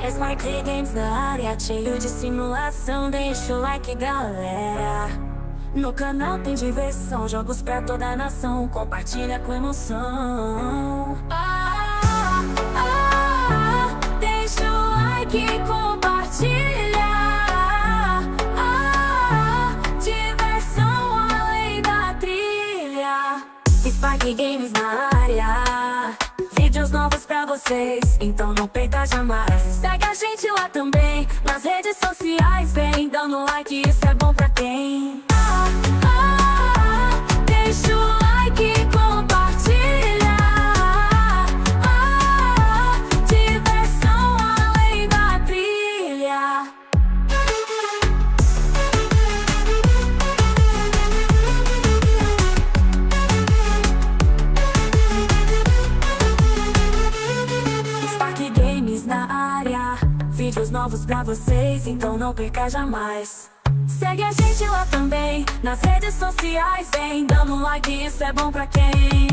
EsparkeGames na área, cheio de simulação, deixa o like, galera. No canal tem diversão, jogos pra toda a nação, compartilha com emoção. Deixa o like e compartilha. Diversão além da trilha. EsparkeGames na área, vídeos novos pra vocês, então não perca jamais. Segue a gente lá também, nas redes sociais, vem dando like, isso é bom pra quem? Deixa o like e compartilha. Diversão além da trilha. EsparkeGames na área, vídeos novos pra vocês, então não perca jamais. Segue a gente lá também, nas redes sociais, vem dando like, isso é bom pra quem?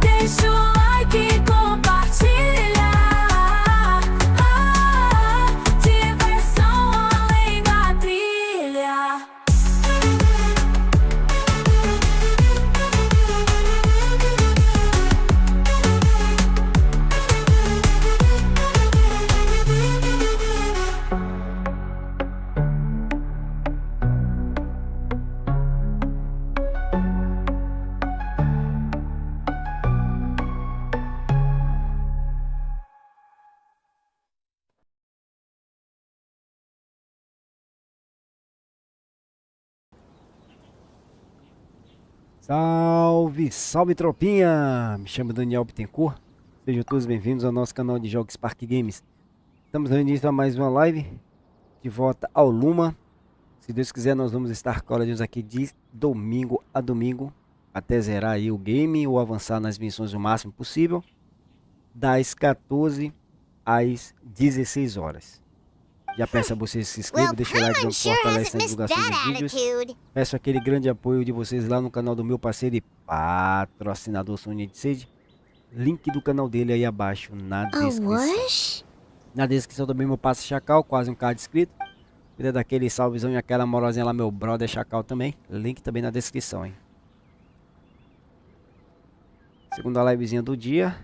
Deixa o like e compartilha. Diversão além da trilha. Salve, salve tropinha! Me chamo Daniel Bittencourt. Sejam todos bem-vindos ao nosso canal de jogos EsparkeGames. Estamos no início a mais uma live. De volta ao Luma. Se Deus quiser, nós vamos estar coladinhos aqui de domingo a domingo, até zerar aí o game ou avançar nas missões o máximo possível, das 14 às 16 horas. Já peço a vocês que se inscrevam, deixem o like, não fortalece a divulgação dos vídeos. Peço aquele grande apoio de vocês lá no canal do meu parceiro e patrocinador Sony. Link do canal dele aí abaixo na descrição. Na descrição também meu parceiro Chacal, quase um K de inscrito. Queria dar aquele salvezão e aquela morosinha lá, meu brother Chacal também. Link também na descrição, hein. Segunda livezinha do dia.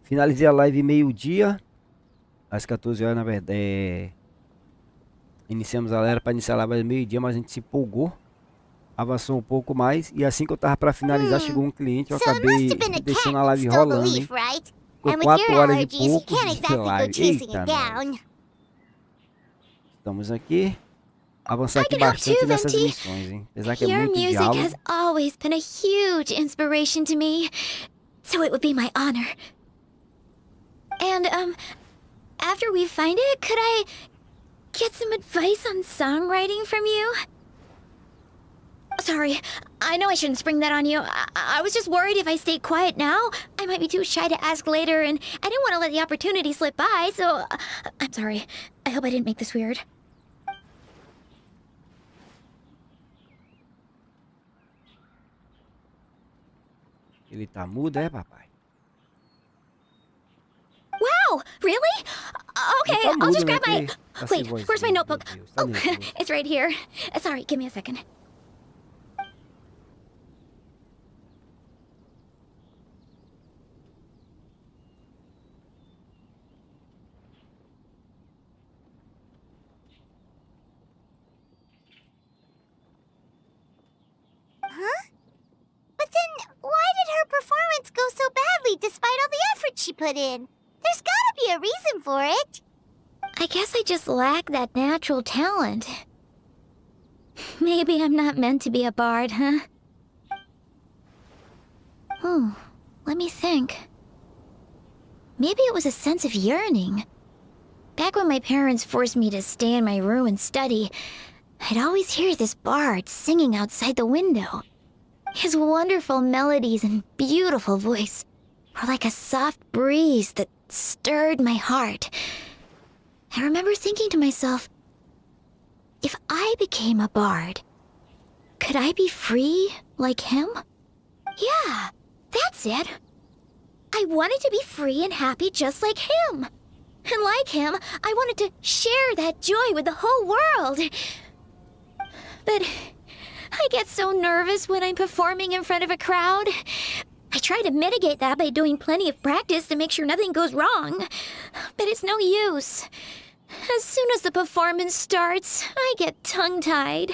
Finalizei a live meio-dia. Às 14 horas, na verdade, iniciamos a live para iniciar a live meio-dia, mas a gente se empolgou, avançou um pouco mais, e assim que eu tava para finalizar, chegou um cliente, eu acabei deixando a live rolando, hein? Ficou 4 horas e pouco de live. Eita, estamos aqui, avançar aqui bastante nessas missões, hein? Apesar que é muito diálogo. Has always been a huge inspiration to me, so it would be my honor. And after we find it, could I get some advice on songwriting from you? Sorry, I know I shouldn't spring that on you. I was just worried if I stayed quiet now, I might be too shy to ask later, and I didn't want to let the opportunity slip by, so I'm sorry. I hope I didn't make this weird. Ele tá mudo, é, papai? Wow, really? Okay, I'll just grab my... Wait, where's my notebook? Oh, it's right here. Sorry, give me a second. Huh? But then, why did her performance go so badly despite all the effort she put in? There's gotta be a reason for it. I guess I just lack that natural talent. Maybe I'm not meant to be a bard, huh? Oh, let me think. Maybe it was a sense of yearning. Back when my parents forced me to stay in my room and study, I'd always hear this bard singing outside the window. His wonderful melodies and beautiful voice were like a soft breeze that stirred my heart. I remember thinking to myself, if I became a bard, could I be free like him? Yeah, that's it. I wanted to be free and happy just like him. And like him, I wanted to share that joy with the whole world. But I get so nervous when I'm performing in front of a crowd. I try to mitigate that by doing plenty of practice to make sure nothing goes wrong. But it's no use. As soon as the performance starts, I get tongue-tied.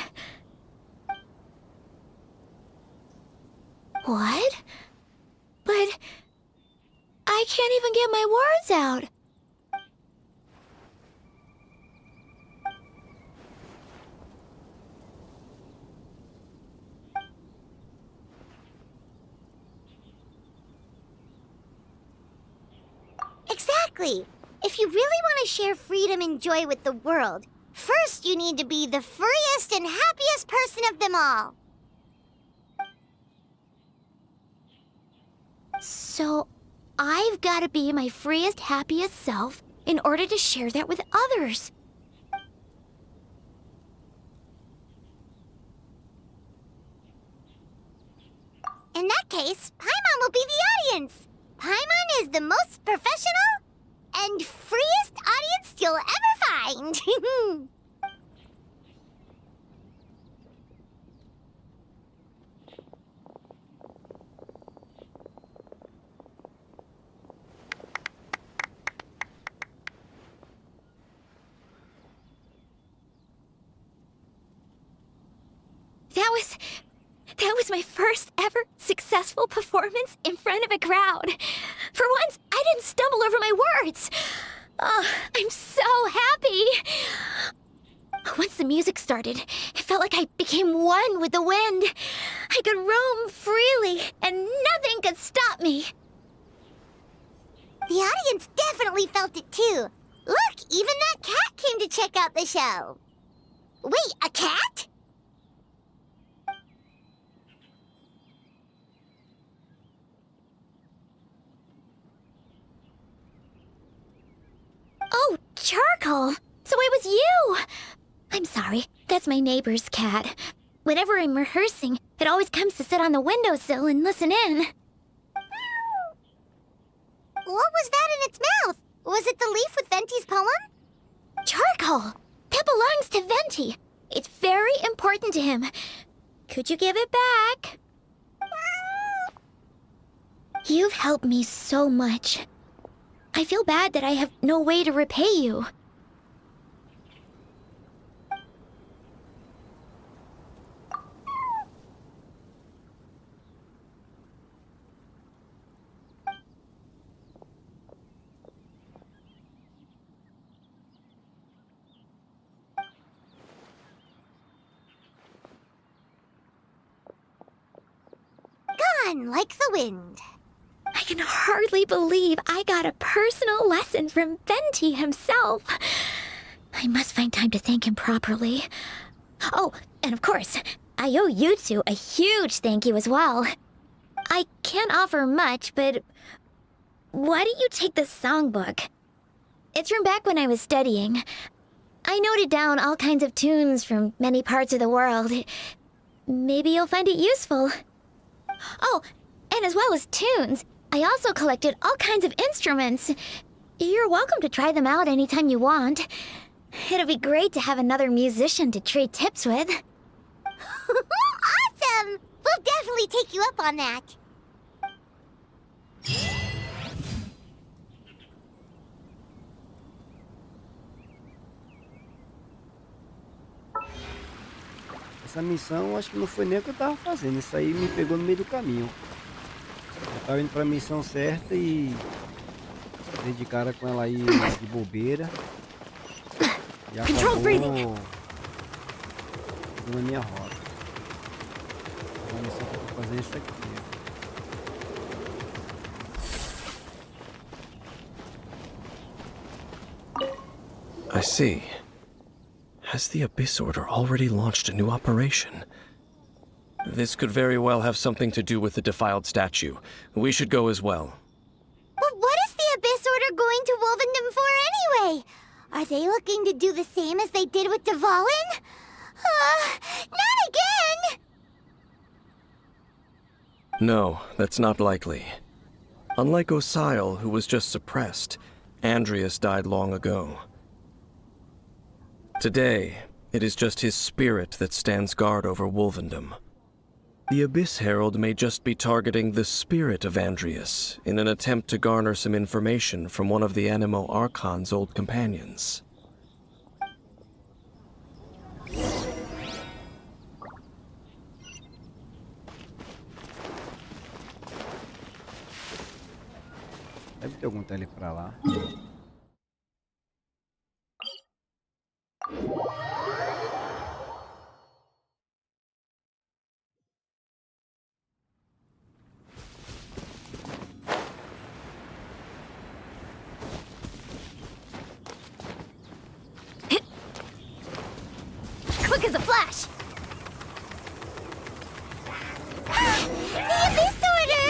What? But I can't even get my words out. Exactly. If you really want to share freedom and joy with the world, first you need to be the freest and happiest person of them all. So, I've got to be my freest, happiest self in order to share that with others. In that case, Paimon will be the audience. Paimon is the most professional and freest audience you'll ever find. That was my first ever successful performance in front of a crowd. For once, I didn't stumble over my words. Oh, I'm so happy. Once the music started, it felt like I became one with the wind. I could roam freely, and nothing could stop me. The audience definitely felt it too. Look, even that cat came to check out the show. Wait, a cat? Oh, Charcoal! So it was you! I'm sorry, that's my neighbor's cat. Whenever I'm rehearsing, it always comes to sit on the windowsill and listen in. What was that in its mouth? Was it the leaf with Venti's poem? Charcoal! That belongs to Venti. It's very important to him. Could you give it back? You've helped me so much. I feel bad that I have no way to repay you. Gone like the wind. I can hardly believe I got a personal lesson from Venti himself. I must find time to thank him properly. Oh, and of course, I owe you two a huge thank you as well. I can't offer much, but why don't you take the songbook? It's from back when I was studying. I noted down all kinds of tunes from many parts of the world. Maybe you'll find it useful. Oh, and as well as tunes, I also collected all kinds of instruments. You're welcome to try them out anytime you want. It'll be great to have another musician to trade tips with. Awesome! We'll definitely take you up on that. Essa missão acho que não foi nem o que eu tava fazendo. Isso aí me pegou no meio do caminho. Eu tava indo pra missão certa e dei de cara com ela aí de bobeira. E acabou na minha rota. A missão que eu tô fazendo é isso aqui. I see. Has the Abyss Order already launched a new operation? This could very well have something to do with the defiled statue. We should go as well. But what is the Abyss Order going to Wolvendom for anyway? Are they looking to do the same as they did with Dvalin? Not again! No, that's not likely. Unlike Osile, who was just suppressed, Andreas died long ago. Today, it is just his spirit that stands guard over Wolvendom. The Abyss Herald may just be targeting the spirit of Andreas in an attempt to garner some information from one of the Animo Archon's old companions. Deve ter algum tele pra lá. Quick as a flash! The Abyss Order!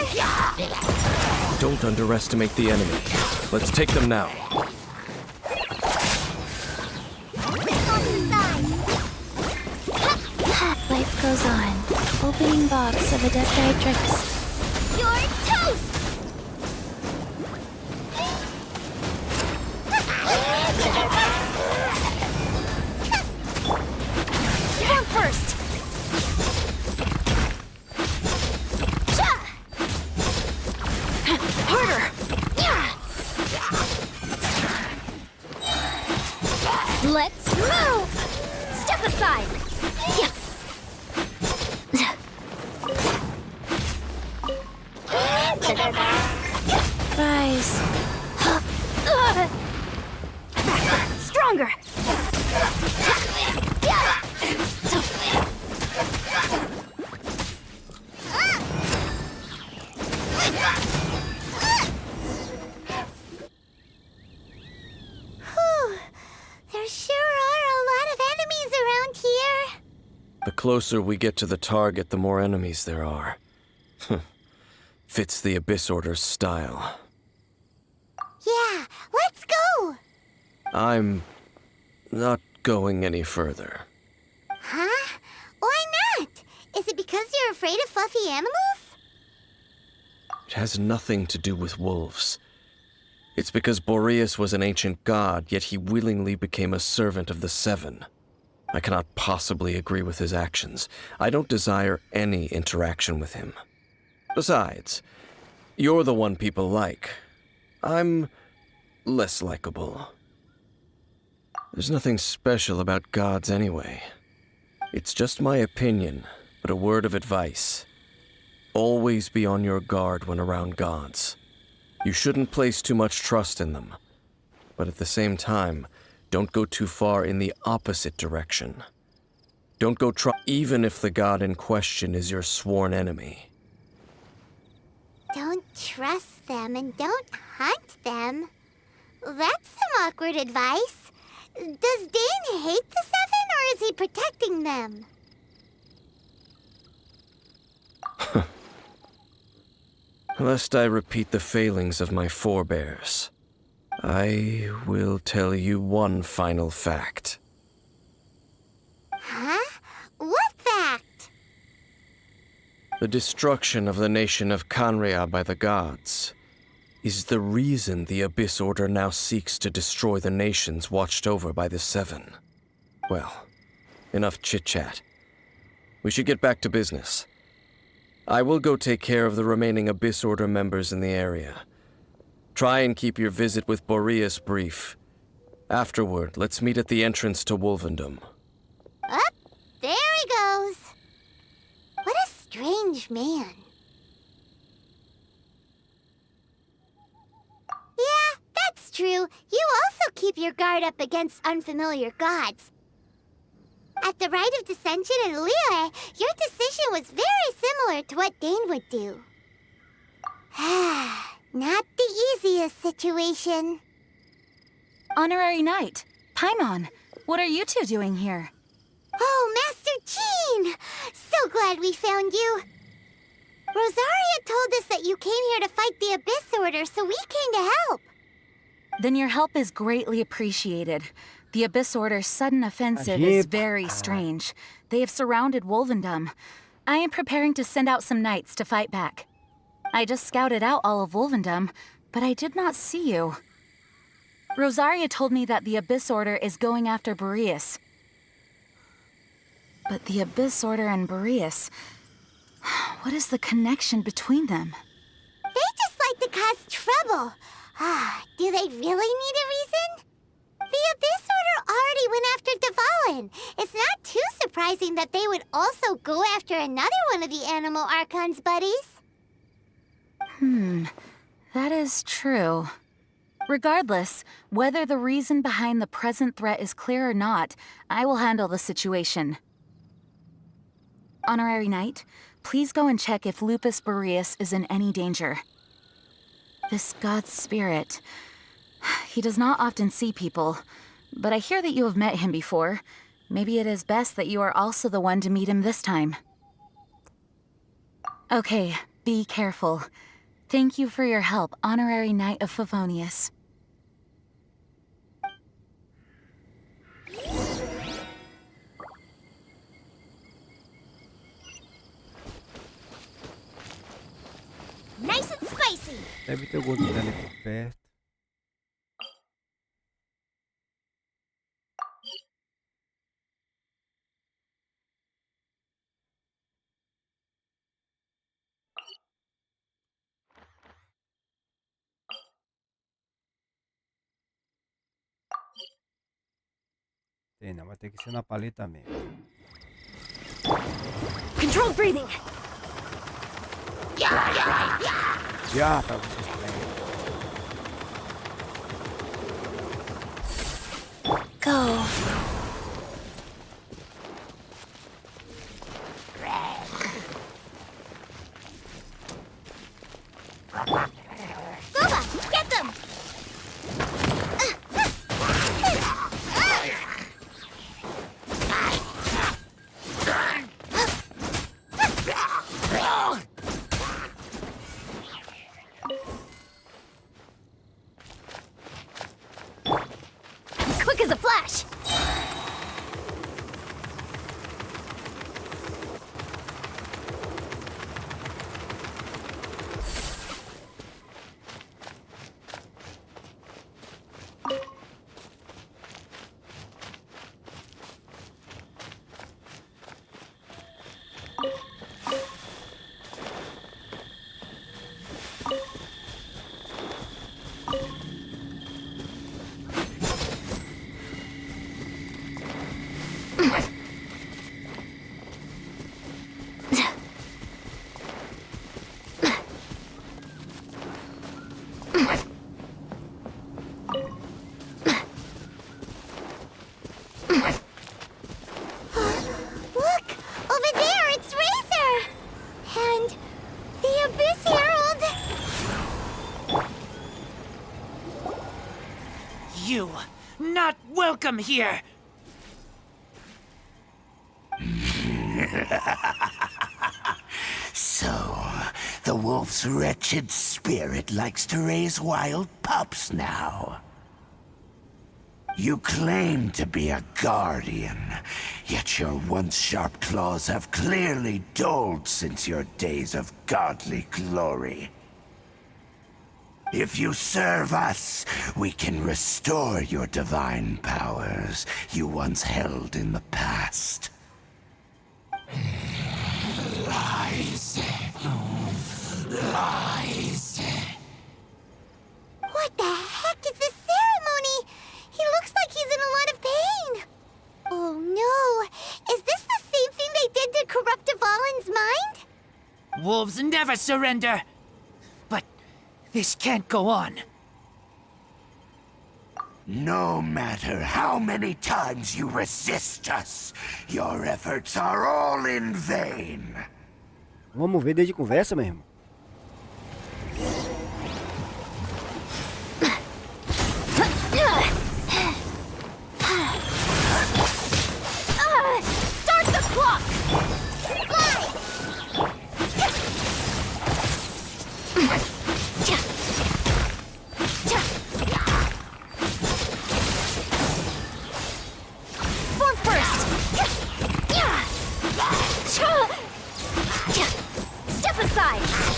Don't underestimate the enemy. Let's take them now. Life goes on. Opening box of a Death You're toast! You're first! Harder! Let's move! Step aside! Rise. Stronger! There sure are a lot of enemies around here. The closer we get to the target, the more enemies there are. Fits the Abyss Order's style. Yeah, let's go! I'm not going any further. Huh? Why not? Is it because you're afraid of fluffy animals? It has nothing to do with wolves. It's because Boreas was an ancient god, yet he willingly became a servant of the Seven. I cannot possibly agree with his actions. I don't desire any interaction with him. Besides, you're the one people like. I'm less likable. There's nothing special about gods anyway. It's just my opinion, but a word of advice. Always be on your guard when around gods. You shouldn't place too much trust in them. But at the same time, don't go too far in the opposite direction. Don't go even if the god in question is your sworn enemy. Don't trust them and don't hunt them. That's some awkward advice. Does Dane hate the Seven, or is he protecting them? Lest I repeat the failings of my forebears, I will tell you one final fact. Huh? What fact? The destruction of the nation of Canria by the gods is the reason the Abyss Order now seeks to destroy the nations watched over by the Seven. Well, enough chit-chat. We should get back to business. I will go take care of the remaining Abyss Order members in the area. Try and keep your visit with Boreas brief. Afterward, let's meet at the entrance to Wolvendom. Up, there he goes. What a strange man. Yeah, that's true. You also keep your guard up against unfamiliar gods. At the Rite of Dissension in Liyue, your decision was very similar to what Dane would do. Not the easiest situation. Honorary Knight, Paimon, what are you two doing here? Oh, Master Jean! So glad we found you. Rosaria told us that you came here to fight the Abyss Order, so we came to help. Then your help is greatly appreciated. The Abyss Order's sudden offensive is very strange. They have surrounded Wolvendom. I am preparing to send out some knights to fight back. I just scouted out all of Wolvendom, but I did not see you. Rosaria told me that the Abyss Order is going after Boreas. But the Abyss Order and Boreas... What is the connection between them? They just like to cause trouble. Do they really need a reason? The Abyss Order already went after Dvalin. It's not too surprising that they would also go after another one of the Animal Archon's buddies. That is true. Regardless, whether the reason behind the present threat is clear or not, I will handle the situation. Honorary Knight, please go and check if Lupus Boreas is in any danger. This god's spirit... He does not often see people, but I hear that you have met him before. Maybe it is best that you are also the one to meet him this time. Okay, be careful. Thank you for your help, Honorary Knight of Favonius. Nice and spicy! Deve ter algum outro ali por perto. Tem não, vai ter que ser na paleta mesmo. Controlled breathing. Já pra vocês verem. Go. Booba, get them! Quick as a flash. Look! Over there, it's Razor! And the Abyss Herald! You not welcome here! So, the wolf's wretched spirit likes to raise wild pups now. You claim to be a guardian, yet your once sharp claws have clearly dulled since your days of godly glory. If you serve us, we can restore your divine powers you once held in the past. Lies. Lies. What the heck is this ceremony? He looks like he's in a lot of pain. Oh no! Is this the same thing they did to corrupt Dvalin's mind? Wolves never surrender! But this can't go on. No matter how many times you resist us, your efforts are all in vain. Vamos ver desde conversa mesmo. Start the clock. Form first. Step aside.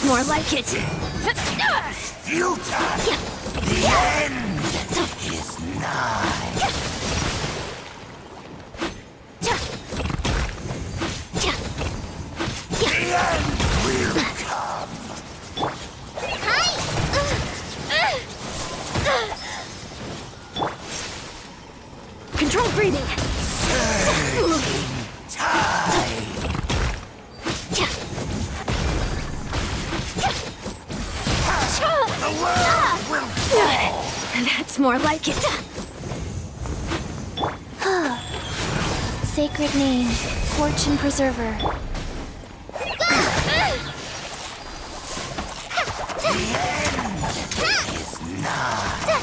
more like it. Futile! The end is nigh! The end will come! Controlled breathing. Tide! The world will fall! That's more like it. Sacred name, Fortune Preserver. The end is nigh!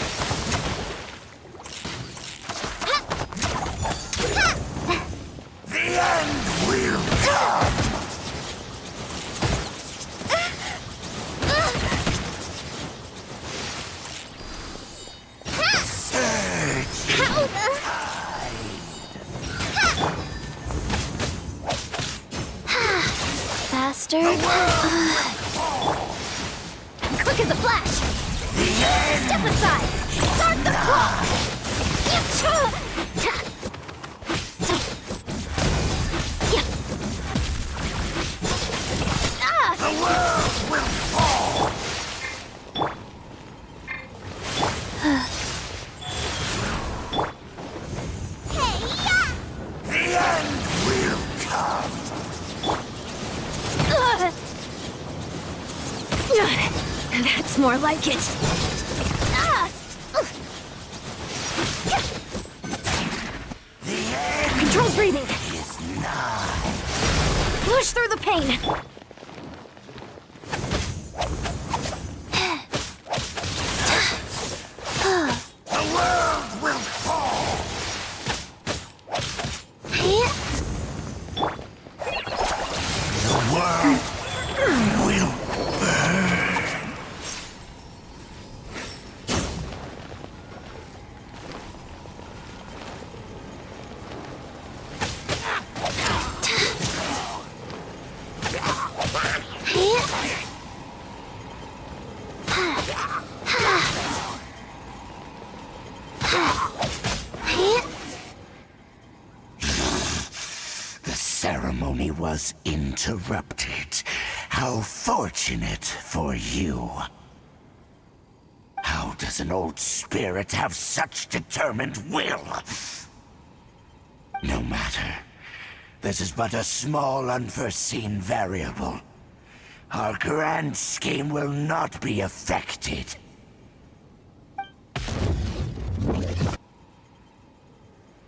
The end will come! Faster. Quick as a flash. Step aside. Start the clock. The world will fall! The end will come! That's more like it. The end Control breathing. is nigh! Push through the pain. The world will fall! The world will burn! The ceremony was interrupted. How fortunate for you. How does an old spirit have such determined will? No matter. This is but a small unforeseen variable. Our grand scheme will not be affected.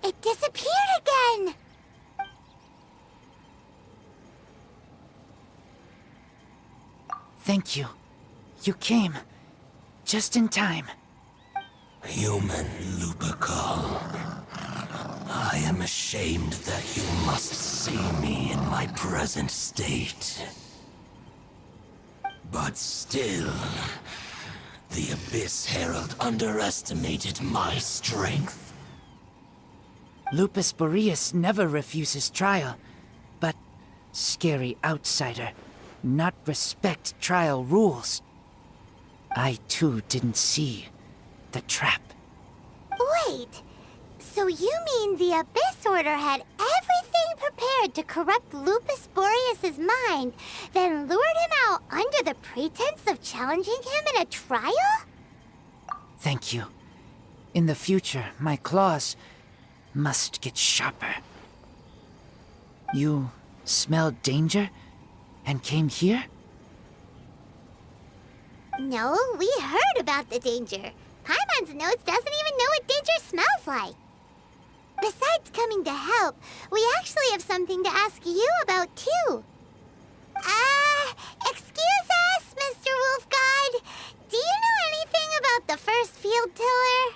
It disappeared again! Thank you. You came. Just in time. Human Lupercal. I am ashamed that you must see me in my present state. But still, the Abyss Herald underestimated my strength. Lupus Boreas never refuses trial, but scary outsider, not respect trial rules. I too didn't see the trap. Wait, so you mean the Abyss Order had everything prepared to corrupt Lupus Boreas' mind, then lured him out under the pretense of challenging him in a trial? Thank you. In the future, my claws must get sharper. You smelled danger and came here? No, we heard about the danger. Paimon's nose doesn't even know what danger smells like. Besides coming to help, we actually have something to ask you about, too. Excuse us, Mr. Wolf God. Do you know anything about the first field tiller?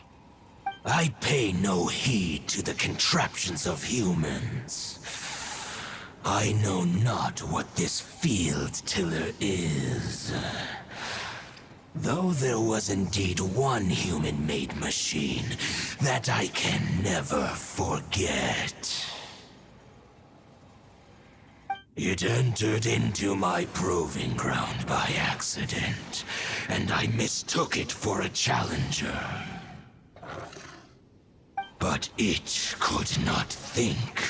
I pay no heed to the contraptions of humans. I know not what this field tiller is. Though there was indeed one human-made machine that I can never forget. It entered into my proving ground by accident, and I mistook it for a challenger. But it could not think,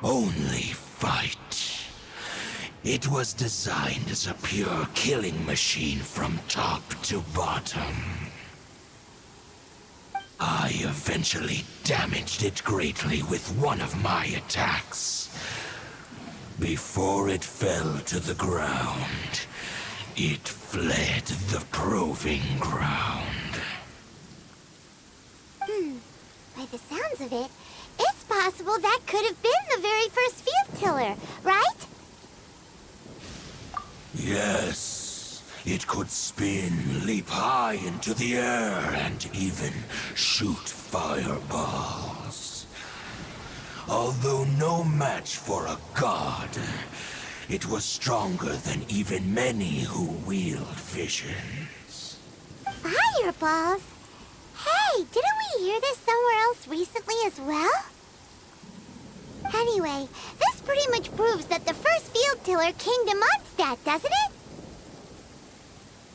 only fight. It was designed as a pure killing machine from top to bottom. I eventually damaged it greatly with one of my attacks. Before it fell to the ground, it fled the proving ground. By the sounds of it, it's possible that could have been the very first field tiller, right? Yes, it could spin, leap high into the air, and even shoot fireballs. Although no match for a god, it was stronger than even many who wield visions. Fireballs? Hey, didn't we hear this somewhere else recently as well? Anyway, this pretty much proves that the first field tiller came to Mondstadt, doesn't it?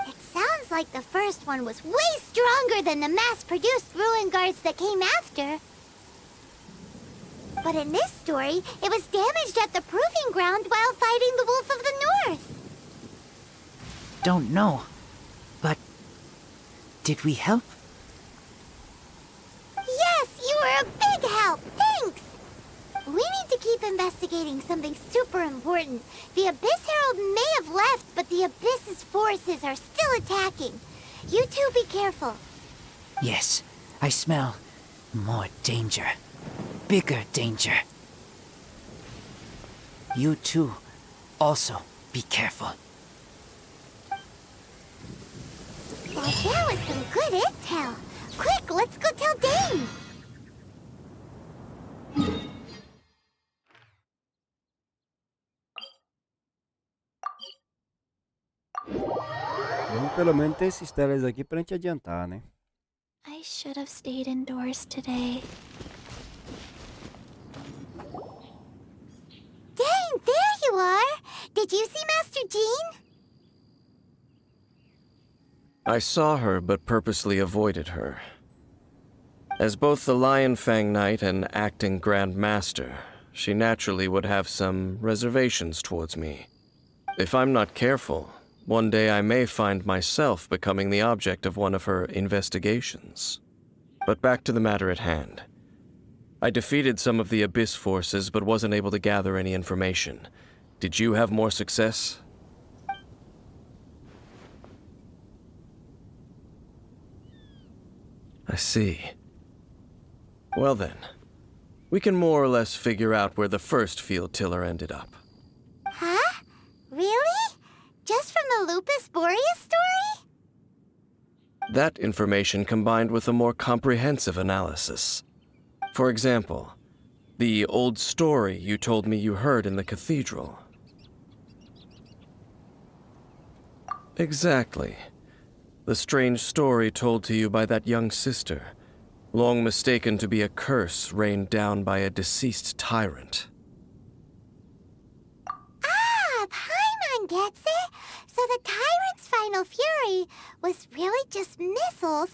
It sounds like the first one was way stronger than the mass-produced ruin guards that came after. But in this story, it was damaged at the proving ground while fighting the Wolf of the North. Don't know. But did we help? Yes, you were a big help. Thanks. We need to keep investigating something super important. The Abyss Herald may have left, but the Abyss's forces are still attacking. You two be careful. Yes, I smell more danger. Bigger danger. You too, also be careful. Well, that was some good intel. Quick, let's go tell Dane. Vamos pelo menos ter esses telas aqui pra gente adiantar, né? I should have stayed indoors today. Dane, there you are. Did you see Master Jean? I saw her, but purposely avoided her. As both the Lion Fang Knight and acting Grand Master, she naturally would have some reservations towards me. If I'm not careful, one day I may find myself becoming the object of one of her investigations. But back to the matter at hand. I defeated some of the Abyss forces, but wasn't able to gather any information. Did you have more success? I see. Well then, we can more or less figure out where the first field tiller ended up. Huh? Really? Just from the Lupus Boreas story? That information combined with a more comprehensive analysis. For example, the old story you told me you heard in the cathedral. Exactly. The strange story told to you by that young sister, long mistaken to be a curse rained down by a deceased tyrant. Ah, Paimon gets it. So the tyrant's final fury was really just missiles.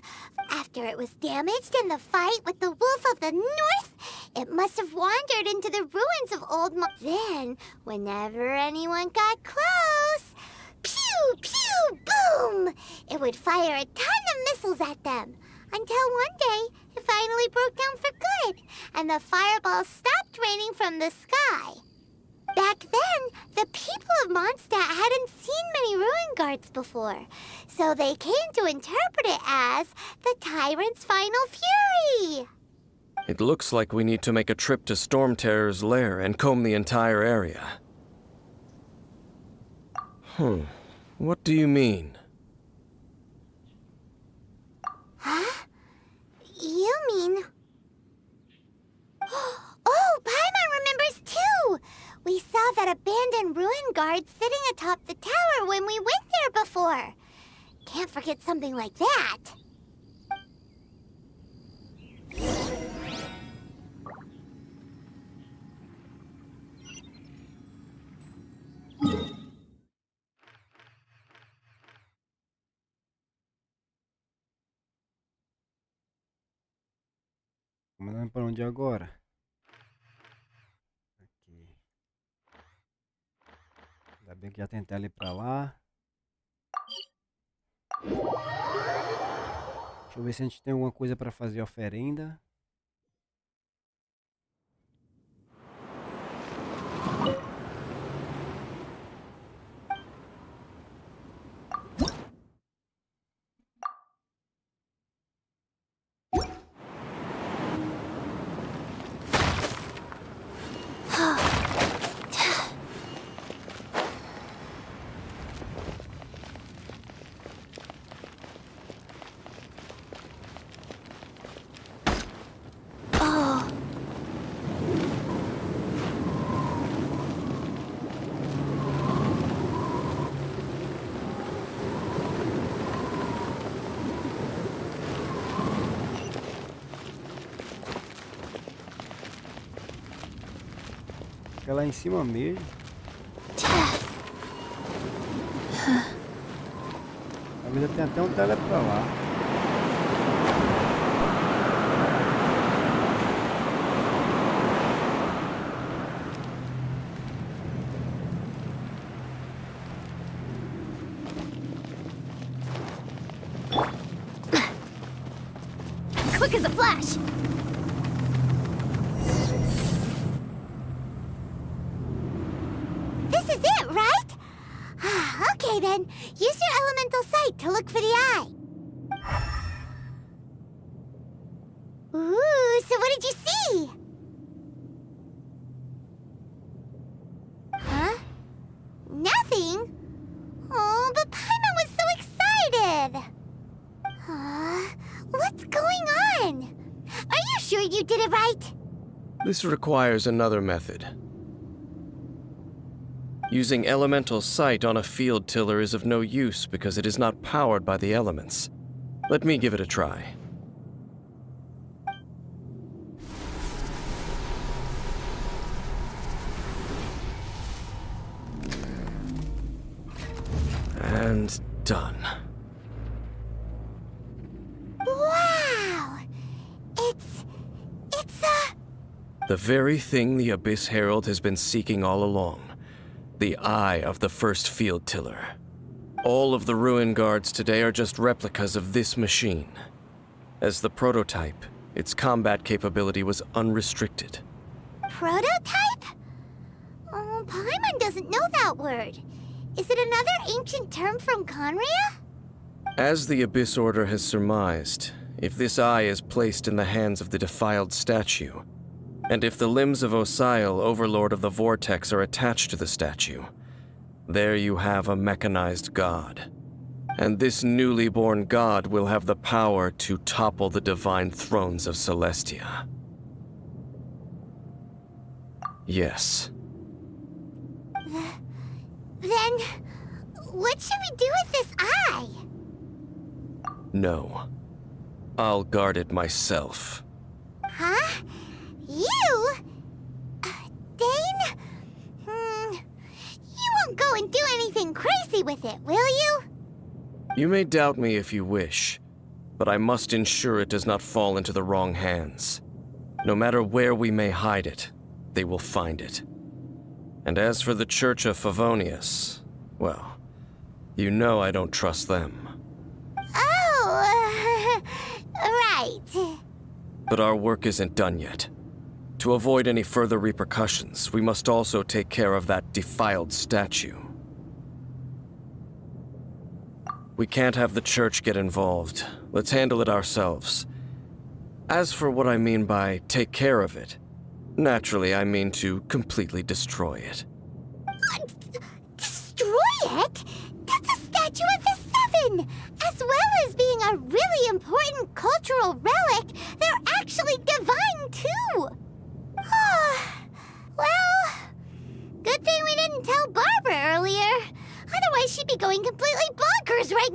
After it was damaged in the fight with the Wolf of the North, it must have wandered into the ruins of Old Then, whenever anyone got close, pew, pew, boom! It would fire a ton of missiles at them. Until one day, it finally broke down for good, and the fireballs stopped raining from the sky. Back then, the people of Mondstadt hadn't seen many ruin guards before, so they came to interpret it as the tyrant's final fury. It looks like we need to make a trip to Storm Terror's lair and comb the entire area. What do you mean? Huh? You mean... Oh, Paimon remembers too! We saw that abandoned ruin guard sitting atop the tower when we went there before. Can't forget something like that. Mandando para onde agora? Aqui. Ainda bem que já tentei ali para lá. Deixa eu ver se a gente tem alguma coisa para fazer oferenda. Fica lá em cima mesmo. A vida tem até um tele pra lá. Quick as a flash! This is it, right? Okay then, use your elemental sight to look for the eye. Ooh, so what did you see? Huh? Nothing? Oh, but Paimon was so excited! What's going on? Are you sure you did it right? This requires another method. Using elemental sight on a field tiller is of no use because it is not powered by the elements. Let me give it a try. And done. Wow! It's The very thing the Abyss Herald has been seeking all along. The eye of the first field tiller. All of the ruin guards today are just replicas of this machine. As the prototype, its combat capability was unrestricted. prototype? Oh, Paimon doesn't know that word. Is it another ancient term from Conria? As the Abyss Order has surmised, if this eye is placed in the hands of the defiled statue, and if the limbs of Osiel, Overlord of the Vortex, are attached to the statue, there you have a mechanized god. And this newly born god will have the power to topple the divine thrones of Celestia. Yes. Then, what should we do with this eye? No. I'll guard it myself. Huh? You? Dane? You won't go and do anything crazy with it, will you? You may doubt me if you wish, but I must ensure it does not fall into the wrong hands. No matter where we may hide it, they will find it. And as for the Church of Favonius, well, you know I don't trust them. Oh, right. But our work isn't done yet. To avoid any further repercussions, we must also take care of that defiled statue. We can't have the church get involved. Let's handle it ourselves. As for what I mean by take care of it, naturally I mean to completely destroy it. Destroy it? That's a statue of the Seven! As well as being a really important cultural relic, they're actually divine too! Well, good thing we didn't tell Barbara earlier. Otherwise she'd be going completely bonkers right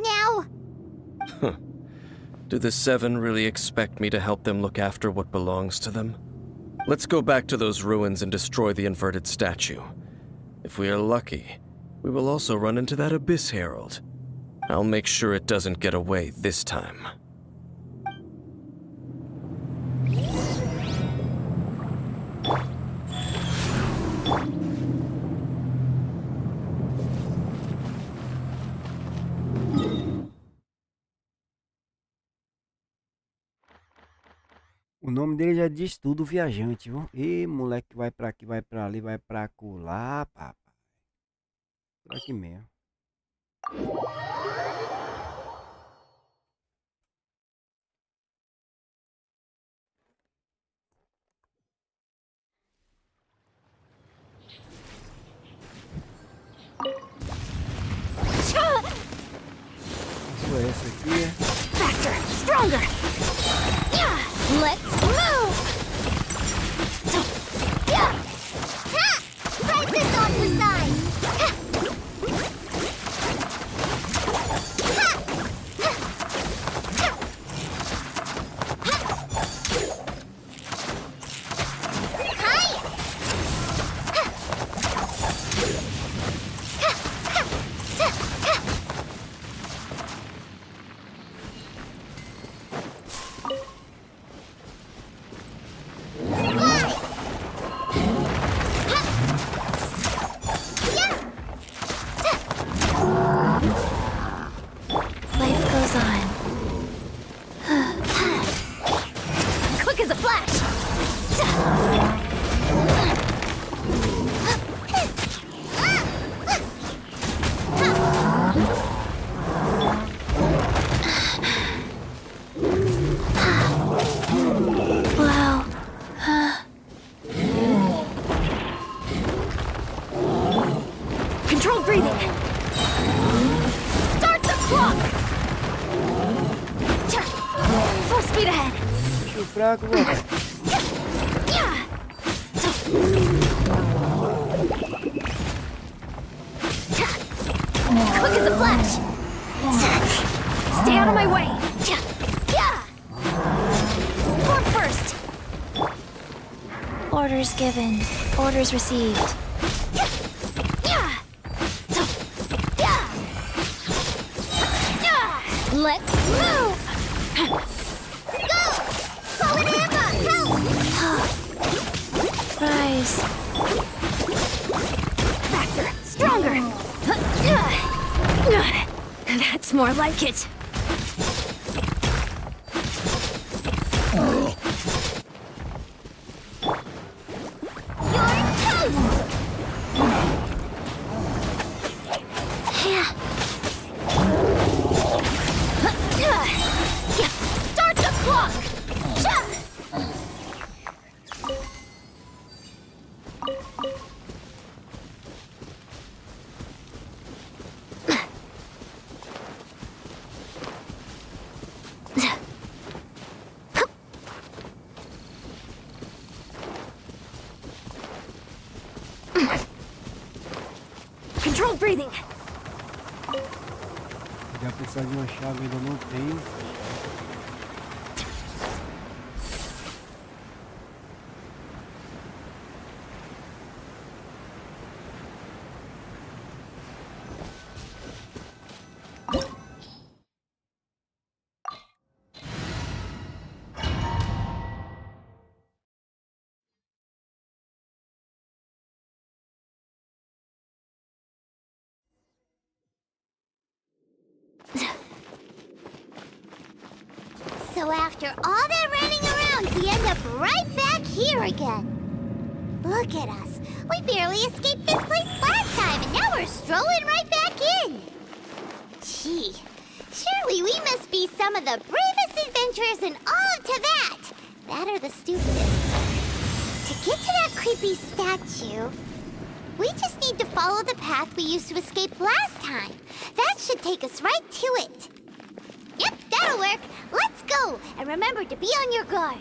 now! Do the Seven really expect me to help them look after what belongs to them? Let's go back to those ruins and destroy the inverted statue. If we are lucky, we will also run into that Abyss Herald. I'll make sure it doesn't get away this time. nome dele já diz tudo, viajante, viu? E moleque, vai pra aqui, vai pra ali, vai pra acolá, papai. Por aqui mesmo. Isso é essa aqui, é? Faster, stronger. Yeah, let's move. Yeah. Ha! Right this on the side. Ha! Life goes on. Quick as a flash. Wow. Controlled breathing. Start the clock. Full speed ahead. Bicho fraco, mano. Quick as a flash. Stay out of my way. Forward first. Orders given. Orders received. Let's move. Go! Fallen Emma, help! Rise. Faster, stronger. That's more like it. You're toast! Start the clock. Controlled breathing. Já precisar de uma chave, ainda não tem. So after all that running around, we end up right back here again. Look at us. We barely escaped this place last time, and now we're strolling right back in. Gee, surely we must be some of the bravest adventurers in all of Teyvat. That or the stupidest. To get to that creepy statue, we just need to follow the path we used to escape last time. That should take us right to it. Yep, that'll work. Let's go. And remember to be on your guard.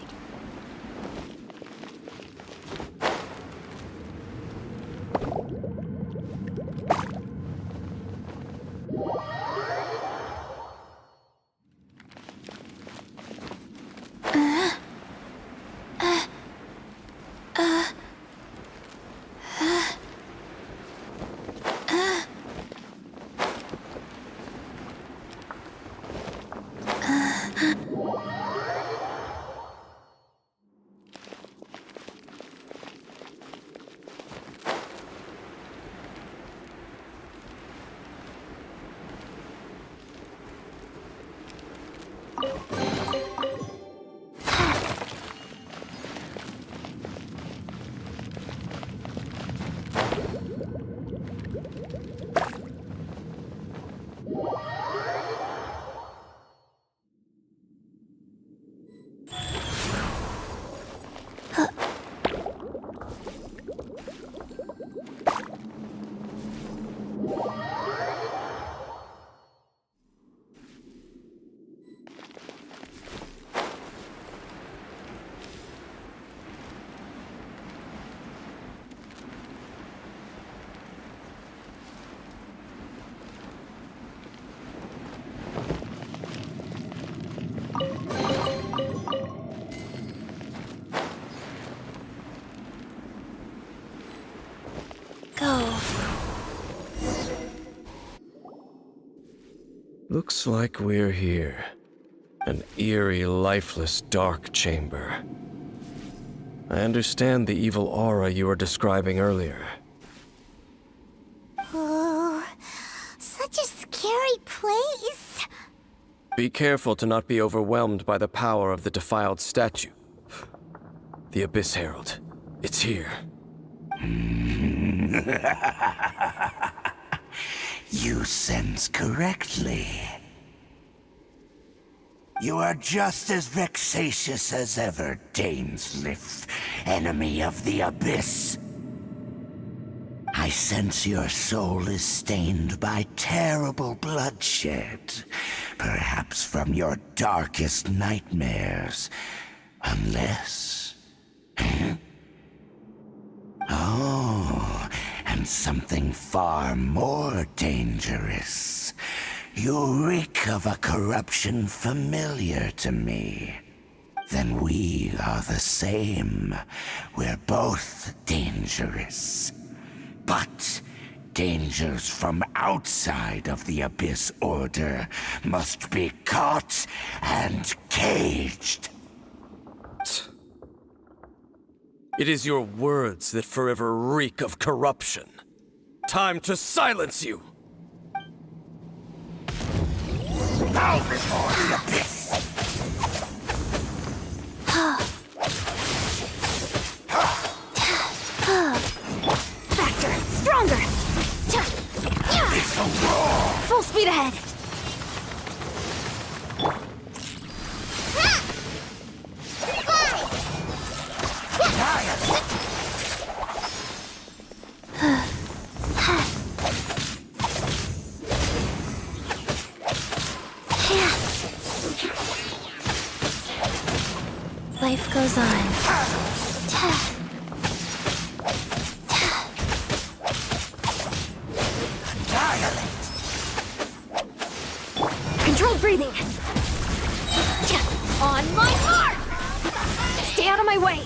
Looks like we're here. An eerie, lifeless, dark chamber. I understand the evil aura you were describing earlier. Oh, such a scary place. Be careful to not be overwhelmed by the power of the defiled statue. The Abyss Herald. It's here. You sense correctly. You are just as vexatious as ever, Dainsliff, enemy of the Abyss. I sense your soul is stained by terrible bloodshed, perhaps from your darkest nightmares, unless... Oh, and something far more dangerous. You reek of a corruption familiar to me. Then we are the same. We're both dangerous. But dangers from outside of the Abyss Order must be caught and caged. It is your words that forever reek of corruption. Time to silence you! Bow before the Abyss! Faster! Stronger! It's a roar! Full speed ahead! Life goes on. Controlled breathing. On my mark! Stay out of my way!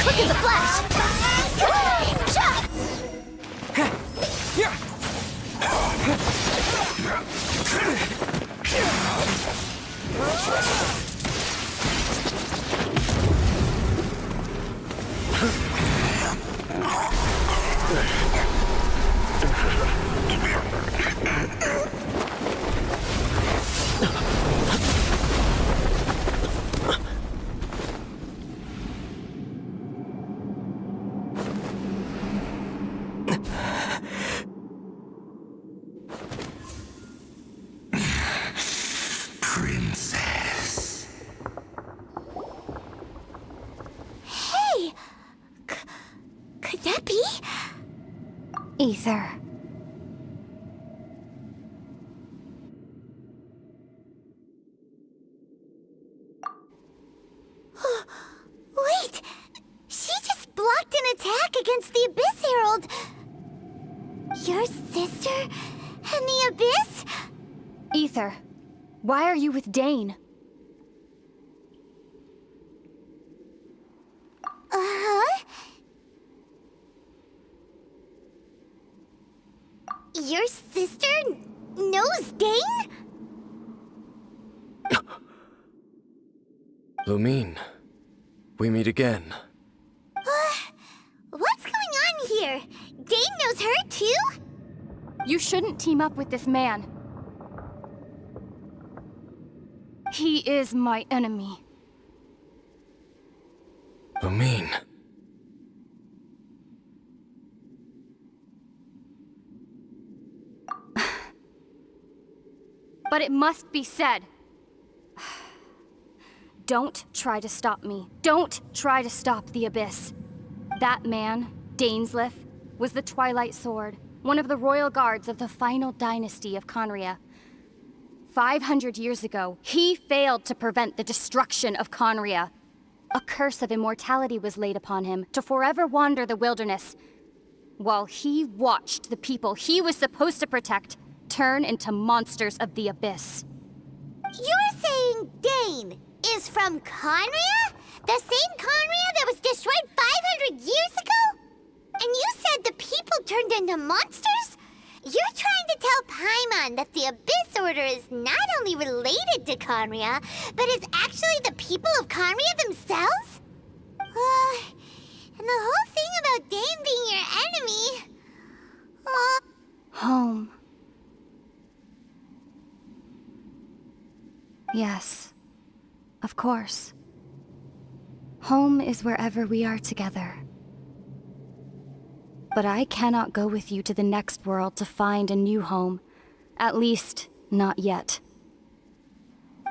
Quick as a flash! Princess. Hey! Could that be? Ether. Wait! She just blocked an attack against the Abyss Herald! Your sister and the Abyss? Ether, why are you with Dane? Uh-huh. Your sister knows Dane? Lumine, we meet again. What's going on here? Dane knows her too? You shouldn't team up with this man. He is my enemy. Lumine. But it must be said. Don't try to stop me. Don't try to stop the Abyss. That man, Dainsleif, was the Twilight Sword, one of the royal guards of the final dynasty of Conria. 500 years ago, he failed to prevent the destruction of Conria. A curse of immortality was laid upon him to forever wander the wilderness, while he watched the people he was supposed to protect turn into monsters of the Abyss. You're saying Dane is from Conria? The same Conria that was destroyed 500 years ago? And you said the people turned into monsters? You're trying to tell Paimon that the Abyss Order is not only related to Conria, but is actually the people of Conria themselves? And the whole thing about Dane being your enemy... Home. Yes, of course. Home is wherever we are together. But I cannot go with you to the next world to find a new home. At least, not yet.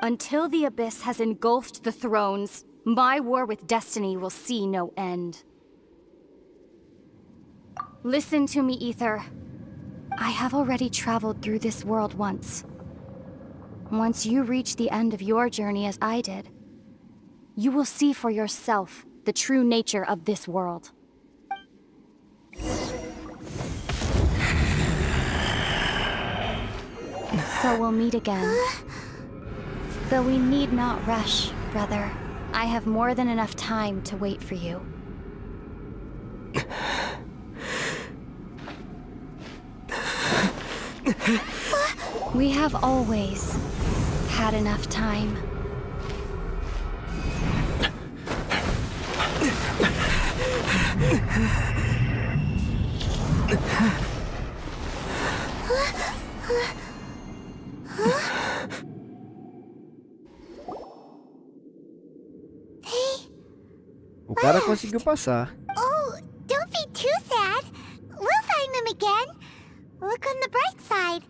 Until the Abyss has engulfed the thrones, my war with destiny will see no end. Listen to me, Ether. I have already traveled through this world once. Once you reach the end of your journey as I did, you will see for yourself the true nature of this world. So we'll meet again. Though we need not rush, brother. I have more than enough time to wait for you. We have always had enough time. O cara conseguiu passar. Oh, don't be too sad. We'll find them again. Look on the bright side.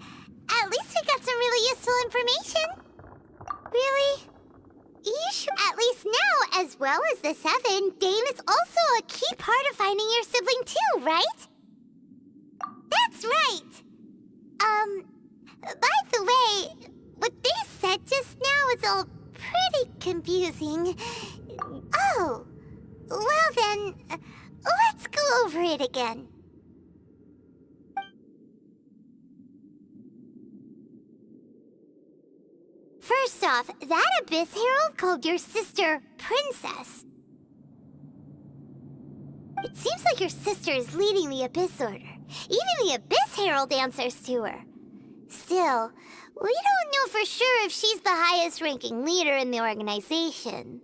At least we got some really useful information. Really? You should, at least now, as well as the 7, Dane is also a key part of finding your sibling too, right? That's right. By the way, what they said just now is all pretty confusing. Oh, well then, let's go over it again. First off, that Abyss Herald called your sister Princess. It seems like your sister is leading the Abyss Order. Even the Abyss Herald answers to her. Still, we don't know for sure if she's the highest-ranking leader in the organization.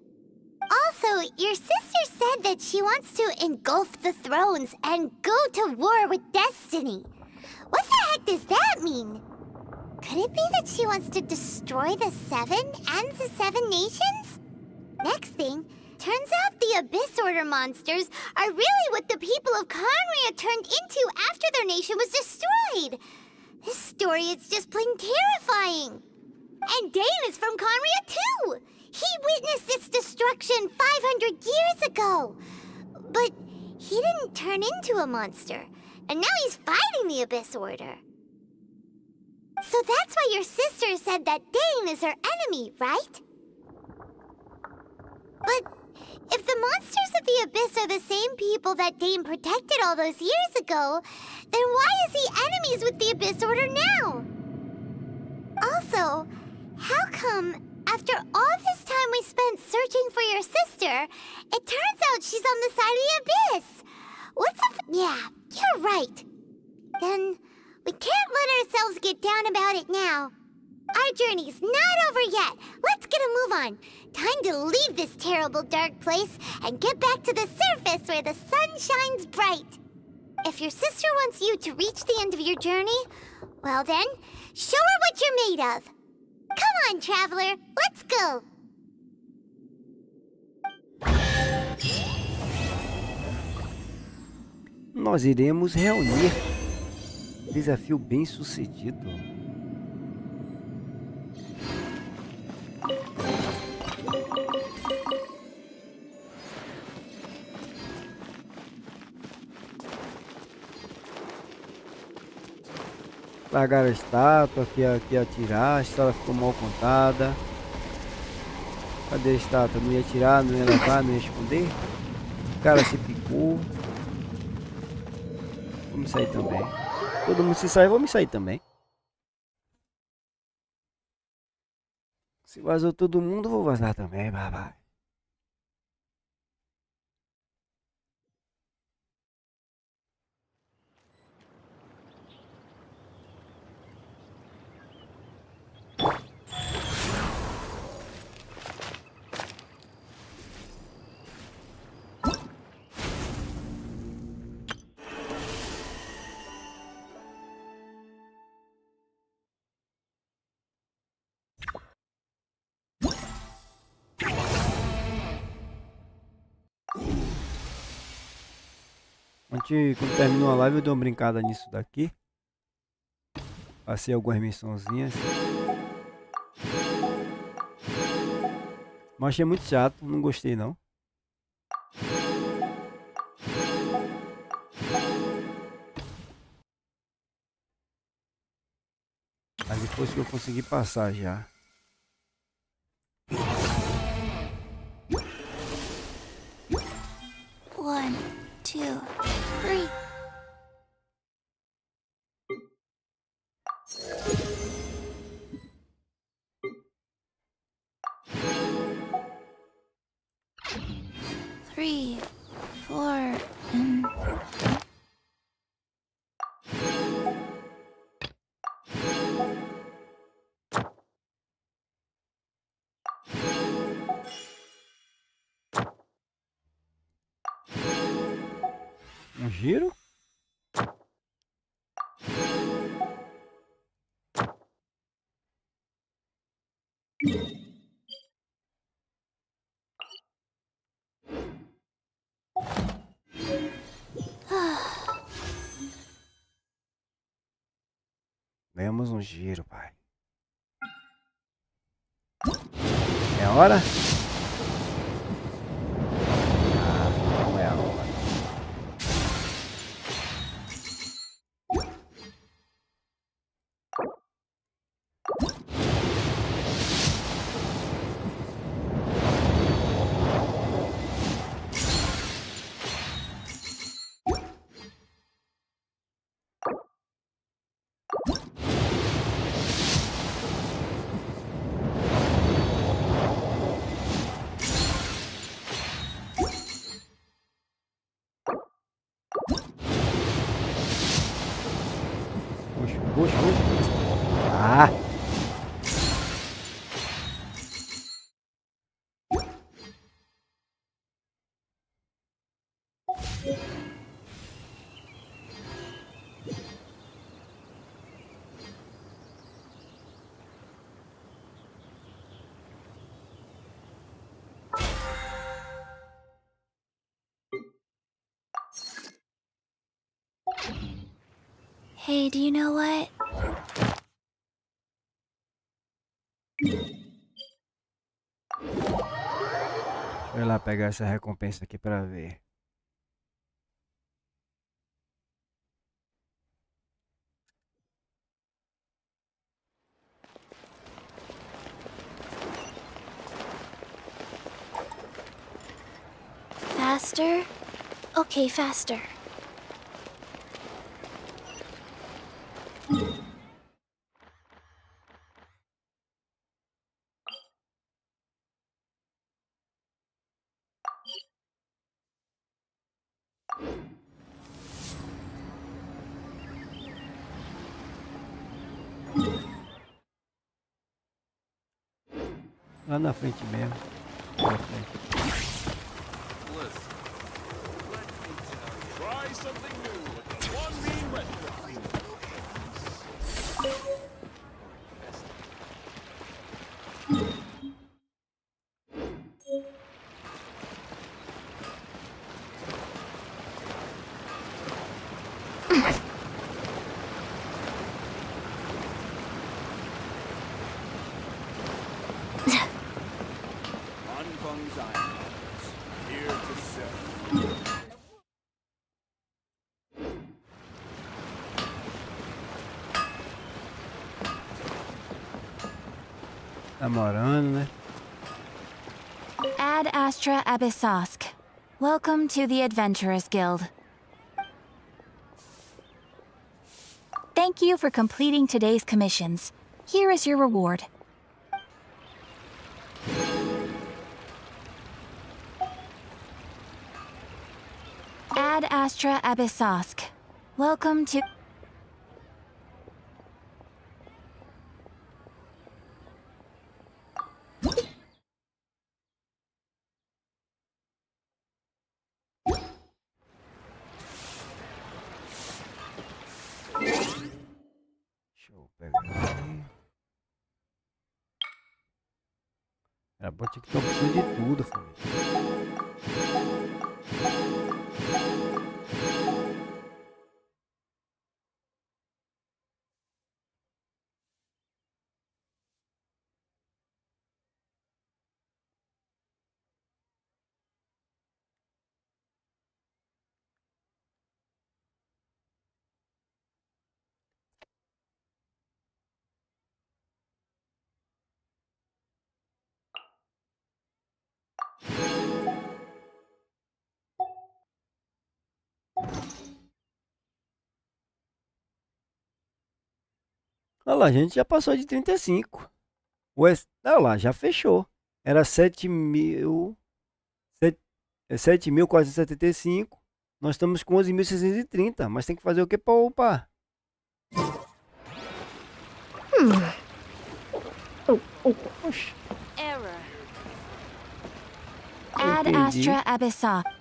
Also, your sister said that she wants to engulf the thrones and go to war with destiny. What the heck does that mean? Could it be that she wants to destroy the 7 and the 7 nations? Next thing, turns out the Abyss Order monsters are really what the people of Conria turned into after their nation was destroyed. This story is just plain terrifying. And Dane is from Conria too. He witnessed its destruction 500 years ago. But he didn't turn into a monster. And now he's fighting the Abyss Order. So that's why your sister said that Dane is her enemy, right? But if the monsters of the Abyss are the same people that Dane protected all those years ago, then why is he enemies with the Abyss Order now? Also, how come after all this time we spent searching for your sister, it turns out she's on the side of the Abyss? What's up? Yeah, you're right. Then we can't let ourselves get down about it now. Our journey's not over yet. Let's get a move on. Time to leave this terrible dark place and get back to the surface where the sun shines bright. If your sister wants you to reach the end of your journey, well then, show her what you're made of. Come on, traveler, let's go. Nós iremos reunir. Desafio bem sucedido. Largaram a estátua, que ia atirar, a história ficou mal contada. Cadê a estátua? Não ia atirar, não ia levar, não ia esconder. O cara se picou. Vamos sair também. Todo mundo se sai, vamos sair também. Se vazou todo mundo, vou vazar também, vai. Antes, quando terminou a live, eu dei uma brincada nisso daqui. Passei algumas missãozinhas. Mas achei muito chato, não gostei não. Mas depois que eu consegui passar já. One, two, three. Three, four, and... Um giro? Demos um giro, pai. É a hora? Ah, não é a hora. Puxa. Ah! Hey, do you know what? Deixa eu ir lá pegar essa recompensa aqui pra ver. Faster? Okay, faster. Lá na frente mesmo. Lá na frente. Try something new with the one being ready. Here to serve. Namorando, né? Ad Astra Abyssosk. Welcome to the Adventurers Guild. Thank you for completing today's commissions. Here is your reward. Ad Astra Abyssosk. Welcome to... Deixa eu pegar aqui. Era bom tinha que ter opção de tudo, família. Olha lá, a gente já passou de 35. Olha lá, já fechou. Era 7.475. Nós estamos com 11.630. Mas tem que fazer o que para upar? Oxi, Error. não Ad entendi. Astra Abyssosk.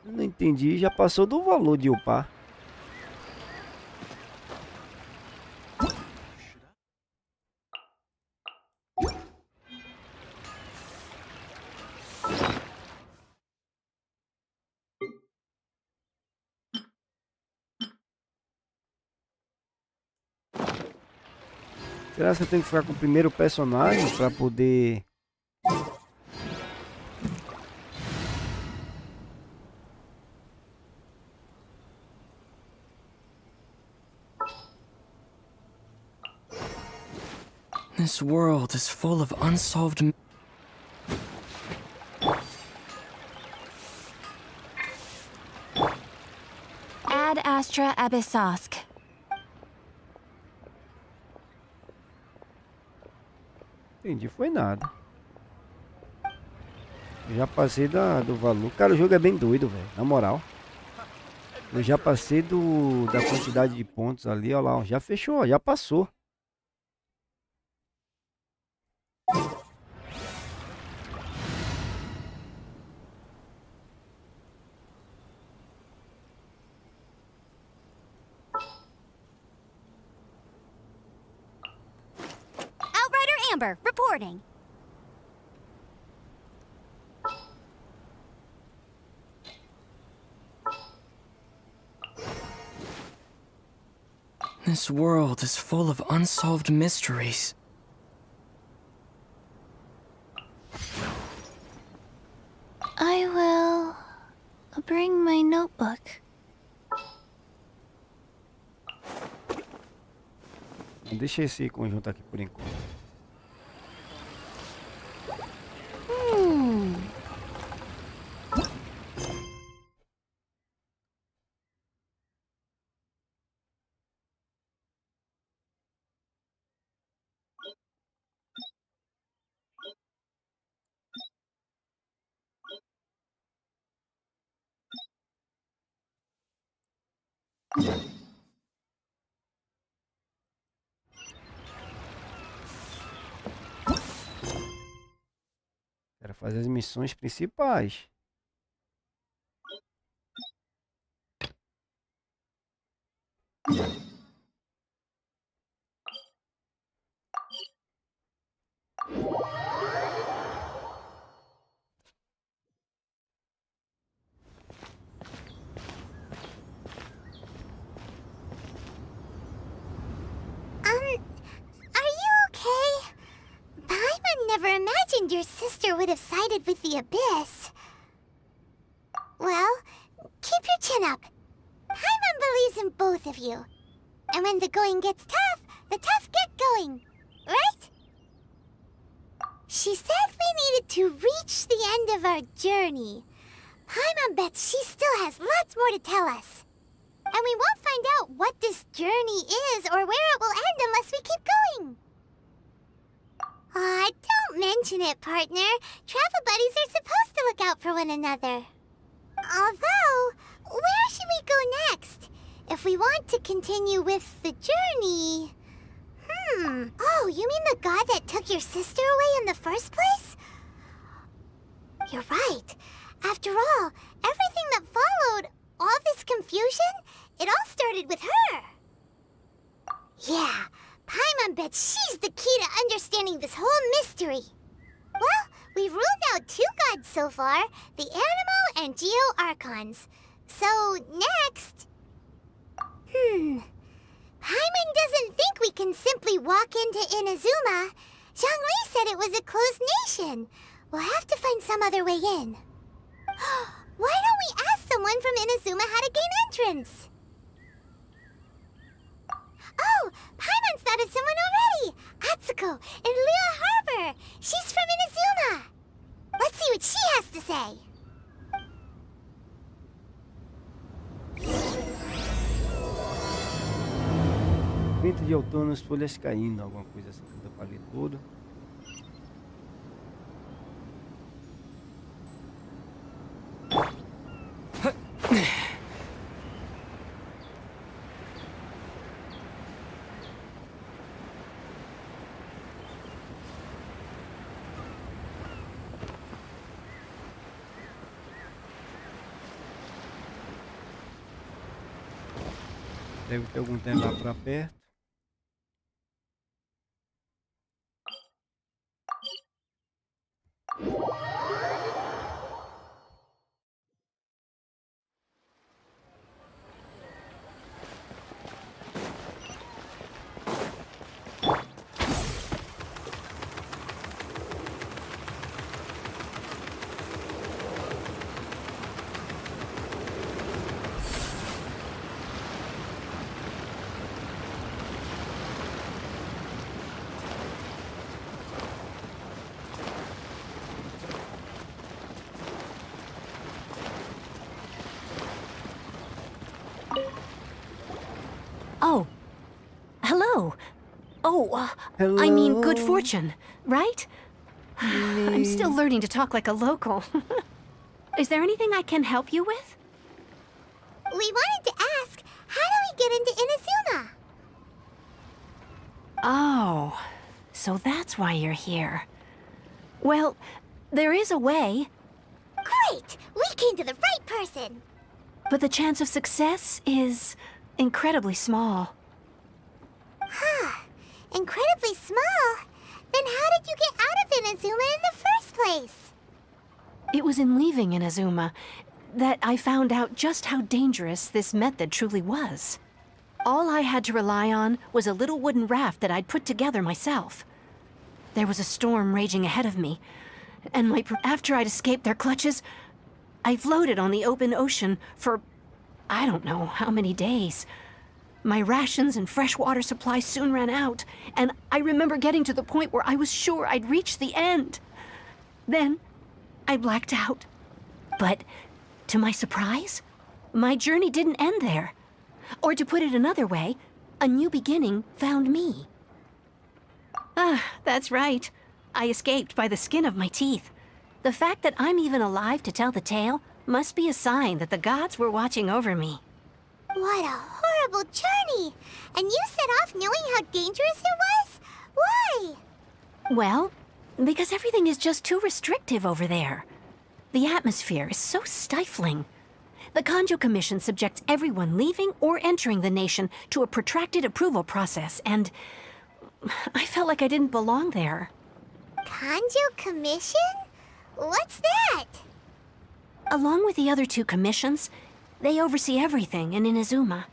Não entendi, já passou do valor de upar. Será que eu tenho que ficar com o primeiro personagem para poder... This world is full of unsolved... Ad Astra Abyssosk. Entendi, foi nada. Eu já passei do valor. Cara, o jogo é bem doido, velho. Na moral. Eu já passei da quantidade de pontos ali, ó lá. Ó, já fechou, ó, já passou. Outrider Amber, reporting. This world is full of unsolved mysteries. I will bring my notebook. Deixa esse conjunto aqui por enquanto. Quero fazer as missões principais. Are you okay? Paimon never imagined and your sister would have sided with the Abyss. Well, keep your chin up. Paimon believes in both of you. And when the going gets tough, the tough get going. Right? She said we needed to reach the end of our journey. Paimon bets she still has lots more to tell us. And we won't find out what this journey is or where it will end unless we keep going. Aw, don't mention it, partner. Travel buddies are supposed to look out for one another. Although, where should we go next? If we want to continue with the journey... Oh, you mean the god that took your sister away in the first place? You're right. After all, everything that followed, all this confusion, it all started with her. Yeah, Paimon bets she's the key to understanding this whole mystery. Well, we've ruled out 2 gods so far, the Animo and Geo Archons. So, next... Paimon doesn't think we can simply walk into Inazuma. Zhongli said it was a closed nation. We'll have to find some other way in. Why don't we ask someone from Inazuma how to gain entrance? Oh, Paimon's thought of someone already! Atsuko, in Liyue Harbor! She's from Inazuma! Let's see what she has to say! Vento de outono, as folhas caindo, alguma coisa assim que dá pra ler todo. Deve ter algum tempo lá pra perto. Oh. Hello. Oh, Hello. I mean good fortune, right? I'm still learning to talk like a local. Is there anything I can help you with? We wanted to ask, how do we get into Inazuma? Oh, so that's why you're here. Well, there is a way, Great! We came to the right person! but the chance of success is incredibly small. Incredibly small? Then how did you get out of Inazuma in the first place? It was in leaving Inazuma that I found out just how dangerous this method truly was. All I had to rely on was a little wooden raft that I'd put together myself. There was a storm raging ahead of me, and after I'd escaped their clutches, I floated on the open ocean for I don't know how many days. My rations and fresh water supply soon ran out, and I remember getting to the point where I was sure I'd reached the end. Then, I blacked out. But, to my surprise, my journey didn't end there. Or to put it another way, a new beginning found me. That's right. I escaped by the skin of my teeth. The fact that I'm even alive to tell the tale must be a sign that the gods were watching over me. What a horrible journey! And you set off knowing how dangerous it was? Why? Well, because everything is just too restrictive over there. The atmosphere is so stifling. The Kanjo Commission subjects everyone leaving or entering the nation to a protracted approval process, and I felt like I didn't belong there. Kanjo Commission? What's that? Along with the other 2 commissions, they oversee everything in Inazuma.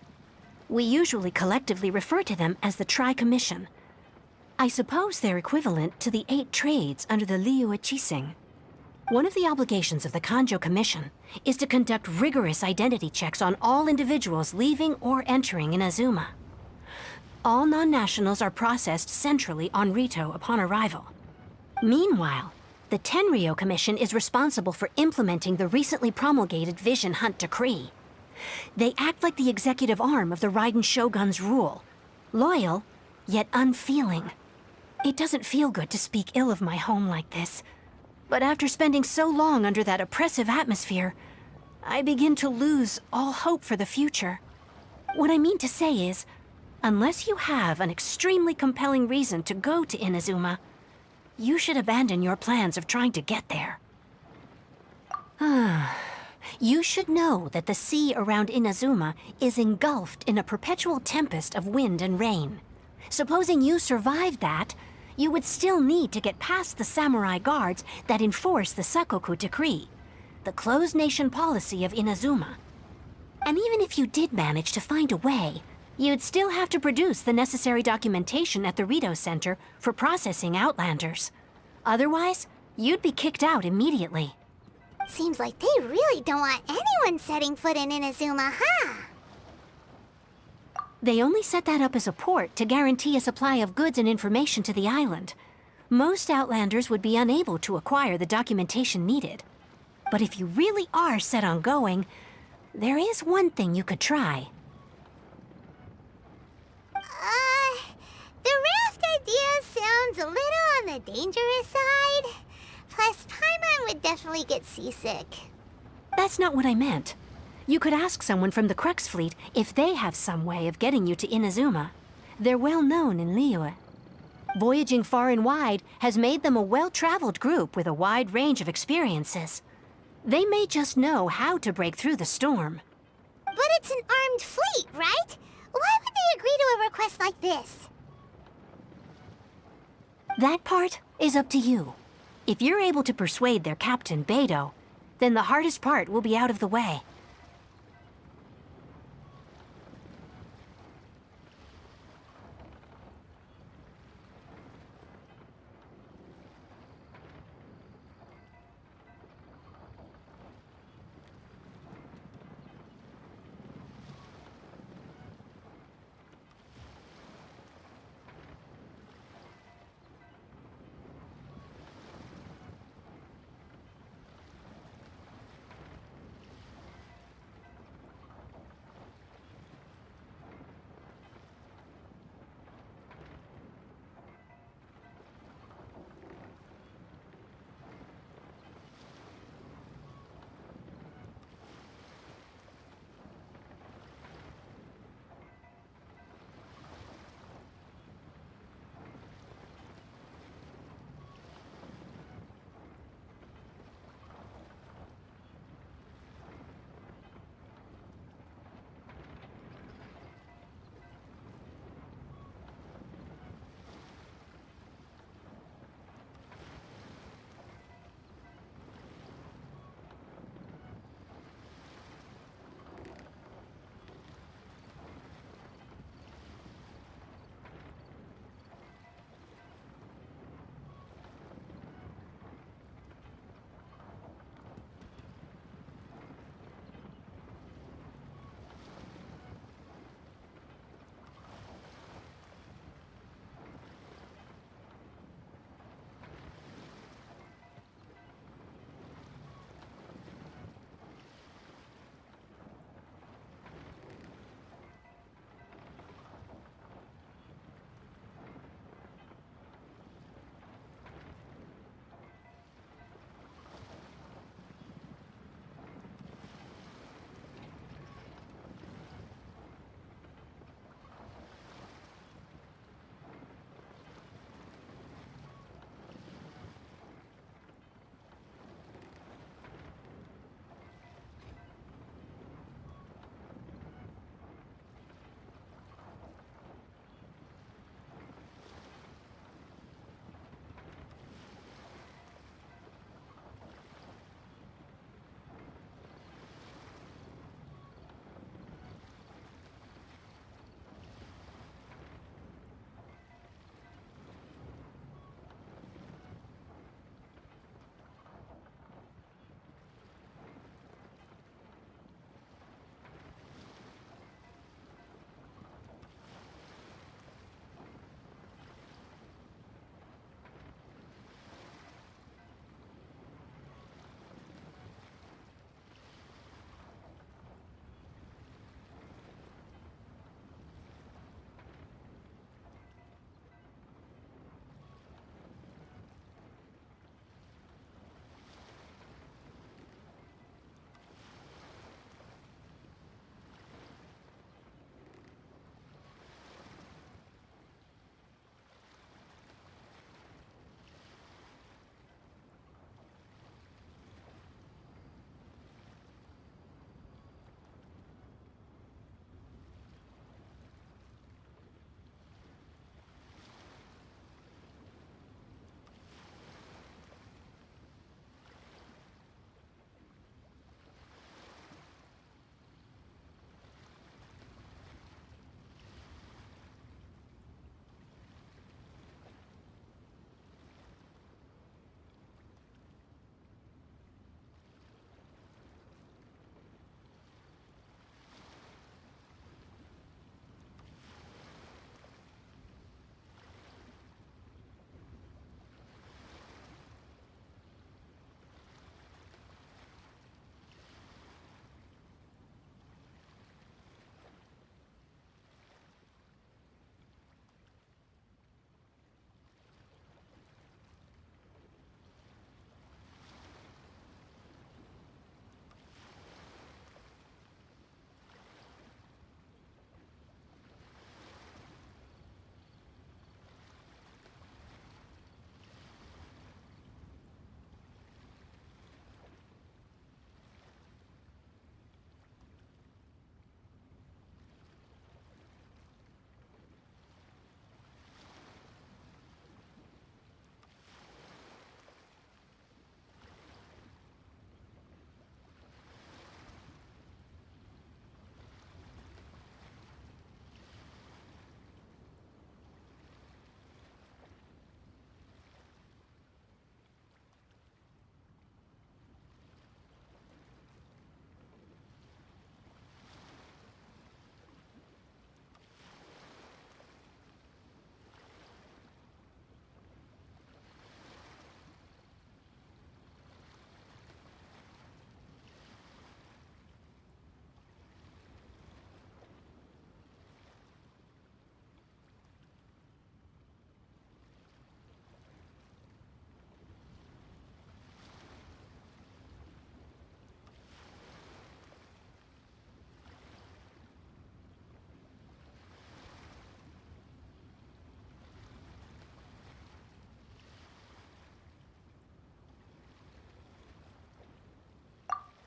We usually collectively refer to them as the Tri-Commission. I suppose they're equivalent to the 8 trades under the Liyue Qixing. One of the obligations of the Kanjo Commission is to conduct rigorous identity checks on all individuals leaving or entering Inazuma. All non-nationals are processed centrally on Rito upon arrival. Meanwhile, the Tenryou Commission is responsible for implementing the recently promulgated Vision Hunt Decree. They act like the executive arm of the Raiden Shogun's rule, loyal, yet unfeeling. It doesn't feel good to speak ill of my home like this, but after spending so long under that oppressive atmosphere, I begin to lose all hope for the future. What I mean to say is, unless you have an extremely compelling reason to go to Inazuma, you should abandon your plans of trying to get there. You should know that the sea around Inazuma is engulfed in a perpetual tempest of wind and rain. Supposing you survived that, you would still need to get past the samurai guards that enforce the Sakoku Decree, the closed nation policy of Inazuma. And even if you did manage to find a way, you'd still have to produce the necessary documentation at the Rito Center for processing Outlanders. Otherwise, you'd be kicked out immediately. Seems like they really don't want anyone setting foot in Inazuma, huh? They only set that up as a port to guarantee a supply of goods and information to the island. Most Outlanders would be unable to acquire the documentation needed. But if you really are set on going, there is one thing you could try. The raft idea sounds a little on the dangerous side. Plus, Paimon would definitely get seasick. That's not what I meant. You could ask someone from the Crux Fleet if they have some way of getting you to Inazuma. They're well known in Liyue. Voyaging far and wide has made them a well-traveled group with a wide range of experiences. They may just know how to break through the storm. But it's an armed fleet, right? Why would they agree to a request like this? That part is up to you. If you're able to persuade their captain, Beidou, then the hardest part will be out of the way.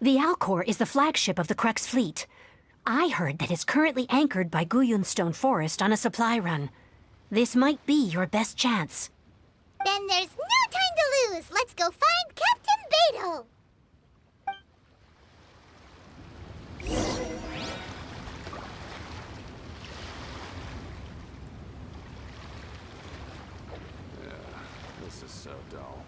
The Alcor is the flagship of the Crux fleet. I heard that it's currently anchored by Guyunstone Forest on a supply run. This might be your best chance. Then there's no time to lose. Let's go find Captain Beto. This is so dull.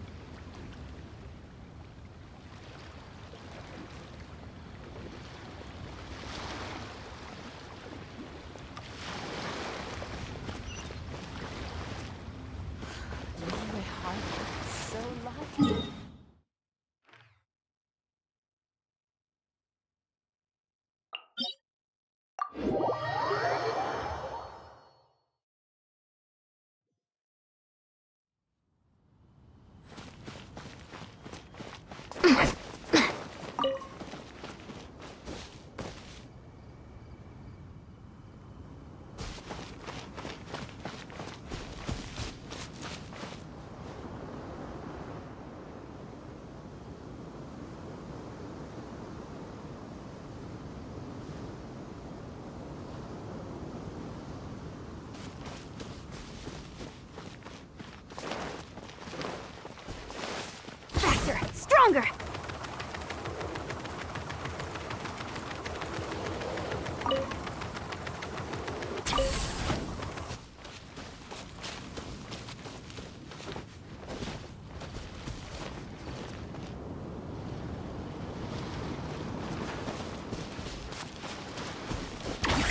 Stronger!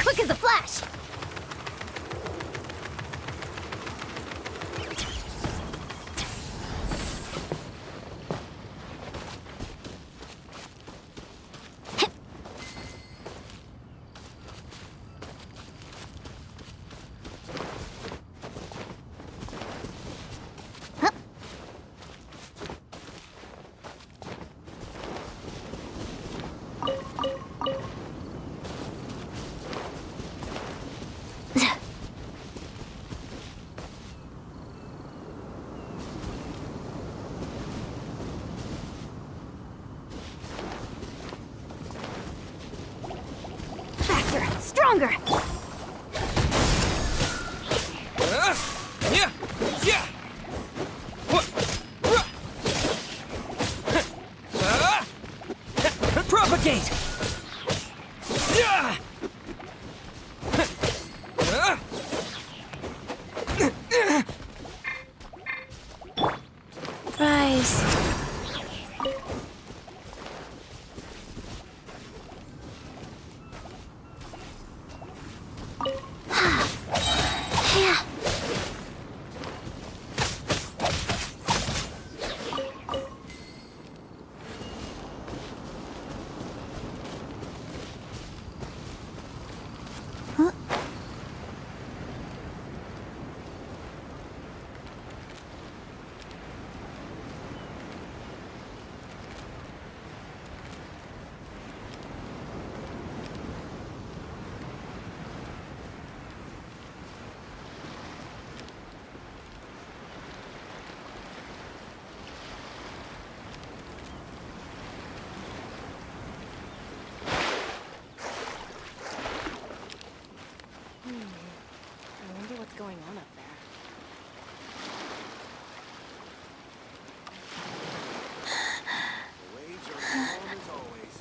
Quick as a flash! Stronger! Propagate! Rise. I wonder what's going on up there. The waves are as calm as always.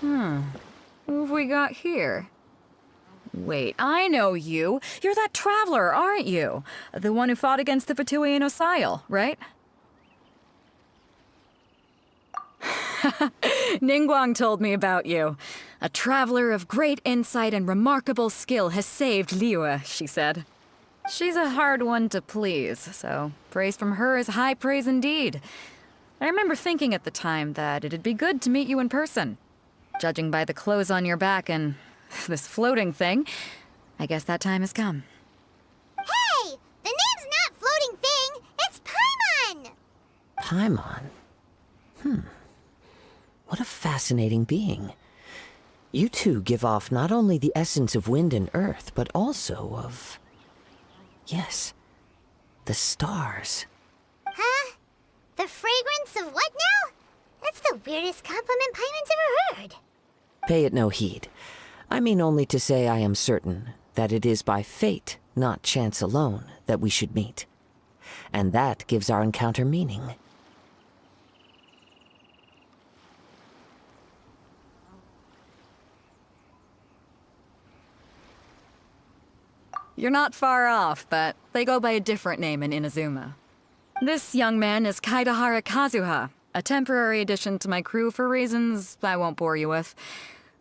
Who have we got here? Wait, I know you. You're that traveler, aren't you? The one who fought against the Fatui and Osile, right? Ningguang told me about you. A traveler of great insight and remarkable skill has saved Liyue, she said. She's a hard one to please, so praise from her is high praise indeed. I remember thinking at the time that it'd be good to meet you in person. Judging by the clothes on your back and this floating thing, I guess that time has come. Hey! The name's not Floating Thing, it's Paimon! Paimon? What a fascinating being. You two give off not only the essence of wind and earth, but also of... yes, the stars. Huh? The fragrance of what now? That's the weirdest compliment Paimon's ever heard. Pay it no heed. I mean only to say I am certain that it is by fate, not chance alone, that we should meet. And that gives our encounter meaning. You're not far off, but they go by a different name in Inazuma. This young man is Kaidahara Kazuha, a temporary addition to my crew for reasons I won't bore you with.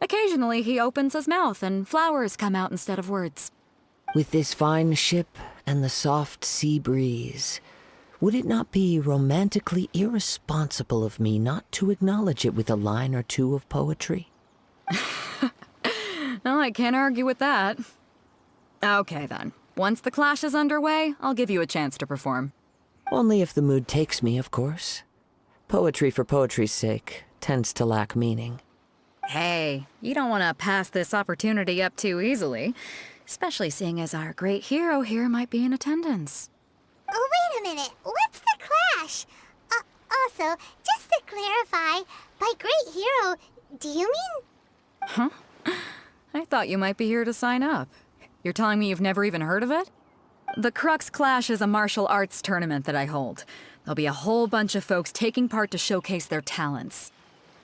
Occasionally, he opens his mouth and flowers come out instead of words. With this fine ship and the soft sea breeze, would it not be romantically irresponsible of me not to acknowledge it with a line or two of poetry? No, I can't argue with that. Okay then. Once the clash is underway, I'll give you a chance to perform. Only if the mood takes me, of course. Poetry for poetry's sake tends to lack meaning. Hey, you don't want to pass this opportunity up too easily, especially seeing as our great hero here might be in attendance. Oh, wait a minute. What's the clash? Also, just to clarify, by great hero, do you mean... Huh? I thought you might be here to sign up. You're telling me you've never even heard of it? The Crux Clash is a martial arts tournament that I hold. There'll be a whole bunch of folks taking part to showcase their talents.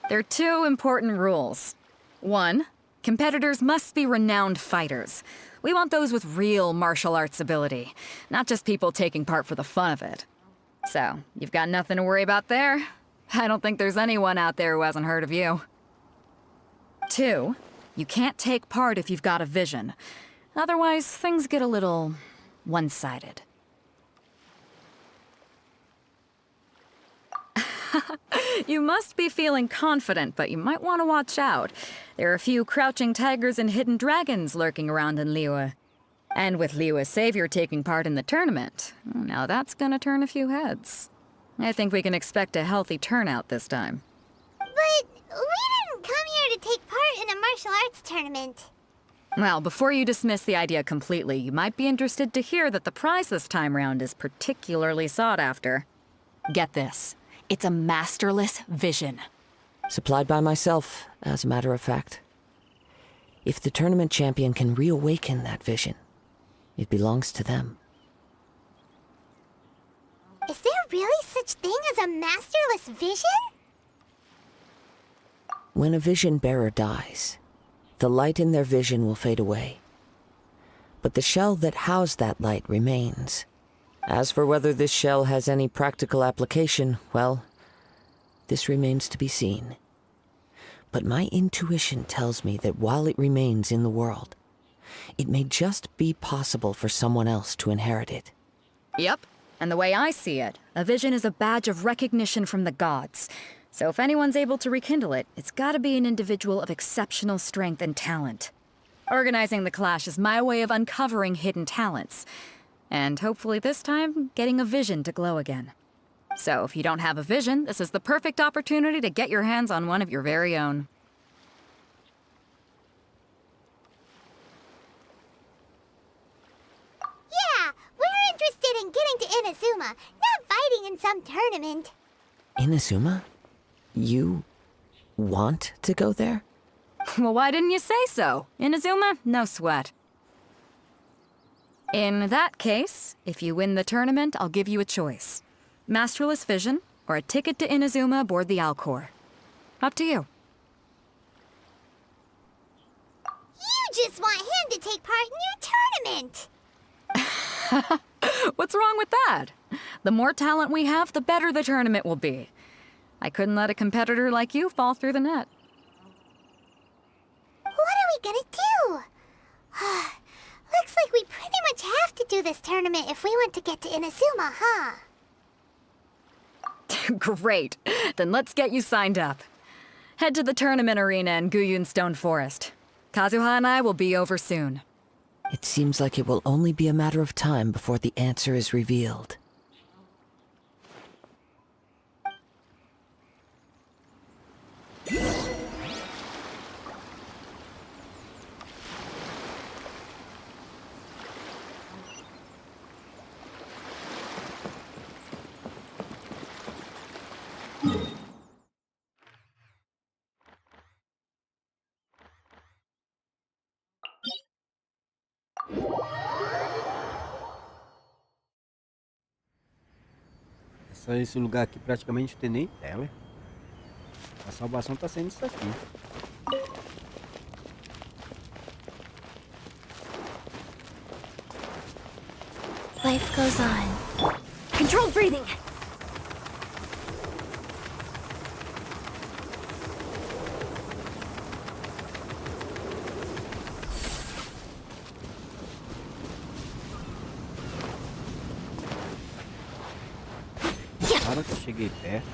There are 2 important rules. 1, competitors must be renowned fighters. We want those with real martial arts ability, not just people taking part for the fun of it. So, you've got nothing to worry about there. I don't think there's anyone out there who hasn't heard of you. 2, you can't take part if you've got a vision. Otherwise, things get a little one-sided. You must be feeling confident, but you might want to watch out. There are a few crouching tigers and hidden dragons lurking around in Liyue. And with Liyue's savior taking part in the tournament, now that's gonna turn a few heads. I think we can expect a healthy turnout this time. But we didn't come here to take part in a martial arts tournament. Well, before you dismiss the idea completely, you might be interested to hear that the prize this time round is particularly sought after. Get this. It's a masterless vision. Supplied by myself, as a matter of fact. If the tournament champion can reawaken that vision, it belongs to them. Is there really such thing as a masterless vision? When a vision bearer dies, the light in their vision will fade away. But the shell that housed that light remains. As for whether this shell has any practical application, well, this remains to be seen. But my intuition tells me that while it remains in the world, it may just be possible for someone else to inherit it. Yep, and the way I see it, a vision is a badge of recognition from the gods. So if anyone's able to rekindle it, it's gotta be an individual of exceptional strength and talent. Organizing the clash is my way of uncovering hidden talents. And hopefully this time, getting a vision to glow again. So if you don't have a vision, this is the perfect opportunity to get your hands on one of your very own. Yeah, we're interested in getting to Inazuma, not fighting in some tournament. Inazuma? You want to go there? Well, why didn't you say so? Inazuma? No sweat. In that case, if you win the tournament, I'll give you a choice. Masterless Vision, or a ticket to Inazuma aboard the Alcor. Up to you. just want him to take part in your tournament. What's wrong with that? The more talent we have, the better the tournament will be. I couldn't let a competitor like you fall through the net. What are we gonna do? Looks like we pretty much have to do this tournament if we want to get to Inazuma, huh? Great. Then let's get you signed up. Head to the tournament arena in Guyun Stone Forest. Kazuha and I will be over soon. It seems like it will only be a matter of time before the answer is revealed. Esse lugar aqui praticamente não tem nem tela. A salvação tá sendo isso aqui. Life goes on. Controlled breathing. Para que eu cheguei perto.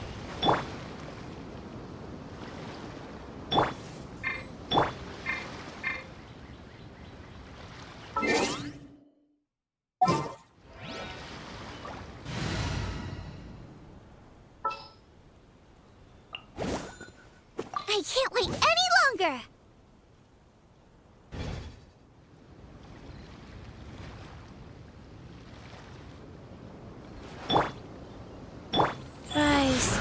I can't wait any longer! Rise.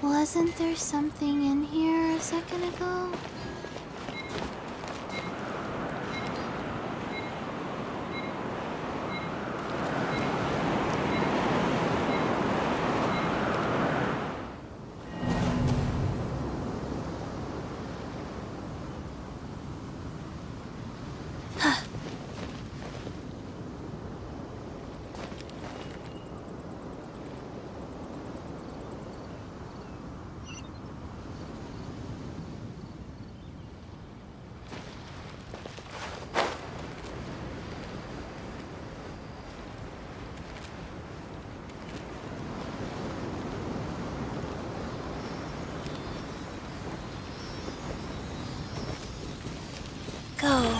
Wasn't there something in here a second ago? go.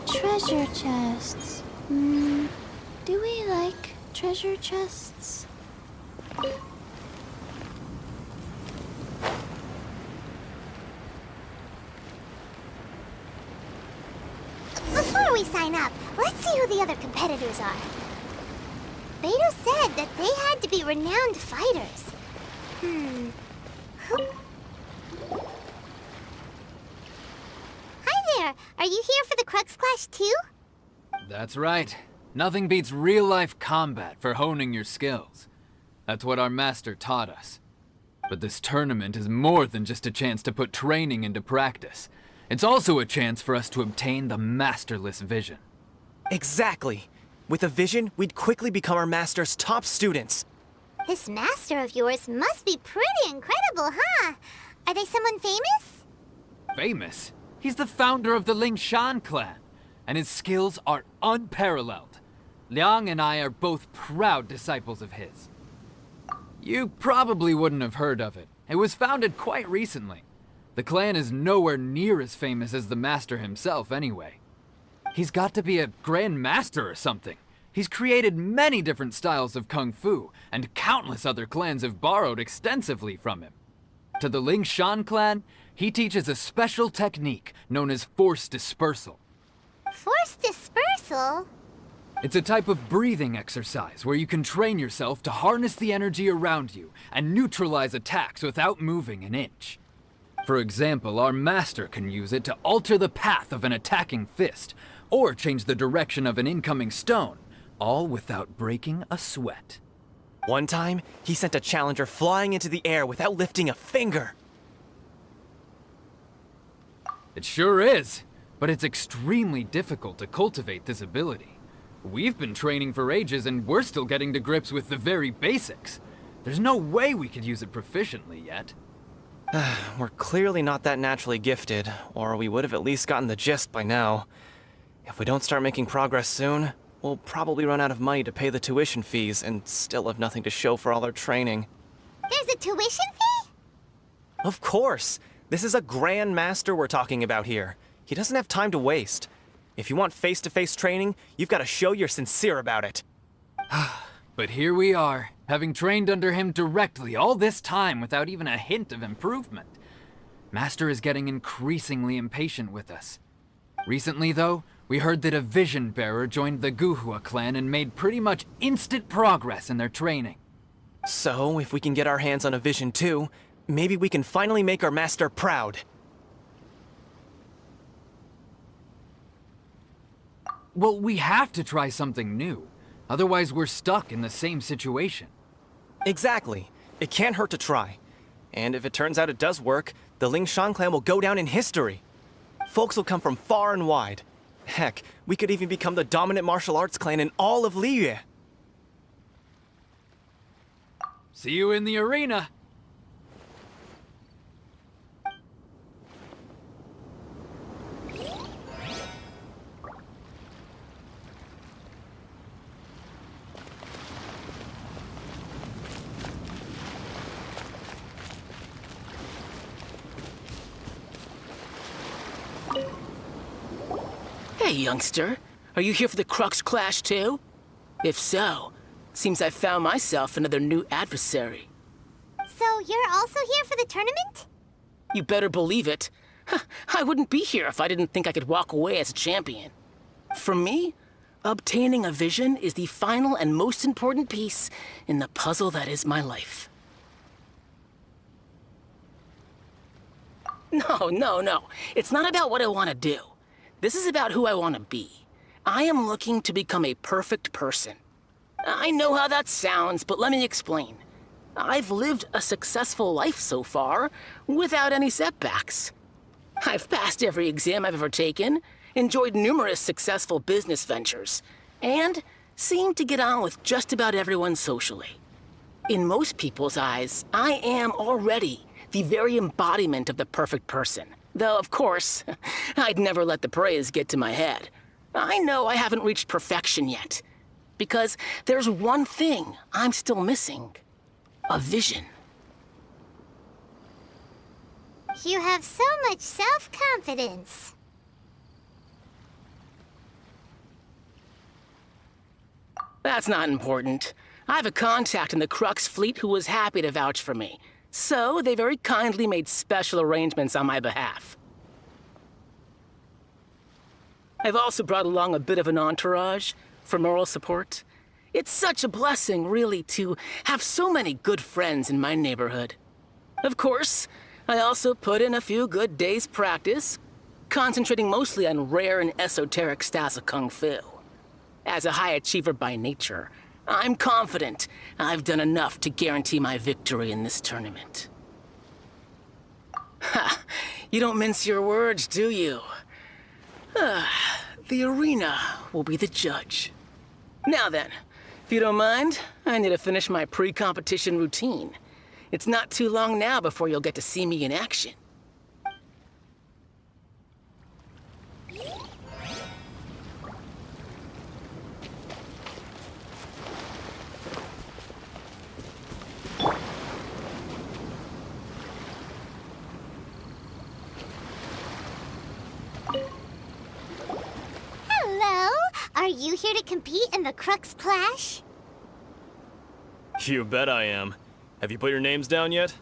Treasure chests. Do we like treasure chests? Before we sign up, let's see who the other competitors are. Beto said that they had to be renowned fighters. Hi there! Are you here for the Crux Clash too? That's right. Nothing beats real-life combat for honing your skills. That's what our master taught us. But this tournament is more than just a chance to put training into practice. It's also a chance for us to obtain the masterless vision. Exactly. With a vision, we'd quickly become our master's top students. This master of yours must be pretty incredible, huh? Are they someone famous? Famous? He's the founder of the Lingshan clan, and his skills are unparalleled. Liang and I are both proud disciples of his. You probably wouldn't have heard of it. It was founded quite recently. The clan is nowhere near as famous as the master himself anyway. He's got to be a grand master or something. He's created many different styles of kung fu, and countless other clans have borrowed extensively from him. To the Lingshan clan, he teaches a special technique known as force dispersal. Force dispersal? It's a type of breathing exercise where you can train yourself to harness the energy around you and neutralize attacks without moving an inch. For example, our master can use it to alter the path of an attacking fist, or change the direction of an incoming stone, all without breaking a sweat. One time, he sent a challenger flying into the air without lifting a finger. It sure is, but it's extremely difficult to cultivate this ability. We've been training for ages and we're still getting to grips with the very basics. There's no way we could use it proficiently yet. We're clearly not that naturally gifted, or we would have at least gotten the gist by now. If we don't start making progress soon, we'll probably run out of money to pay the tuition fees and still have nothing to show for all our training. There's a tuition fee? Of course! This is a grand master we're talking about here. He doesn't have time to waste. If you want face-to-face training, you've got to show you're sincere about it. But here we are, having trained under him directly all this time without even a hint of improvement. Master is getting increasingly impatient with us. Recently, though, we heard that a vision bearer joined the Guhua clan and made pretty much instant progress in their training. So, if we can get our hands on a vision too, maybe we can finally make our master proud. Well, we have to try something new. Otherwise, we're stuck in the same situation. Exactly. It can't hurt to try. And if it turns out it does work, the Lingshan clan will go down in history. Folks will come from far and wide. Heck, we could even become the dominant martial arts clan in all of Liyue. See you in the arena! Hey, youngster. Are you here for the Crux Clash too? If so, seems I found myself another new adversary. So you're also here for the tournament? You better believe it. I wouldn't be here if I didn't think I could walk away as a champion. For me, obtaining a vision is the final and most important piece in the puzzle that is my life. No. It's not about what I want to do. This is about who I want to be. I am looking to become a perfect person. I know how that sounds, but let me explain. I've lived a successful life so far, without any setbacks. I've passed every exam I've ever taken, enjoyed numerous successful business ventures, and seem to get on with just about everyone socially. In most people's eyes, I am already the very embodiment of the perfect person. Though, of course, I'd never let the praise get to my head. I know I haven't reached perfection yet, because there's one thing I'm still missing. A vision. You have so much self-confidence. That's not important. I have a contact in the Crux fleet who was happy to vouch for me. So, they very kindly made special arrangements on my behalf. I've also brought along a bit of an entourage for moral support. It's such a blessing, really, to have so many good friends in my neighborhood. Of course, I also put in a few good days' practice, concentrating mostly on rare and esoteric styles of Kung Fu. As a high achiever by nature, I'm confident I've done enough to guarantee my victory in this tournament. Ha! You don't mince your words, do you? The arena will be the judge. Now then, if you don't mind, I need to finish my pre-competition routine. It's not too long now before you'll get to see me in action. Hello? Are you here to compete in the Crux Clash? You bet I am. Have you put your names down yet?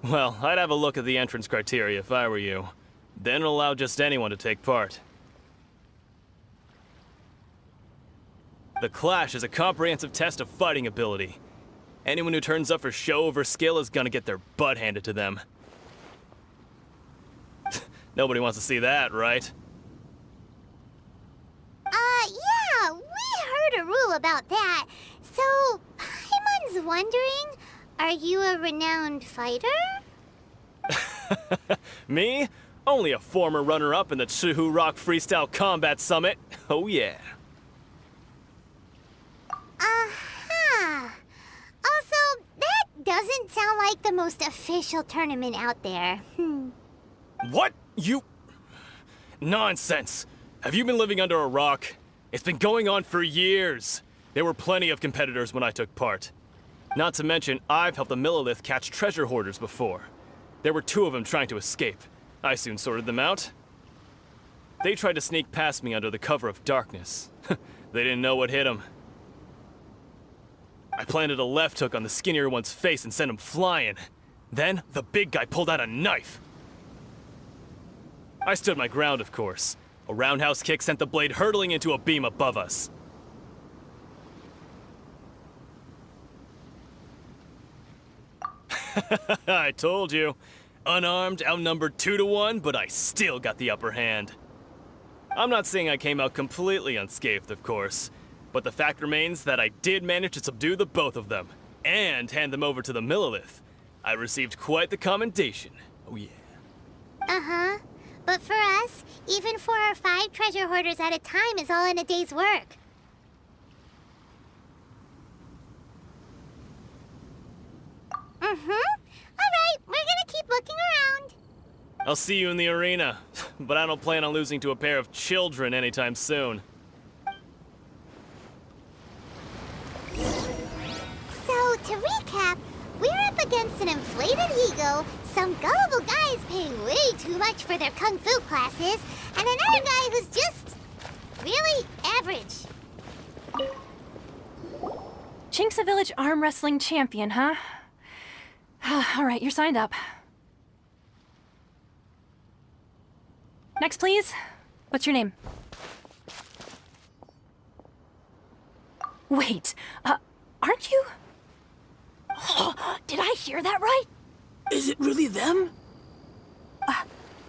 Well, I'd have a look at the entrance criteria if I were you. Then allow just anyone to take part. The Clash is a comprehensive test of fighting ability. Anyone who turns up for show over skill is gonna get their butt handed to them. Nobody wants to see that, right? Yeah, we heard a rule about that. So, Paimon's wondering, are you a renowned fighter? Me? Only a former runner-up in the Chihu Rock Freestyle Combat Summit. Oh yeah. Aha! Also, that doesn't sound like the most official tournament out there. What? You... Nonsense. Have you been living under a rock? It's been going on for years. There were plenty of competitors when I took part. Not to mention, I've helped the Millilith catch treasure hoarders before. There were 2 of them trying to escape. I soon sorted them out. They tried to sneak past me under the cover of darkness. They didn't know what hit them. I planted a left hook on the skinnier one's face and sent him flying. Then, the big guy pulled out a knife. I stood my ground, of course. A roundhouse kick sent the blade hurtling into a beam above us. I told you. Unarmed, outnumbered 2 to 1, but I still got the upper hand. I'm not saying I came out completely unscathed, of course, but the fact remains that I did manage to subdue the both of them, and hand them over to the Millilith. I received quite the commendation. Oh yeah. Uh-huh. But for us, even 4 or 5 treasure hoarders at a time is all in a day's work. Alright, we're gonna keep looking around. I'll see you in the arena, but I don't plan on losing to a pair of children anytime soon. So, to recap, we're up against an inflated ego, some gullible guys paying way too much for their kung fu classes, and another guy who's just really average. Chink's a village arm wrestling champion, huh? All right, you're signed up. Next, please. What's your name? Wait, aren't you? Did I hear that right? Is it really them?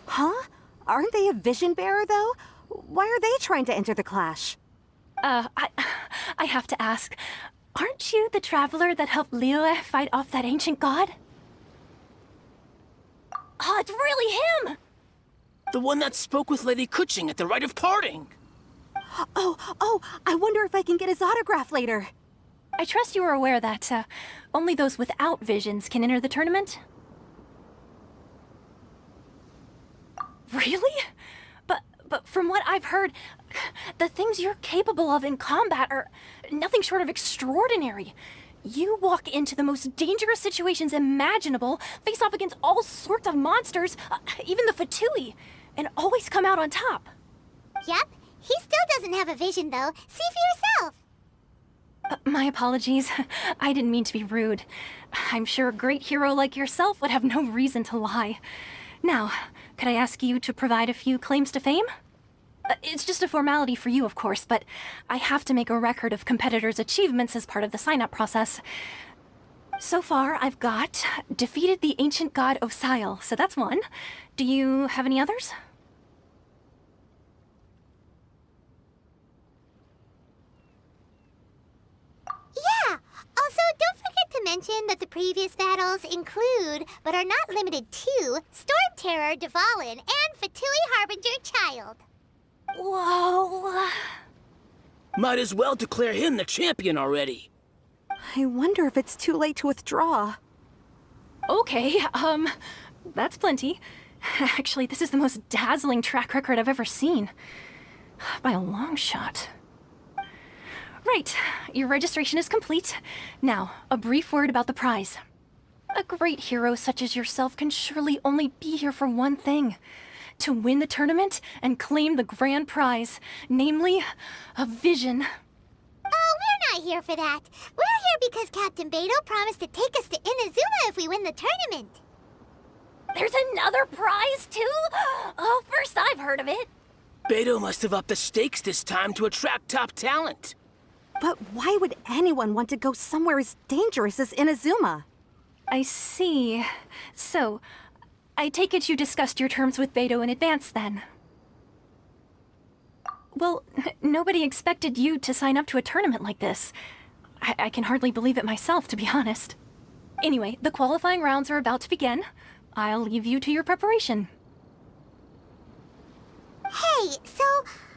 Huh? Aren't they a vision bearer, though? Why are they trying to enter the clash? I have to ask, aren't you the traveler that helped Liyue fight off that ancient god? Oh, it's really him! The one that spoke with Lady Kuching at the rite of parting. Oh, I wonder if I can get his autograph later. I trust you are aware that only those without visions can enter the tournament? Really? But from what I've heard, the things you're capable of in combat are nothing short of extraordinary. You walk into the most dangerous situations imaginable, face off against all sorts of monsters, even the Fatui, and always come out on top. Yep, he still doesn't have a vision though. See for yourself. My apologies. I didn't mean to be rude. I'm sure a great hero like yourself would have no reason to lie. Now, could I ask you to provide a few claims to fame? It's just a formality for you, of course, but I have to make a record of competitors' achievements as part of the sign-up process. So far, I've got defeated the ancient god Osial, so that's one. Do you have any others? Yeah! Also, don't forget to mention that the previous battles include, but are not limited to, Storm Terror Dvalin and Fatui Harbinger Child. Whoa! Might as well declare him the champion already. I wonder if it's too late to withdraw. Okay, that's plenty. Actually, this is the most dazzling track record I've ever seen. By a long shot. Right, your registration is complete. Now, a brief word about the prize. A great hero such as yourself can surely only be here for one thing. To win the tournament and claim the grand prize, namely, a vision. Oh, we're not here for that. We're here because Captain Beto promised to take us to Inazuma if we win the tournament. There's another prize, too? Oh, first I've heard of it. Beto must have upped the stakes this time to attract top talent. But why would anyone want to go somewhere as dangerous as Inazuma? I see. So, I take it you discussed your terms with Beto in advance, then? Well, nobody expected you to sign up to a tournament like this. I can hardly believe it myself, to be honest. Anyway, the qualifying rounds are about to begin. I'll leave you to your preparation. Hey, so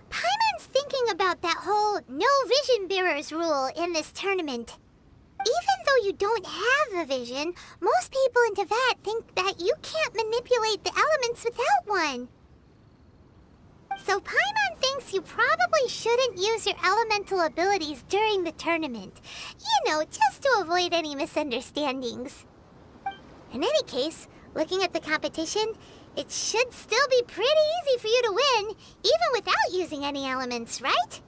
Paimon's thinking about that whole no vision bearers rule in this tournament. Even though you don't have a vision, most people in Teyvat think that you can't manipulate the elements without one. So Paimon thinks you probably shouldn't use your elemental abilities during the tournament. You know, just to avoid any misunderstandings. In any case, looking at the competition, it should still be pretty easy for you to win, even without using any elements, right?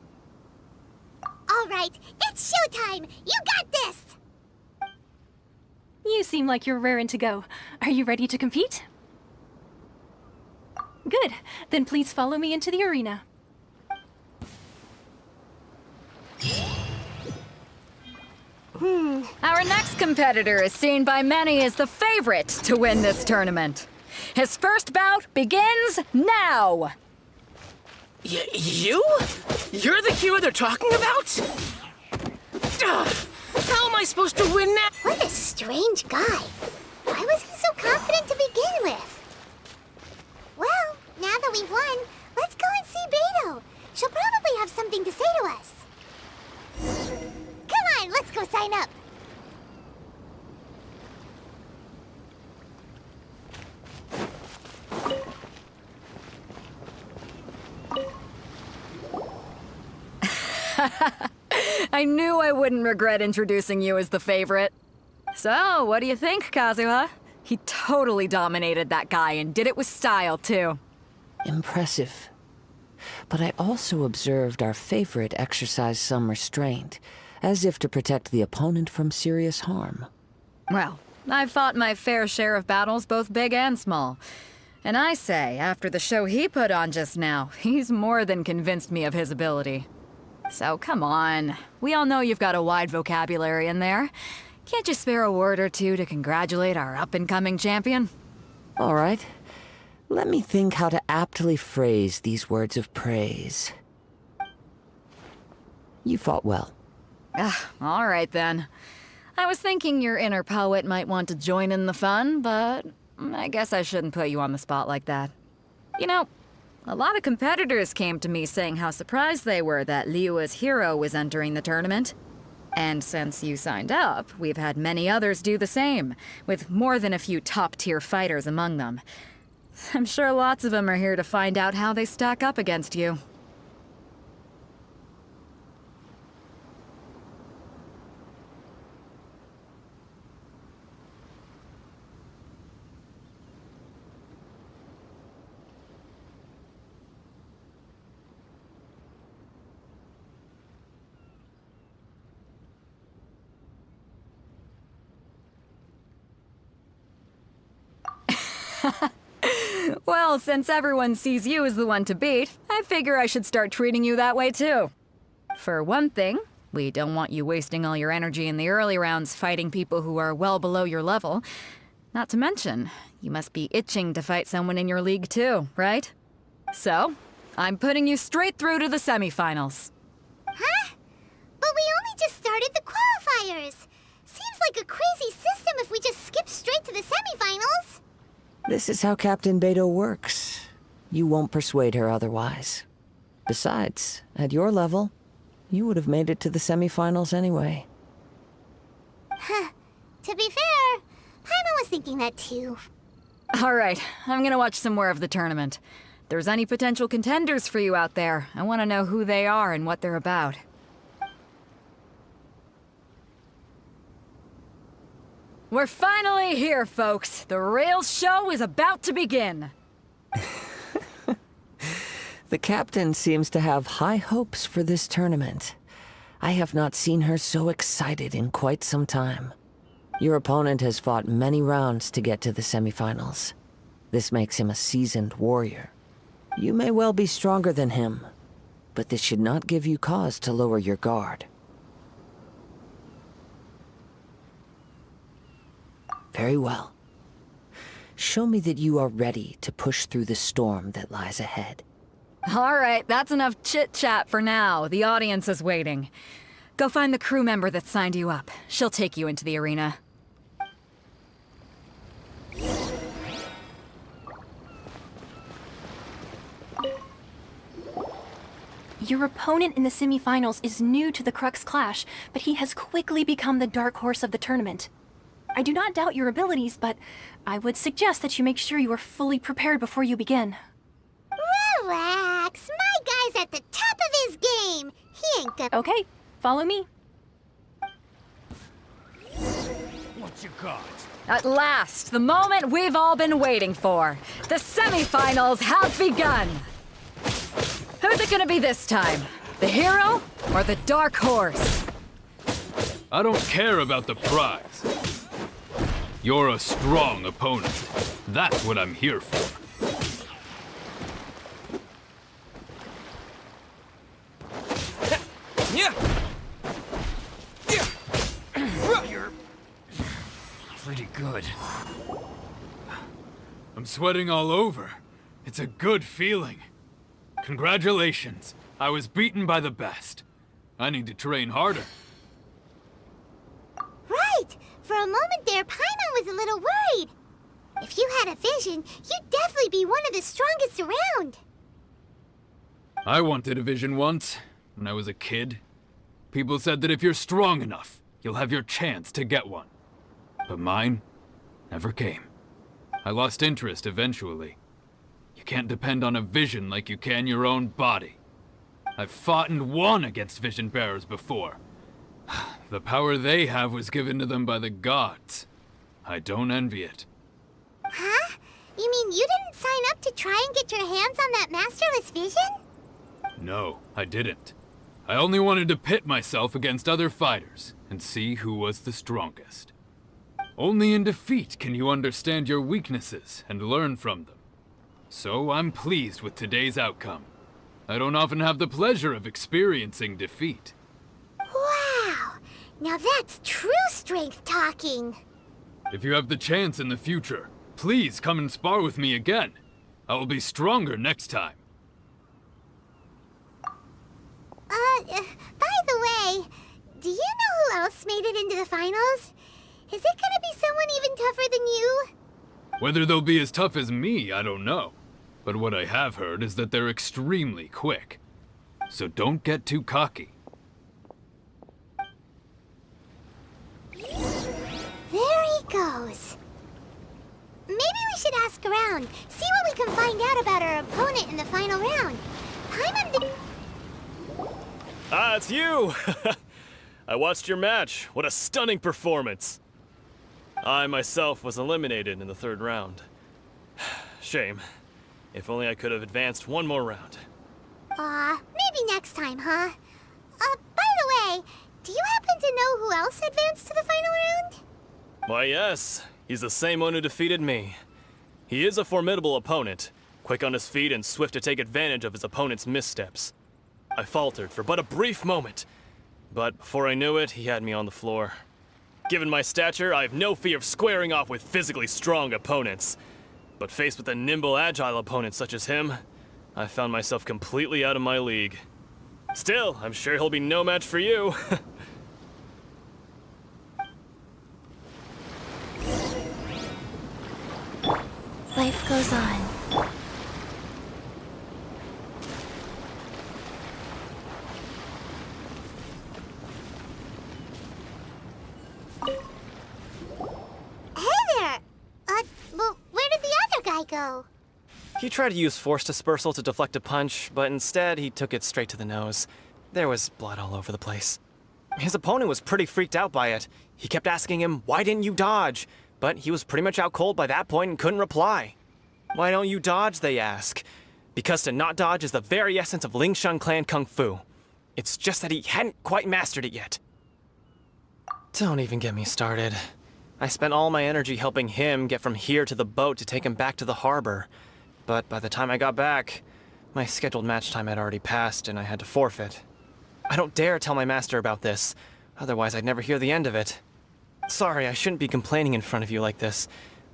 All right, it's showtime! You got this! You seem like you're raring to go. Are you ready to compete? Good. Then please follow me into the arena. Our next competitor is seen by many as the favorite to win this tournament. His first bout begins now! You? You're the hero they're talking about? How am I supposed to win now? What a strange guy. Why was he so confident to begin with? Well, now that we've won, let's go and see Beto. She'll probably have something to say to us. Come on, let's go sign up. I knew I wouldn't regret introducing you as the favorite. So, what do you think, Kazuha? He totally dominated that guy and did it with style, too. Impressive. But I also observed our favorite exercise some restraint, as if to protect the opponent from serious harm. Well, I've fought my fair share of battles, both big and small. And I say, after the show he put on just now, he's more than convinced me of his ability. So come on, we all know you've got a wide vocabulary in there. Can't you spare a word or two to congratulate our up-and-coming champion? All right. Let me think how to aptly phrase these words of praise. You fought well. All right then. I was thinking your inner poet might want to join in the fun, but I guess I shouldn't put you on the spot like that. You know, a lot of competitors came to me saying how surprised they were that Liyue's hero was entering the tournament. And since you signed up, we've had many others do the same, with more than a few top-tier fighters among them. I'm sure lots of them are here to find out how they stack up against you. Well, since everyone sees you as the one to beat, I figure I should start treating you that way too. For one thing, we don't want you wasting all your energy in the early rounds fighting people who are well below your level. Not to mention, you must be itching to fight someone in your league too, right? So, I'm putting you straight through to the semifinals. Huh? But we only just started the qualifiers. Seems like a crazy system if we just skip straight to the semifinals. This is how Captain Beto works. You won't persuade her otherwise. Besides, at your level, you would have made it to the semifinals anyway. Huh. To be fair, Paimon was thinking that too. Alright, I'm gonna watch some more of the tournament. If there's any potential contenders for you out there, I want to know who they are and what they're about. We're finally here, folks. The real show is about to begin. The captain seems to have high hopes for this tournament. I have not seen her so excited in quite some time. Your opponent has fought many rounds to get to the semifinals. This makes him a seasoned warrior. You may well be stronger than him, but this should not give you cause to lower your guard. Very well. Show me that you are ready to push through the storm that lies ahead. Alright, that's enough chit-chat for now. The audience is waiting. Go find the crew member that signed you up. She'll take you into the arena. Your opponent in the semifinals is new to the Crux Clash, but he has quickly become the dark horse of the tournament. I do not doubt your abilities, but I would suggest that you make sure you are fully prepared before you begin. Relax. My guy's at the top of his game. He ain't gonna... Okay, follow me. What you got? At last, the moment we've all been waiting for. The semifinals have begun. Who's it gonna be this time? The hero or the dark horse? I don't care about the prize. You're a strong opponent. That's what I'm here for. You're pretty good. I'm sweating all over. It's a good feeling. Congratulations. I was beaten by the best. I need to train harder. Right! For a moment there, Paimon was a little worried. If you had a vision, you'd definitely be one of the strongest around. I wanted a vision once, when I was a kid. People said that if you're strong enough, you'll have your chance to get one. But mine never came. I lost interest eventually. You can't depend on a vision like you can your own body. I've fought and won against vision bearers before. The power they have was given to them by the gods. I don't envy it. Huh? You mean you didn't sign up to try and get your hands on that masterless vision? No, I didn't. I only wanted to pit myself against other fighters and see who was the strongest. Only in defeat can you understand your weaknesses and learn from them. So I'm pleased with today's outcome. I don't often have the pleasure of experiencing defeat. Wow! Now that's true strength talking. If you have the chance in the future, please come and spar with me again. I will be stronger next time. By the way, do you know who else made it into the finals? Is it gonna be someone even tougher than you? Whether they'll be as tough as me, I don't know. But what I have heard is that they're extremely quick. So don't get too cocky. goes. Maybe we should ask around, see what we can find out about our opponent in the final round. Paimon. Ah, it's you! I watched your match. What a stunning performance. I myself was eliminated in the 3rd round. Shame. If only I could have advanced one more round. Maybe next time, huh? By the way, do you happen to know who else advanced to the final round? Why, yes. He's the same one who defeated me. He is a formidable opponent, quick on his feet and swift to take advantage of his opponent's missteps. I faltered for but a brief moment, but before I knew it, he had me on the floor. Given my stature, I have no fear of squaring off with physically strong opponents. But faced with a nimble, agile opponent such as him, I found myself completely out of my league. Still, I'm sure he'll be no match for you. Life goes on. Hey there! Well, where did the other guy go? He tried to use force dispersal to deflect a punch, but instead he took it straight to the nose. There was blood all over the place. His opponent was pretty freaked out by it. He kept asking him, "Why didn't you dodge?" But he was pretty much out cold by that point and couldn't reply. "Why don't you dodge?" they ask. Because to not dodge is the very essence of Lingshan clan kung fu. It's just that he hadn't quite mastered it yet. Don't even get me started. I spent all my energy helping him get from here to the boat to take him back to the harbor. But by the time I got back, my scheduled match time had already passed and I had to forfeit. I don't dare tell my master about this, otherwise I'd never hear the end of it. Sorry, I shouldn't be complaining in front of you like this.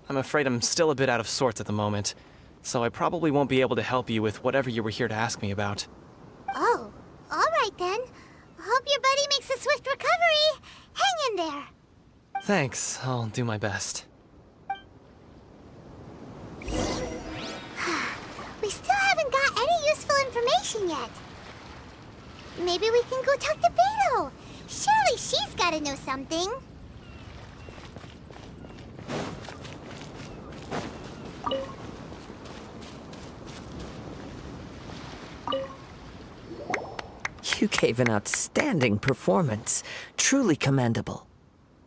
I'm afraid I'm still a bit out of sorts at the moment, so I probably won't be able to help you with whatever you were here to ask me about. Oh, alright then. Hope your buddy makes a swift recovery. Hang in there. Thanks, I'll do my best. We still haven't got any useful information yet. Maybe we can go talk to Beto. Surely she's gotta know something. You gave an outstanding performance. Truly commendable.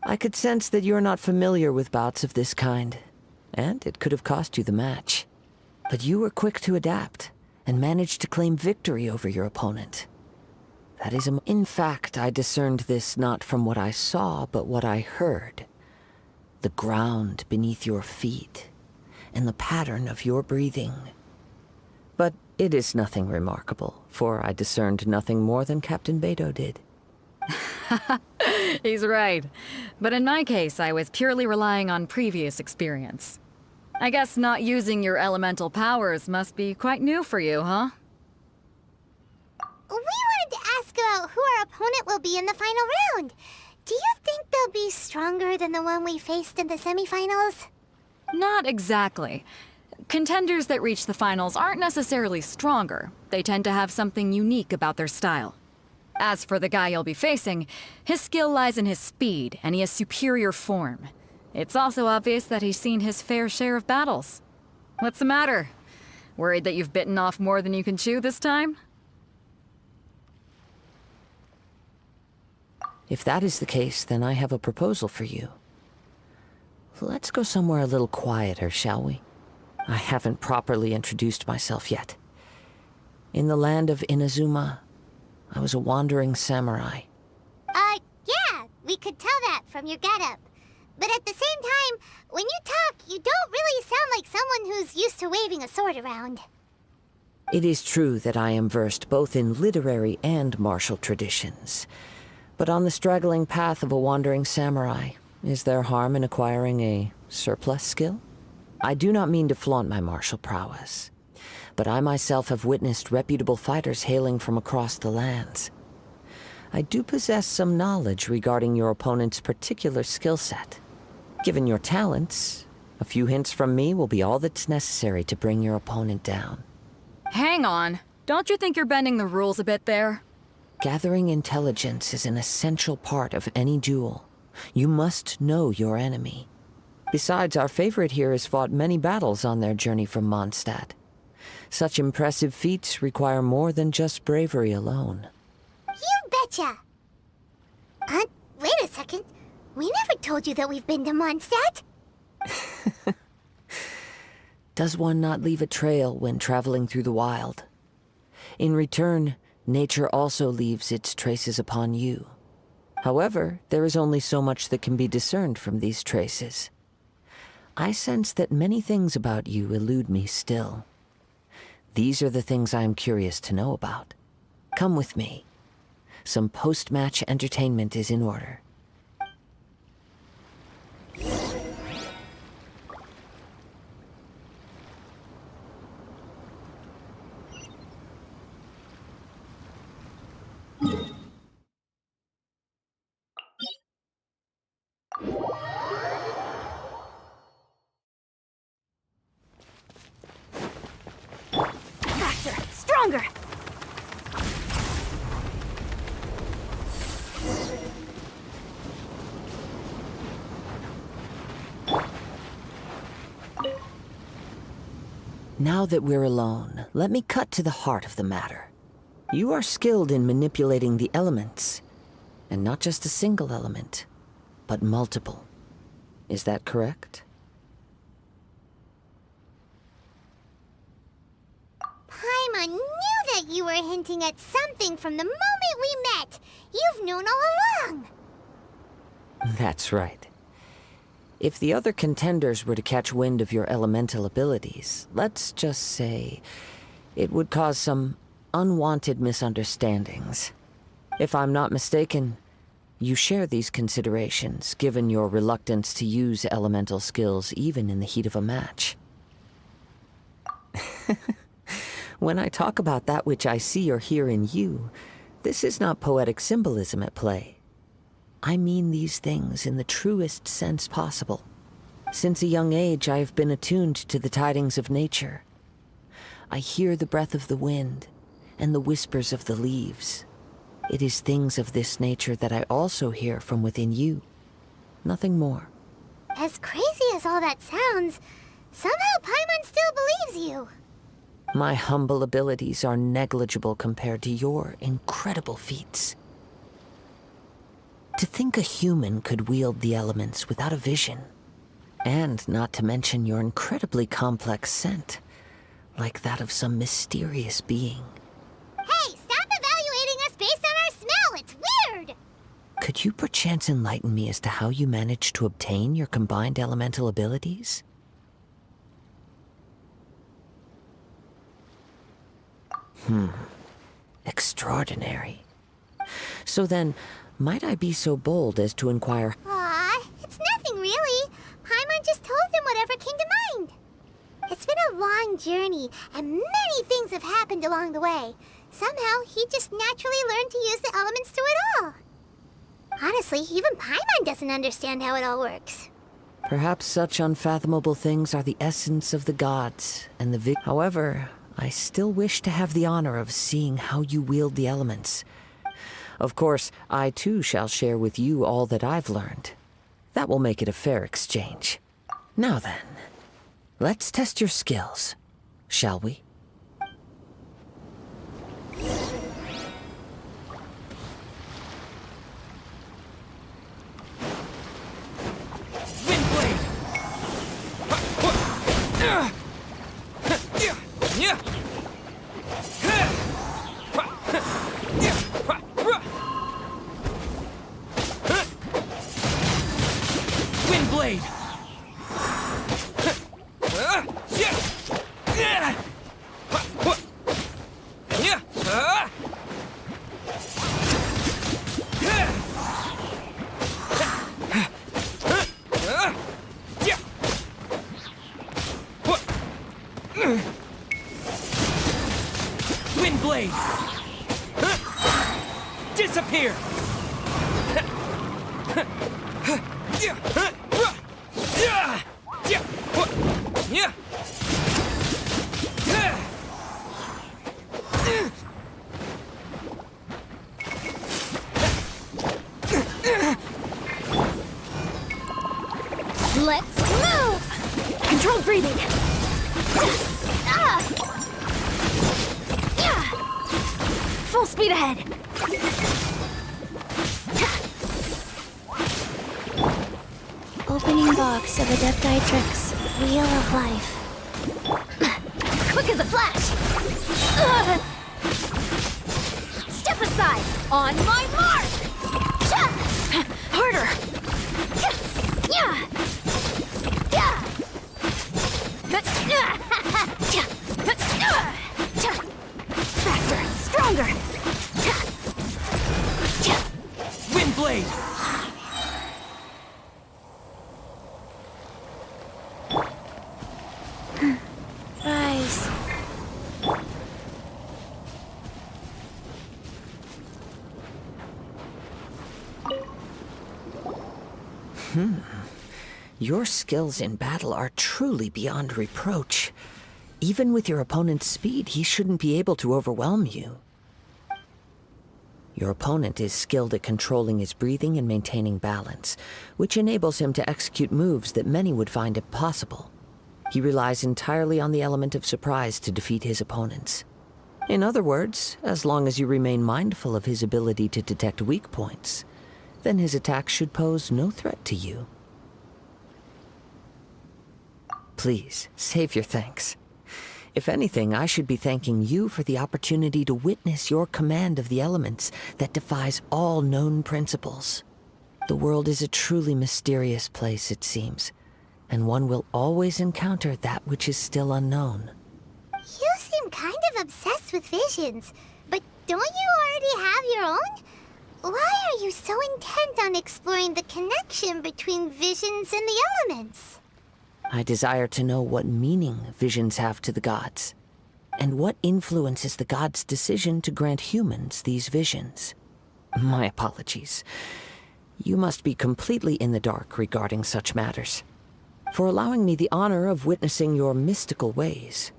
I could sense that you're not familiar with bouts of this kind, and it could have cost you the match. But you were quick to adapt, and managed to claim victory over your opponent. That is in fact, I discerned this not from what I saw, but what I heard. The ground beneath your feet, and the pattern of your breathing. But it is nothing remarkable, for I discerned nothing more than Captain Beto did. He's right. But in my case, I was purely relying on previous experience. I guess not using your elemental powers must be quite new for you, huh? We wanted to ask about who our opponent will be in the final round. Do you think they'll be stronger than the one we faced in the semifinals? Not exactly. Contenders that reach the finals aren't necessarily stronger. They tend to have something unique about their style. As for the guy you'll be facing, his skill lies in his speed, and he has superior form. It's also obvious that he's seen his fair share of battles. What's the matter? Worried that you've bitten off more than you can chew this time? If that is the case, then I have a proposal for you. Let's go somewhere a little quieter, shall we? I haven't properly introduced myself yet. In the land of Inazuma, I was a wandering samurai. Yeah, we could tell that from your getup. But at the same time, when you talk, you don't really sound like someone who's used to waving a sword around. It is true that I am versed both in literary and martial traditions. But on the straggling path of a wandering samurai, is there harm in acquiring a surplus skill? I do not mean to flaunt my martial prowess, but I myself have witnessed reputable fighters hailing from across the lands. I do possess some knowledge regarding your opponent's particular skill set. Given your talents, a few hints from me will be all that's necessary to bring your opponent down. Hang on. Don't you think you're bending the rules a bit there? Gathering intelligence is an essential part of any duel. You must know your enemy. Besides, our favorite here has fought many battles on their journey from Mondstadt. Such impressive feats require more than just bravery alone. You betcha! Wait a second. We never told you that we've been to Mondstadt. Does one not leave a trail when traveling through the wild? In return, nature also leaves its traces upon you. However, there is only so much that can be discerned from these traces. I sense that many things about you elude me still. These are the things I am curious to know about. Come with me. Some post-match entertainment is in order. Faster! Stronger! Now that we're alone, let me cut to the heart of the matter. You are skilled in manipulating the elements, and not just a single element, but multiple. Is that correct? Paimon knew that you were hinting at something from the moment we met. You've known all along. That's right. If the other contenders were to catch wind of your elemental abilities, let's just say it would cause some unwanted misunderstandings. If I'm not mistaken, you share these considerations, given your reluctance to use elemental skills even in the heat of a match. When I talk about that which I see or hear in you, this is not poetic symbolism at play. I mean these things in the truest sense possible. Since a young age, I have been attuned to the tidings of nature. I hear the breath of the wind and the whispers of the leaves. It is things of this nature that I also hear from within you. Nothing more. As crazy as all that sounds, somehow Paimon still believes you. My humble abilities are negligible compared to your incredible feats. To think a human could wield the elements without a vision, and not to mention your incredibly complex scent, like that of some mysterious being. Hey, stop evaluating us based on our smell! It's weird! Could you perchance enlighten me as to how you managed to obtain your combined elemental abilities? Extraordinary. So then, might I be so bold as to inquire? Aw, it's nothing really. Paimon just told him whatever came to mind. It's been a long journey, and many things have happened along the way. Somehow, he just naturally learned to use the elements through it all. Honestly, even Paimon doesn't understand how it all works. Perhaps such unfathomable things are the essence of the gods, and the However, I still wish to have the honor of seeing how you wield the elements. Of course, I too shall share with you all that I've learned. That will make it a fair exchange. Now then, let's test your skills, shall we? Windblade! Windblade! Disappear! Let's move! speed ahead! Opening box of Adepti-Trix, Wheel of Life. Quick as a flash! Step aside! On my mark! Harder! Faster! Stronger! Windblade! Rise. Your skills in battle are truly beyond reproach. Even with your opponent's speed, he shouldn't be able to overwhelm you. Your opponent is skilled at controlling his breathing and maintaining balance, which enables him to execute moves that many would find impossible. He relies entirely on the element of surprise to defeat his opponents. In other words, as long as you remain mindful of his ability to detect weak points, then his attacks should pose no threat to you. Please, save your thanks. If anything, I should be thanking you for the opportunity to witness your command of the elements that defies all known principles. The world is a truly mysterious place, it seems, and one will always encounter that which is still unknown. You seem kind of obsessed with visions, but don't you already have your own? Why are you so intent on exploring the connection between visions and the elements? I desire to know what meaning visions have to the gods, and what influences the gods' decision to grant humans these visions. My apologies. You must be completely in the dark regarding such matters. For allowing me the honor of witnessing your mystical ways,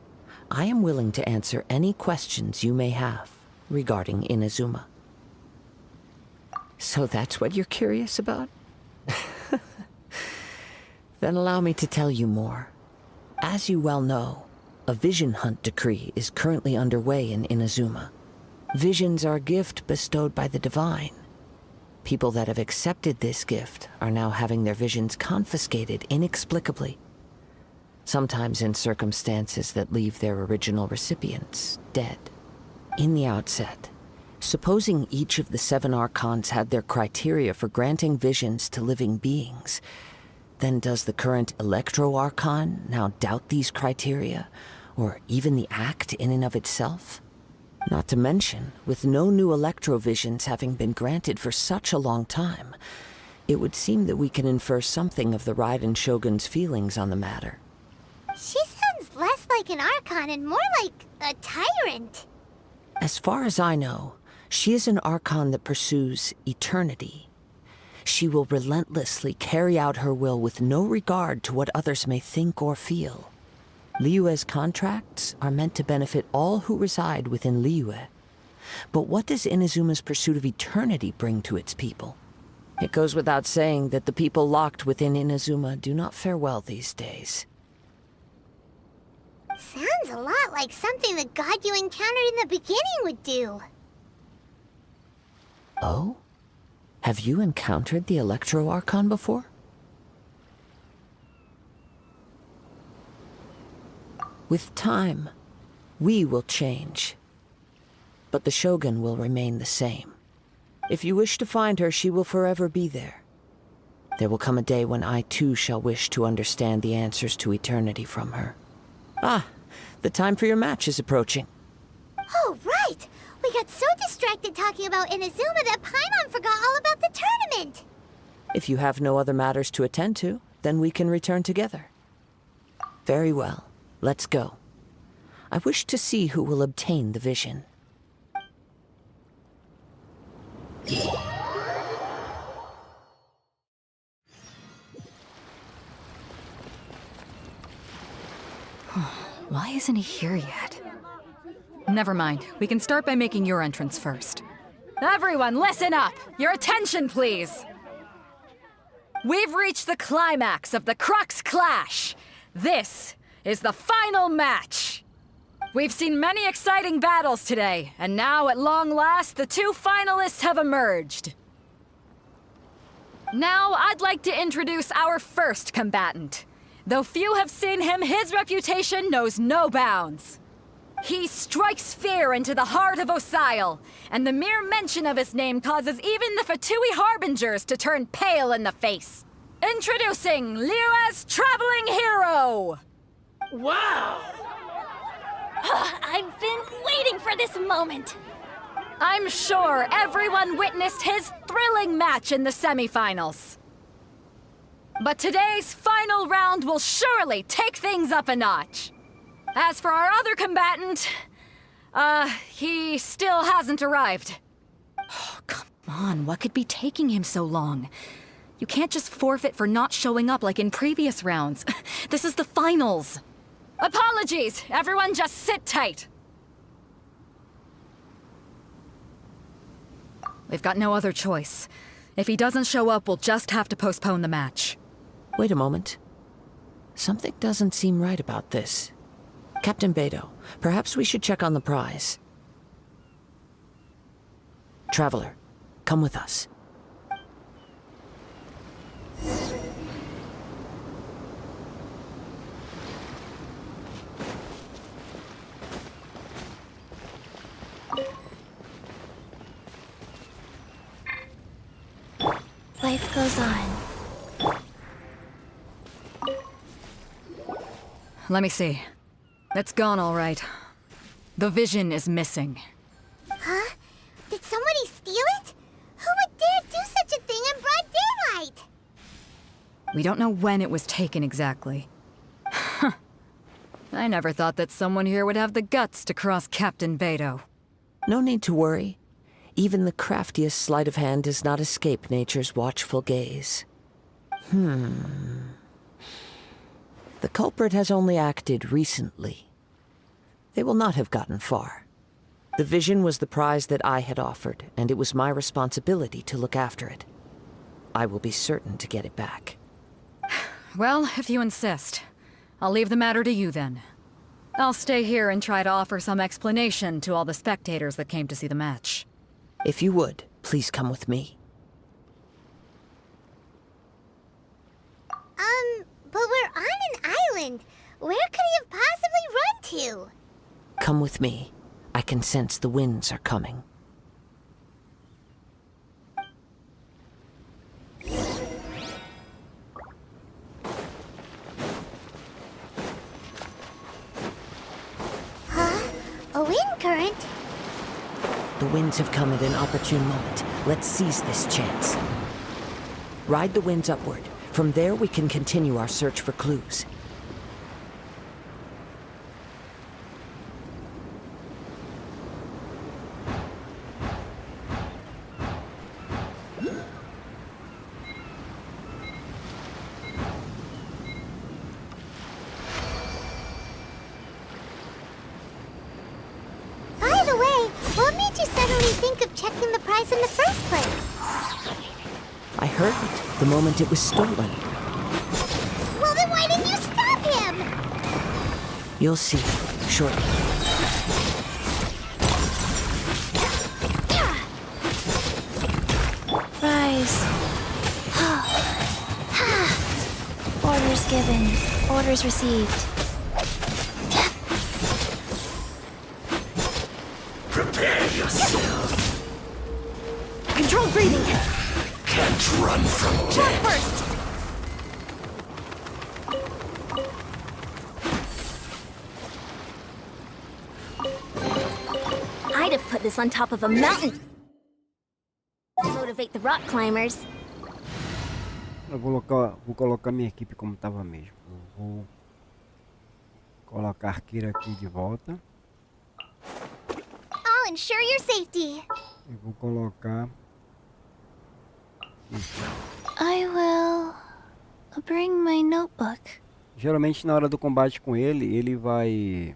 I am willing to answer any questions you may have regarding Inazuma. So that's what you're curious about? Then allow me to tell you more. As you well know, a vision hunt decree is currently underway in Inazuma. Visions are a gift bestowed by the divine. People that have accepted this gift are now having their visions confiscated inexplicably, sometimes in circumstances that leave their original recipients dead. In the outset, supposing each of the 7 archons had their criteria for granting visions to living beings, then does the current Electro-Archon now doubt these criteria, or even the act in and of itself? Not to mention, with no new Electro-Visions having been granted for such a long time, it would seem that we can infer something of the Raiden Shogun's feelings on the matter. She sounds less like an Archon and more like a tyrant. As far as I know, she is an Archon that pursues eternity. She will relentlessly carry out her will with no regard to what others may think or feel. Liyue's contracts are meant to benefit all who reside within Liyue. But what does Inazuma's pursuit of eternity bring to its people? It goes without saying that the people locked within Inazuma do not fare well these days. Sounds a lot like something the god you encountered in the beginning would do. Oh? Have you encountered the Electro-Archon before? With time, we will change. But the Shogun will remain the same. If you wish to find her, she will forever be there. There will come a day when I too shall wish to understand the answers to eternity from her. Ah, the time for your match is approaching. Oh, right! We got so distracted talking about Inazuma that Paimon forgot all about the tournament! If you have no other matters to attend to, then we can return together. Very well. Let's go. I wish to see who will obtain the vision. Why isn't he here yet? Never mind. We can start by making your entrance first. Everyone, listen up! Your attention, please! We've reached the climax of the Crux Clash! This is the final match! We've seen many exciting battles today, and now at long last, the 2 finalists have emerged. Now, I'd like to introduce our first combatant. Though few have seen him, his reputation knows no bounds. He strikes fear into the heart of Osile, and the mere mention of his name causes even the Fatui Harbingers to turn pale in the face. Introducing Liyue's Traveling Hero! Wow! I've been waiting for this moment! I'm sure everyone witnessed his thrilling match in the semifinals. But today's final round will surely take things up a notch. As for our other combatant, he still hasn't arrived. Oh, come on, what could be taking him so long? You can't just forfeit for not showing up like in previous rounds. This is the finals. Apologies, everyone just sit tight. We've got no other choice. If he doesn't show up, we'll just have to postpone the match. Wait a moment. Something doesn't seem right about this. Captain Beto, perhaps we should check on the prize. Traveler, come with us. Life goes on. Let me see. It's gone all right. The vision is missing. Huh? Did somebody steal it? Who would dare do such a thing in broad daylight? We don't know when it was taken exactly. I never thought that someone here would have the guts to cross Captain Beto. No need to worry. Even the craftiest sleight of hand does not escape nature's watchful gaze. The culprit has only acted recently. They will not have gotten far. The vision was the prize that I had offered, and it was my responsibility to look after it. I will be certain to get it back. Well, if you insist. I'll leave the matter to you then. I'll stay here and try to offer some explanation to all the spectators that came to see the match. If you would, please come with me. But we're on an island. Where could he have possibly run to? Come with me. I can sense the winds are coming. Huh? A wind current? The winds have come at an opportune moment. Let's seize this chance. Ride the winds upward. From there, we can continue our search for clues. By the way, what made you suddenly think of checking the prize in the first place? I heard it the moment it was stolen. Well, then why didn't you stop him? You'll see shortly. Rise. Orders given. Orders received. Prepare yourself. Control breathing. Can't run from Jump death. first. I'd have put this on top of a mountain to motivate the rock climbers. Eu vou colocar minha equipe como estava mesmo. Eu vou colocar a arqueira aqui de volta. I'll ensure your safety. Eu vou colocar... I will bring my notebook. Geralmente na hora do combate com ele, ele vai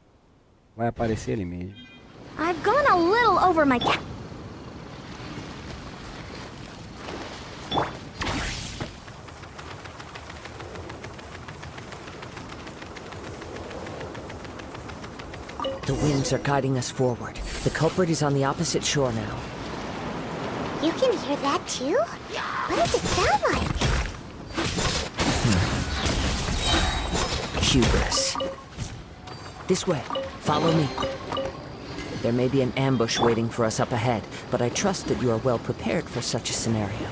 aparecer ele mesmo. I've gone a little over my cap. The winds are guiding us forward. The culprit is on the opposite shore now. You can hear that too? What does it sound like? Hubris. This way. Follow me. There may be an ambush waiting for us up ahead, but I trust that you are well prepared for such a scenario.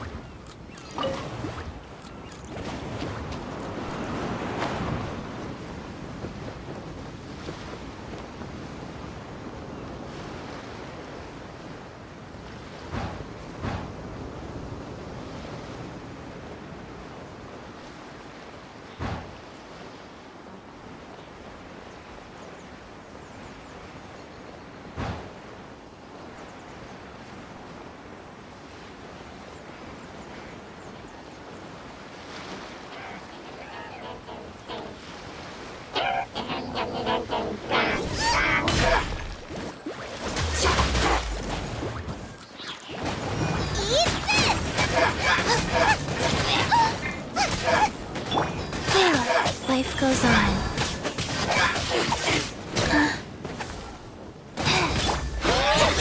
Life goes on.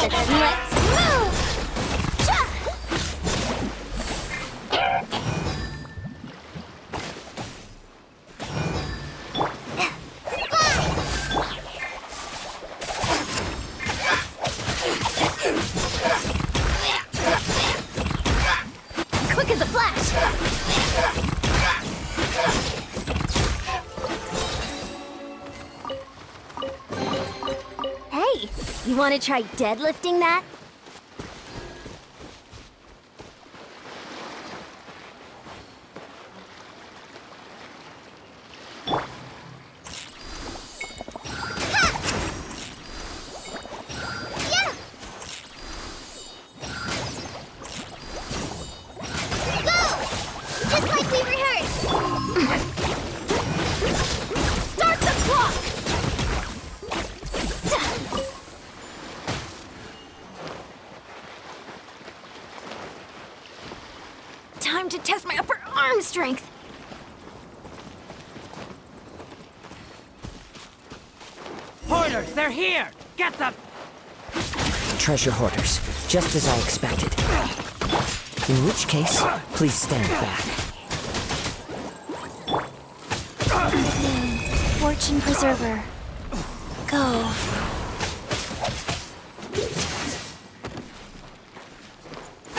Let's move! Quick as a flash! Hey, you want to try deadlifting that? Just like we rehearsed! Start the clock! Time to test my upper arm strength. Hoarders, they're here! Get them! Treasure hoarders, just as I expected. In which case, please stand back. Fortune Preserver. Go.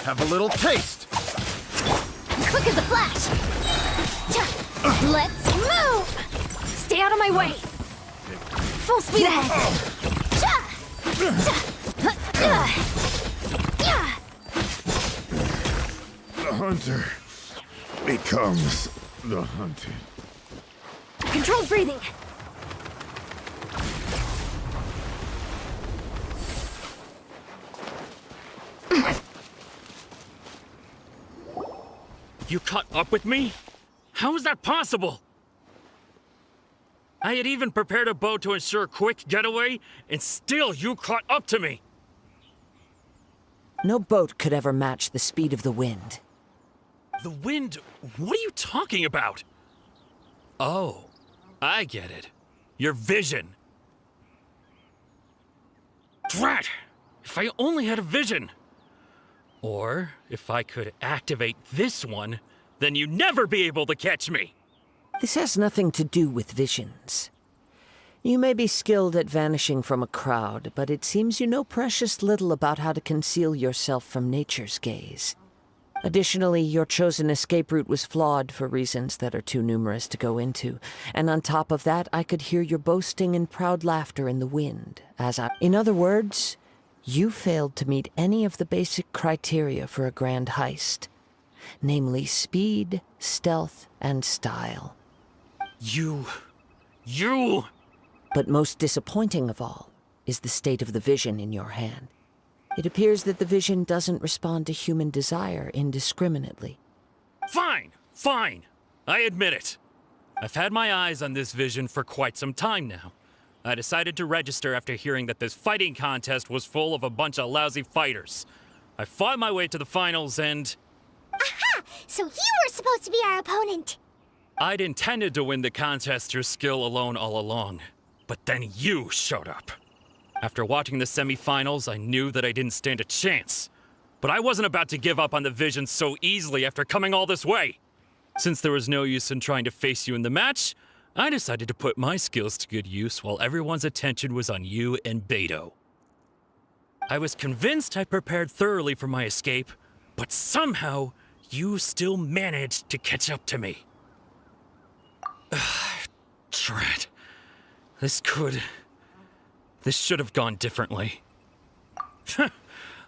Have a little taste. Quick as a flash! Let's move! Stay out of my way! Full speed ahead! The hunter becomes the hunted. Controlled breathing! You caught up with me? How is that possible? I had even prepared a boat to ensure a quick getaway, and still you caught up to me! No boat could ever match the speed of the wind. The wind? What are you talking about? Oh, I get it. Your vision. Drat! If I only had a vision! Or, if I could activate this one, then you'd never be able to catch me! This has nothing to do with visions. You may be skilled at vanishing from a crowd, but it seems you know precious little about how to conceal yourself from nature's gaze. Additionally, your chosen escape route was flawed for reasons that are too numerous to go into, and on top of that, I could hear your boasting and proud laughter in the wind, In other words, you failed to meet any of the basic criteria for a grand heist, namely speed, stealth, and style. You... But most disappointing of all is the state of the vision in your hand. It appears that the vision doesn't respond to human desire indiscriminately. Fine! I admit it. I've had my eyes on this vision for quite some time now. I decided to register after hearing that this fighting contest was full of a bunch of lousy fighters. I fought my way to the finals and... Aha! So you were supposed to be our opponent! I'd intended to win the contest through skill alone all along. But then you showed up. After watching the semifinals, I knew that I didn't stand a chance. But I wasn't about to give up on the vision so easily after coming all this way. Since there was no use in trying to face you in the match, I decided to put my skills to good use while everyone's attention was on you and Beto. I was convinced I prepared thoroughly for my escape, but somehow you still managed to catch up to me. Drat. This should have gone differently.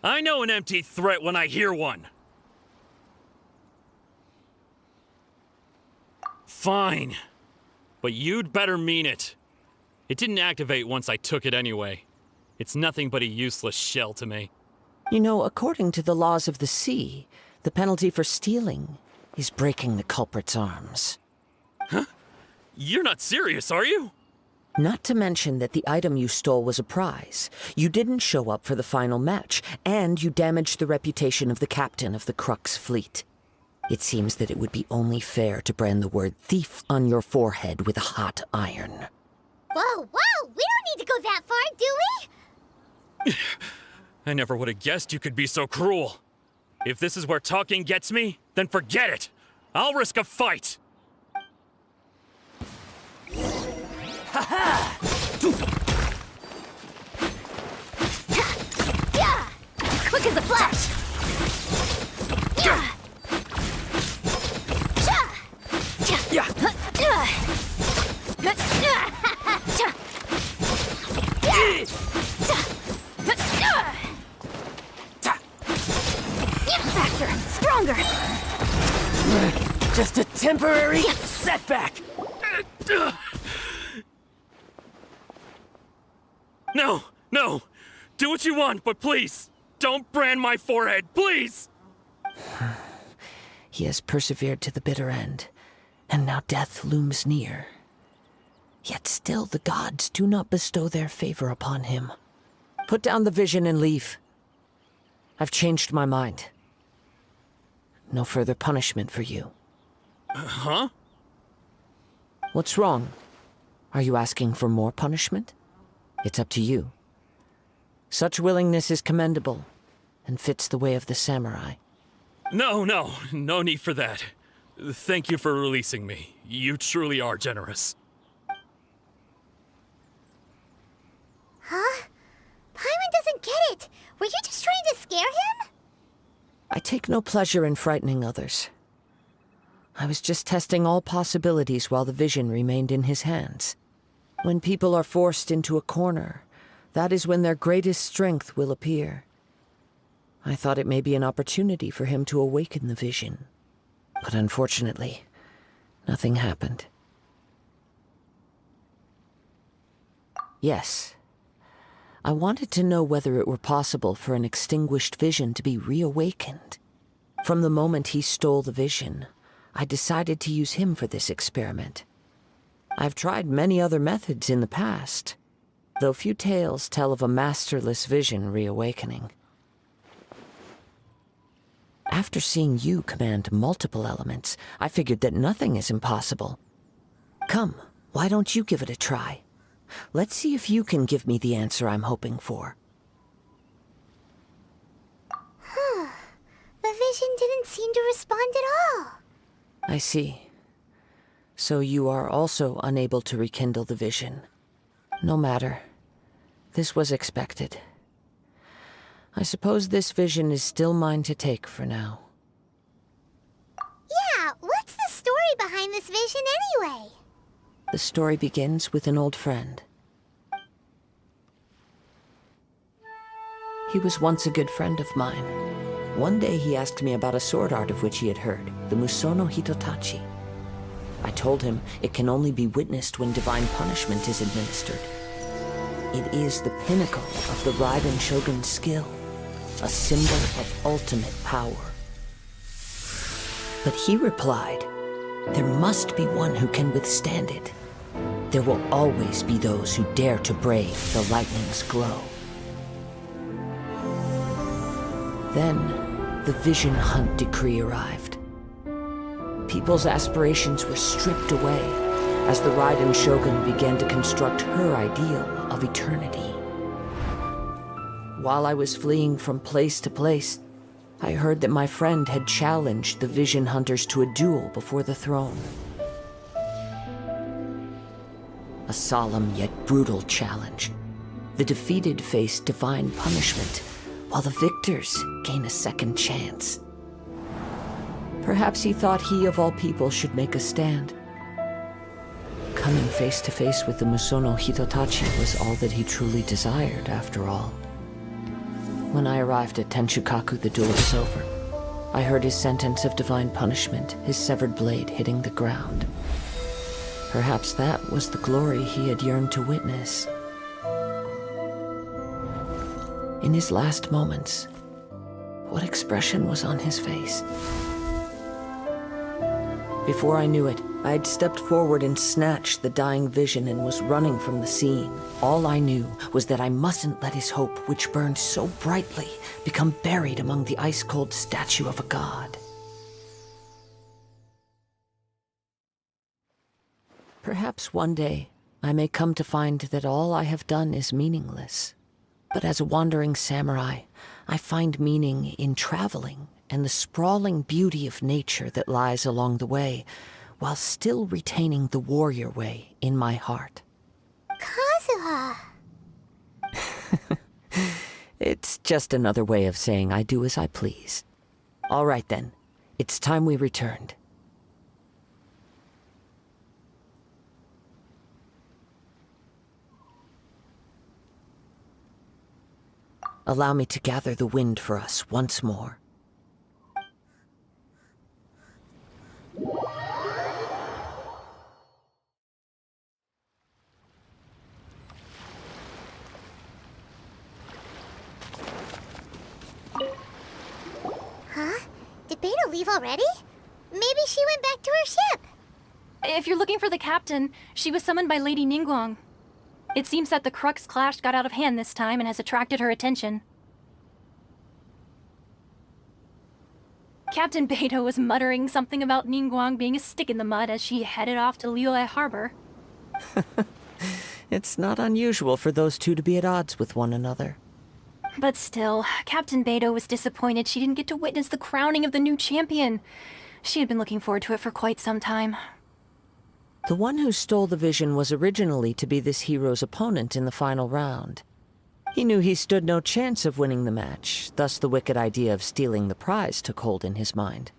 I know an empty threat when I hear one. Fine. But you'd better mean it. It didn't activate once I took it anyway. It's nothing but a useless shell to me. You know, according to the laws of the sea, the penalty for stealing is breaking the culprit's arms. Huh? You're not serious, are you? Not to mention that the item you stole was a prize. You didn't show up for the final match, and you damaged the reputation of the captain of the Crux fleet. It seems that it would be only fair to brand the word thief on your forehead with a hot iron. Whoa, whoa! We don't need to go that far, do we? I never would have guessed you could be so cruel. If this is where talking gets me, then forget it. I'll risk a fight. Ha-ha! Quick as a flash! Faster, stronger. Just a temporary setback. No, no. Do what you want, but please, don't brand my forehead, please! He has persevered to the bitter end, and now death looms near. Yet still the gods do not bestow their favor upon him. Put down the vision and leave. I've changed my mind. No further punishment for you. Huh? What's wrong? Are you asking for more punishment? It's up to you. Such willingness is commendable, and fits the way of the samurai. No need for that. Thank you for releasing me. You truly are generous. Huh? Paimon doesn't get it. Were you just trying to scare him? I take no pleasure in frightening others. I was just testing all possibilities while the vision remained in his hands. When people are forced into a corner, that is when their greatest strength will appear. I thought it may be an opportunity for him to awaken the vision. But unfortunately, nothing happened. Yes. I wanted to know whether it were possible for an extinguished vision to be reawakened. From the moment he stole the vision, I decided to use him for this experiment. I've tried many other methods in the past, though few tales tell of a masterless vision reawakening. After seeing you command multiple elements, I figured that nothing is impossible. Come, why don't you give it a try? Let's see if you can give me the answer I'm hoping for. The vision didn't seem to respond at all. I see. So you are also unable to rekindle the vision. No matter. This was expected. I suppose this vision is still mine to take for now. Yeah, what's the story behind this vision anyway? The story begins with an old friend. He was once a good friend of mine. One day he asked me about a sword art of which he had heard, the Musono Hitotachi. I told him it can only be witnessed when divine punishment is administered. It is the pinnacle of the Raiden Shogun's skill, a symbol of ultimate power. But he replied, there must be one who can withstand it. There will always be those who dare to brave the lightning's glow. Then, the Vision Hunt decree arrived. People's aspirations were stripped away as the Raiden Shogun began to construct her ideal of eternity. while I was fleeing from place to place, I heard that my friend had challenged the Vision Hunters to a duel before the throne. A solemn yet brutal challenge. The defeated face divine punishment, while the victors gain a second chance. Perhaps he thought he of all people should make a stand. Coming face to face with the Musono Hitotachi was all that he truly desired, after all. When I arrived at Tenshukaku, the duel was over. I heard his sentence of divine punishment, his severed blade hitting the ground. Perhaps that was the glory he had yearned to witness. In his last moments, what expression was on his face? Before I knew it, I had stepped forward and snatched the dying vision and was running from the scene. All I knew was that I mustn't let his hope, which burned so brightly, become buried among the ice-cold statue of a god. Perhaps one day, I may come to find that all I have done is meaningless. But as a wandering samurai, I find meaning in traveling and the sprawling beauty of nature that lies along the way, while still retaining the warrior way in my heart. Kazuha! It's just another way of saying I do as I please. All right then, it's time we returned. Allow me to gather the wind for us once more. Huh? Did Beta leave already? Maybe she went back to her ship. If you're looking for the captain, she was summoned by Lady Ningguang. It seems that the Crux clash got out of hand this time and has attracted her attention. Captain Beidou was muttering something about Ningguang being a stick in the mud as she headed off to Liyue Harbor. It's not unusual for those two to be at odds with one another. But still, Captain Beidou was disappointed she didn't get to witness the crowning of the new champion. She had been looking forward to it for quite some time. The one who stole the vision was originally to be this hero's opponent in the final round. He knew he stood no chance of winning the match, thus the wicked idea of stealing the prize took hold in his mind.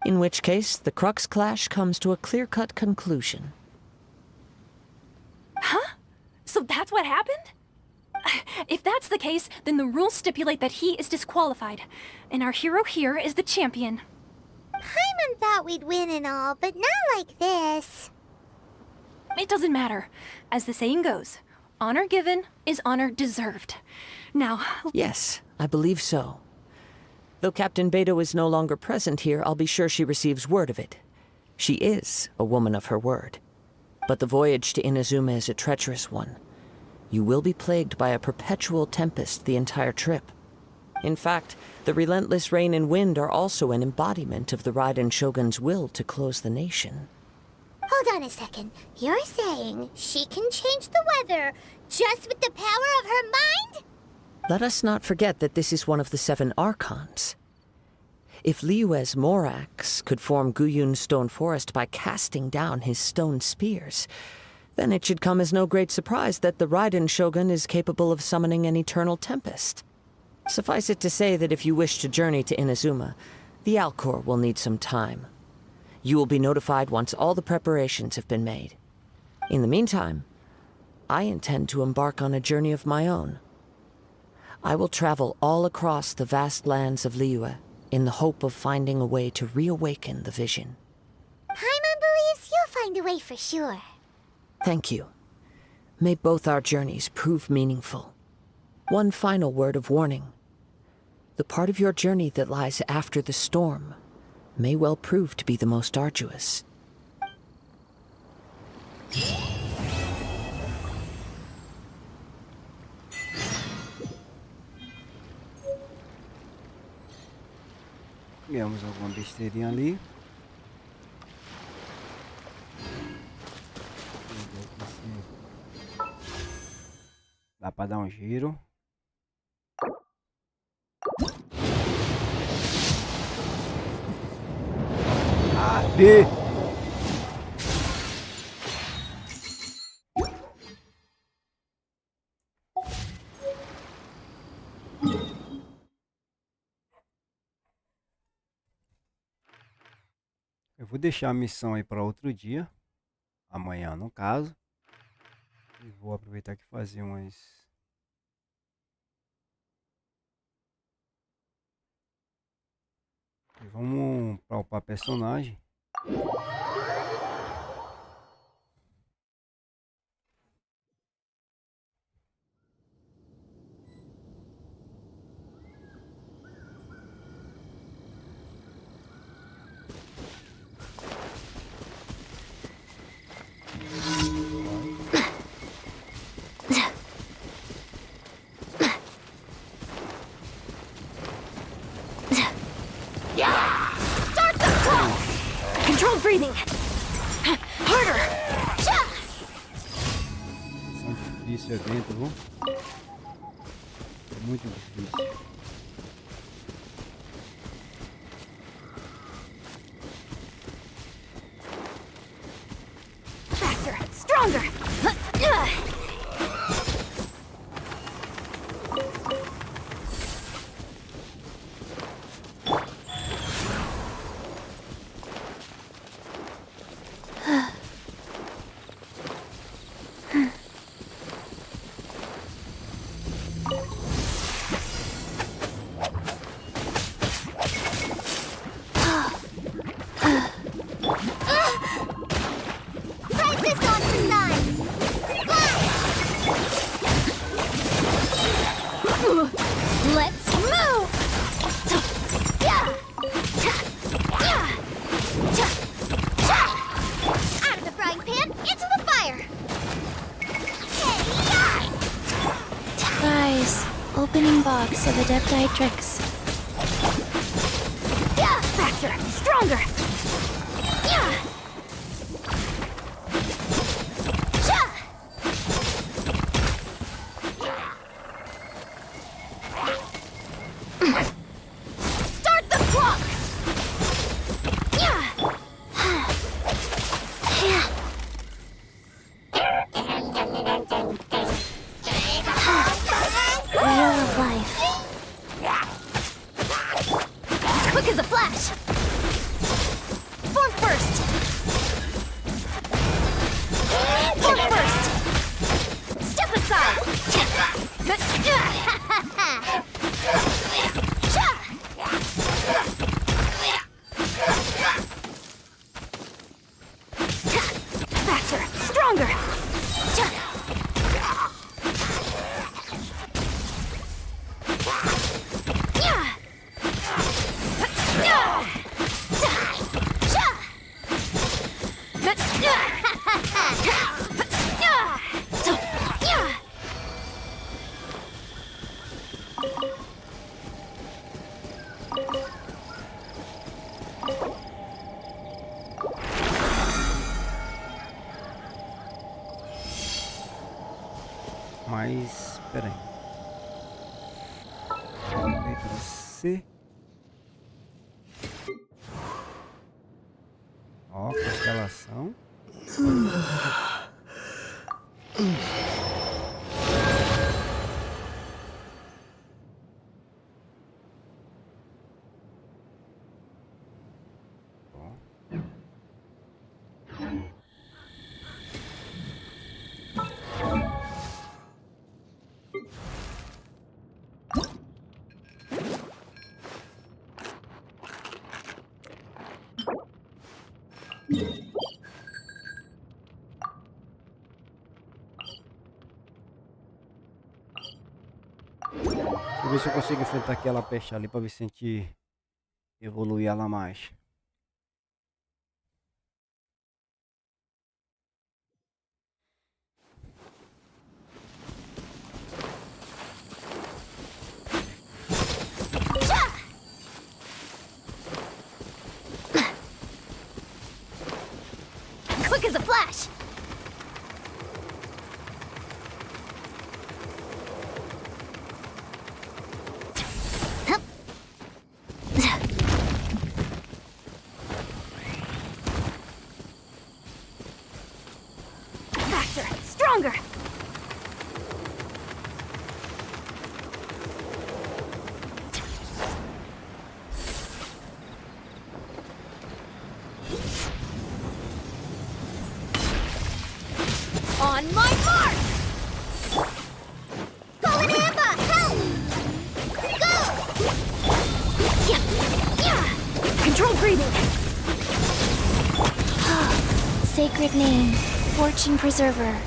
In which case, the Crux clash comes to a clear-cut conclusion. Huh? So that's what happened? If that's the case, then the rules stipulate that he is disqualified, and our hero here is the champion. Paimon thought we'd win and all, but not like this. It doesn't matter. As the saying goes, honor given is honor deserved. Now... Yes, I believe so. Though Captain Beidou is no longer present here, I'll be sure she receives word of it. She is a woman of her word. But the voyage to Inazuma is a treacherous one. You will be plagued by a perpetual tempest the entire trip. In fact, the relentless rain and wind are also an embodiment of the Raiden Shogun's will to close the nation. Hold on a second. You're saying she can change the weather just with the power of her mind? Let us not forget that this is one of the 7 Archons. If Liyue's Morax could form Guyun's stone forest by casting down his stone spears, then it should come as no great surprise that the Raiden Shogun is capable of summoning an eternal tempest. Suffice it to say that if you wish to journey to Inazuma, the Alcor will need some time. You will be notified once all the preparations have been made. In the meantime, I intend to embark on a journey of my own. I will travel all across the vast lands of Liyue in the hope of finding a way to reawaken the vision. Paimon believes you'll find a way for sure. Thank you. May both our journeys prove meaningful. One final word of warning. The part of your journey that lies after the storm may well prove to be the most arduous. Ganhamos alguma besteirinha ali. Dá pra dar um giro. Cadê? Eu vou deixar a missão aí para outro dia, amanhã no caso, e vou aproveitar aqui e fazer umas... E vamos para upar personagem. Controlled breathing. Harder. Difícil é dentro, viu? É muito difícil. Faster. Stronger. Let's move! Out of the frying pan, into the fire! Guys, opening box of Adepti tricks. Faster! Stronger! Start the clock! Wheel of life. Quick as a flash! Form first! Form first! Step aside! Faster! Stronger! Mas, pera aí. Letra C. Ó, constelação. Deixa eu ver se eu consigo enfrentar aquela peste ali pra ver se a gente evoluir ela mais. Quick as a flash! breathing. Sacred name, fortune preserver.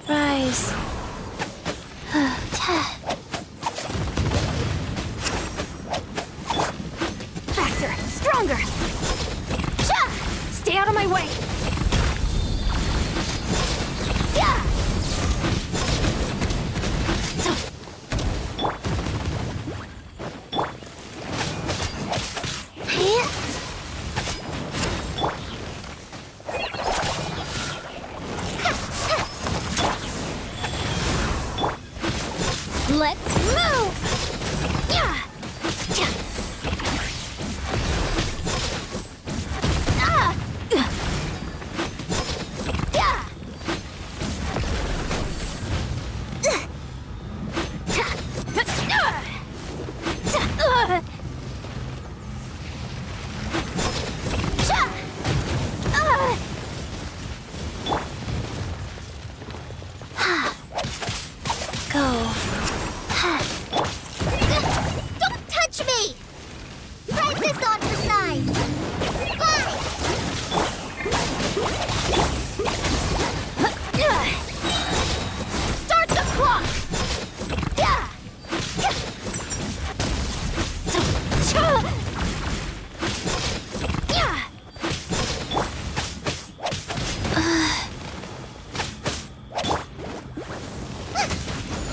Rise. Faster, stronger. Stay out of my way. Let's move! Don't touch me! Try this on for size. Start the clock!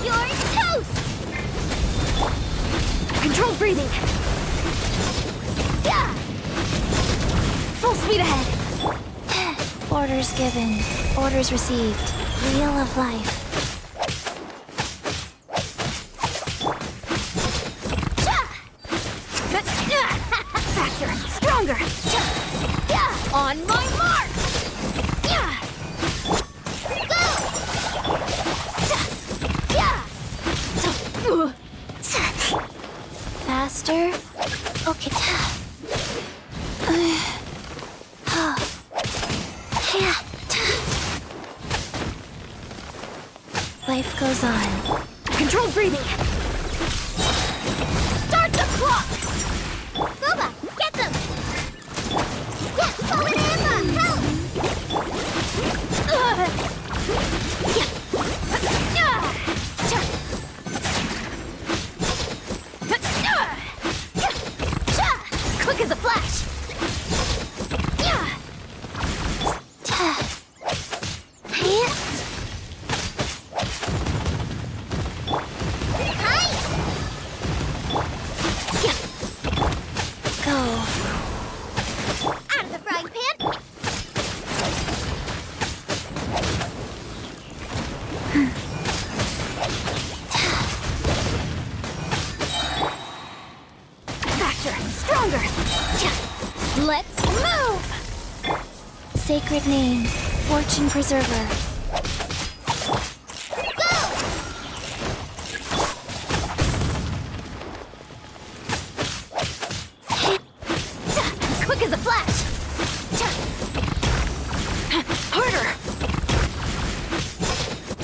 You're toast! Control breathing! Full speed ahead! Orders given, orders received. Wheel of life. Faster, stronger! On my mark! Faster. Okay. Life goes on. Control breathing! Start the clock! Booba, get them! Yeah, fallen Emma, help! Quick as a flash! Out of the frying pan! Faster, stronger! Let's move! Sacred name, fortune preserver. Quick as a flash! Harder!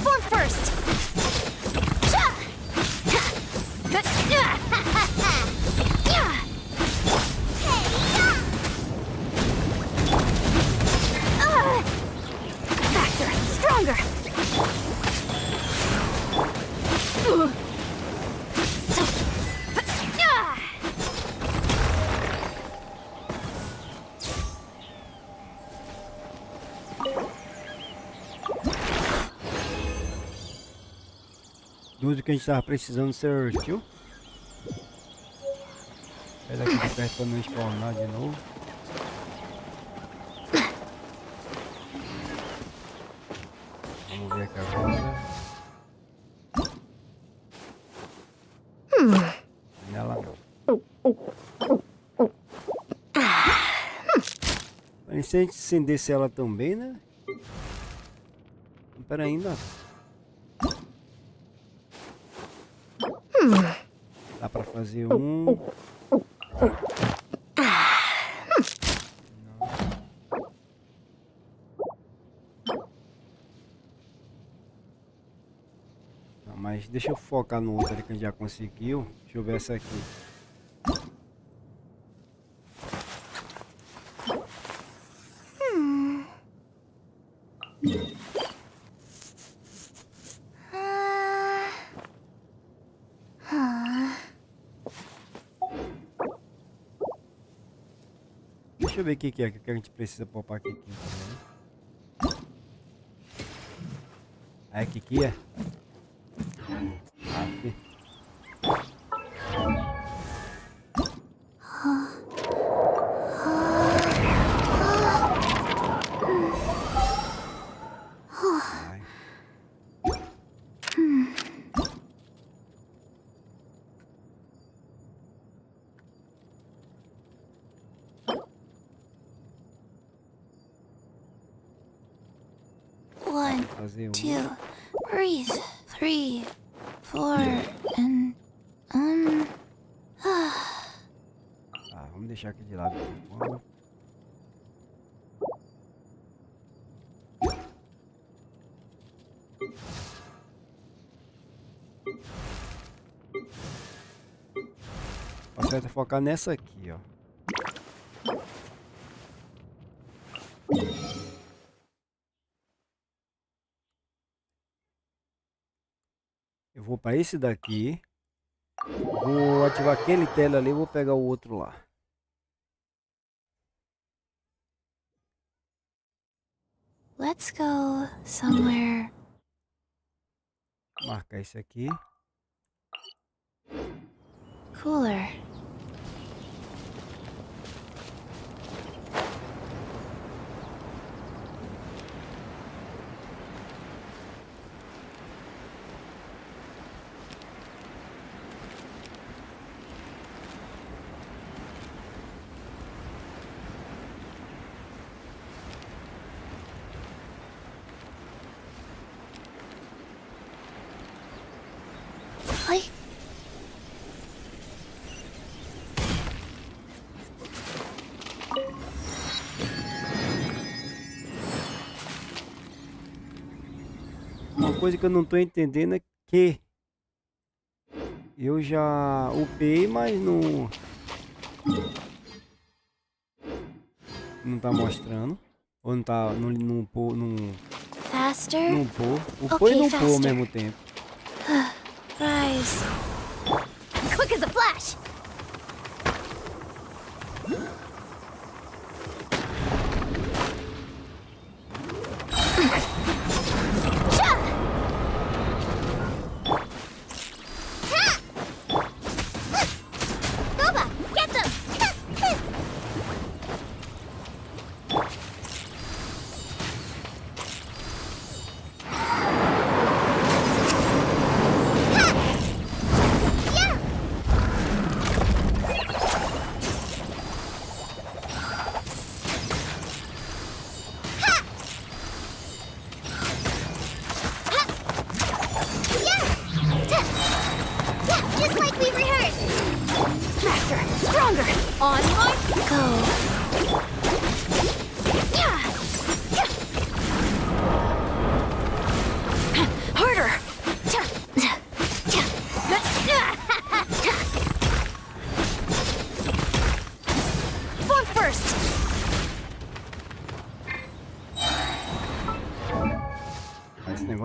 Form first! Faster, stronger! Tudo que a gente tava precisando certinho. Sai daqui de perto pra não spawnar de novo. Vamos ver aqui agora. Nela não. Mas se a gente acendesse ela também, né? Pera ainda. Dá pra fazer um. Não, mas deixa eu focar no outro ali que a gente já conseguiu. Deixa eu ver essa aqui. Deixa eu ver o que é que a gente precisa poupar aqui. É que é? Aqui. One, two, breathe, 3, 4, and Vamos deixar aqui de lado. O certo é focar nessa aqui, ó. Eu vou para esse daqui. Vou ativar aquele tela ali e vou pegar o outro lá. let's go somewhere. Marcar esse aqui. Cooler. Uma coisa que eu não tô entendendo é que eu já upei, mas não tá mostrando. Ou não tá Faster? não pôr. Upou e não pôr ao mesmo tempo. Rise. Quick as a flash!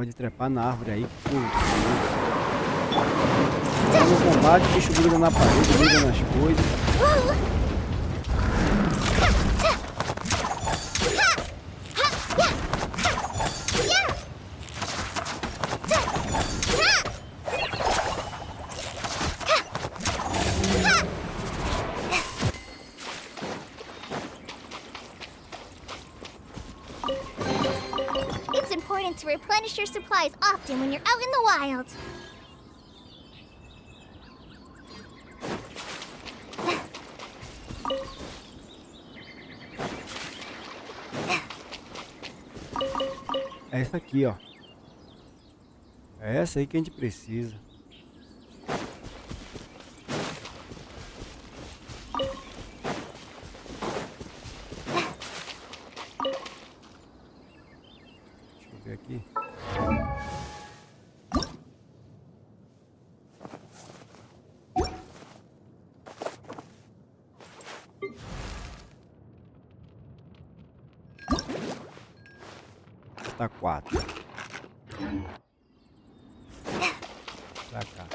De trepar na árvore aí, pô. No combate, o bicho gruda na parede, gruda nas coisas. To replenish your supplies often when you're out in the wild. É essa aqui, ó. É essa aí que a gente precisa. Aqui. Tá 4. Pra cá.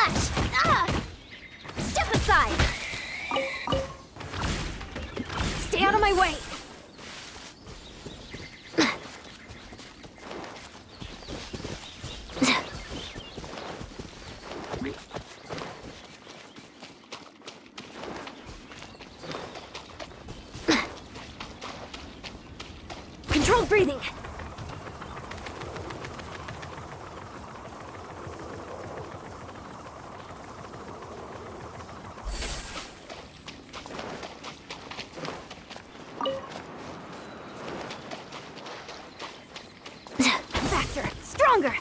flash! Ah! Step aside! Stay out of my way! Controlled breathing! Faster! Stronger!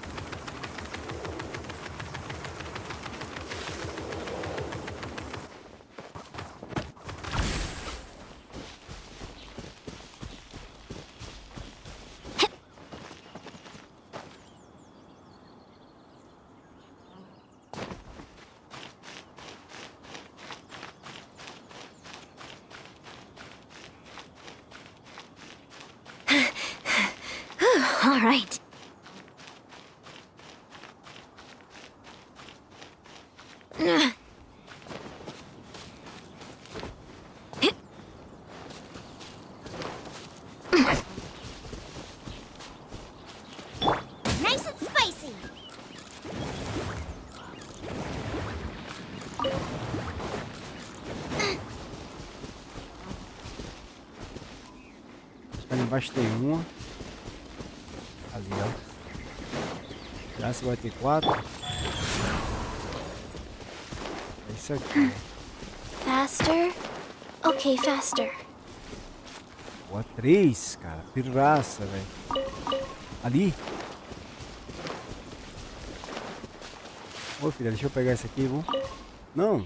All right. Nice and spicy. Ali embaixo tem uma. Ali, ó. Já se vai ter 4. É isso aqui. Faster? Okay, faster. Boa, 3, cara. Pirraça, velho. Ali. Ô, filha, deixa eu pegar esse aqui, viu? Não.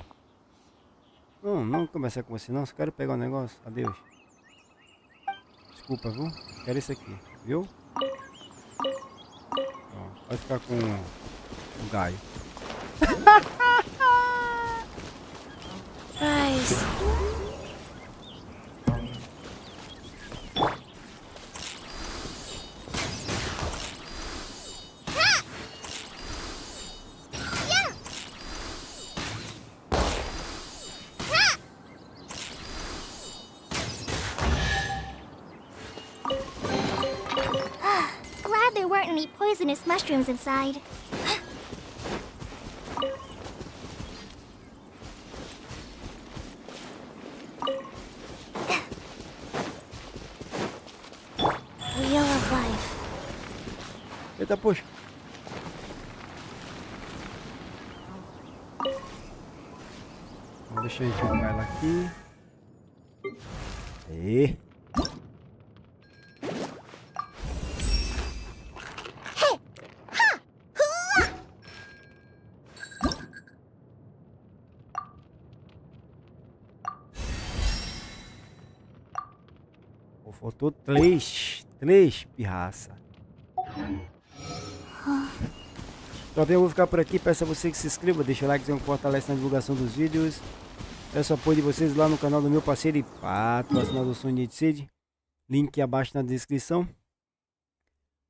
Não começar com você, não. Só quero pegar um negócio. Adeus. Desculpa, viu? Quero esse aqui, viu? Ó, vai ficar com o Gaio. Rise. Glad there weren't any poisonous mushrooms inside. Wheel of life. Eita, puxa. Vamos deixar a gente jogar ela aqui. Aí. Faltou 3 pirraça. Então eu vou ficar por aqui. Peço a você que se inscreva, deixa o like, um fortalece na divulgação dos vídeos. Peço apoio de vocês lá no canal do meu parceiro e patrocinador Cid. Link abaixo na descrição.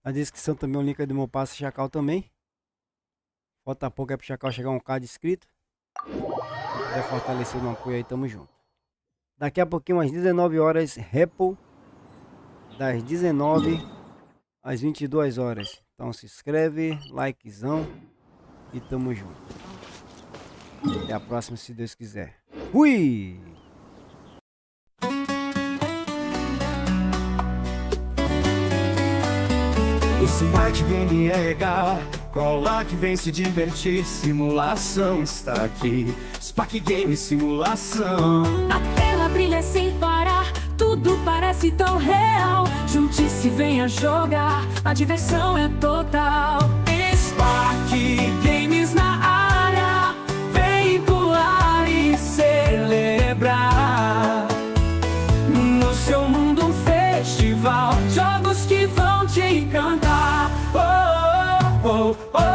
Na descrição também o link do meu passe Chacal também. Falta pouco é pro Chacal chegar a 1k de inscrito. Se puder fortalecer no apoio aí, tamo junto. Daqui a pouquinho, às 19 horas, Apple. Das 19 às 22 horas. Então se inscreve, likezão e tamo junto. Até a próxima, se Deus quiser. Fui! Esse Parte game é legal. Cola que vem se divertir. Simulação está aqui. EsparkeGames simulação. A tela brilha sem parar. Tudo parece tão real. Junte-se, venha jogar. A diversão é total. EsparkeGames na área. Vem pular e celebrar. No seu mundo um festival. Jogos que vão te encantar. Oh, oh, oh, oh.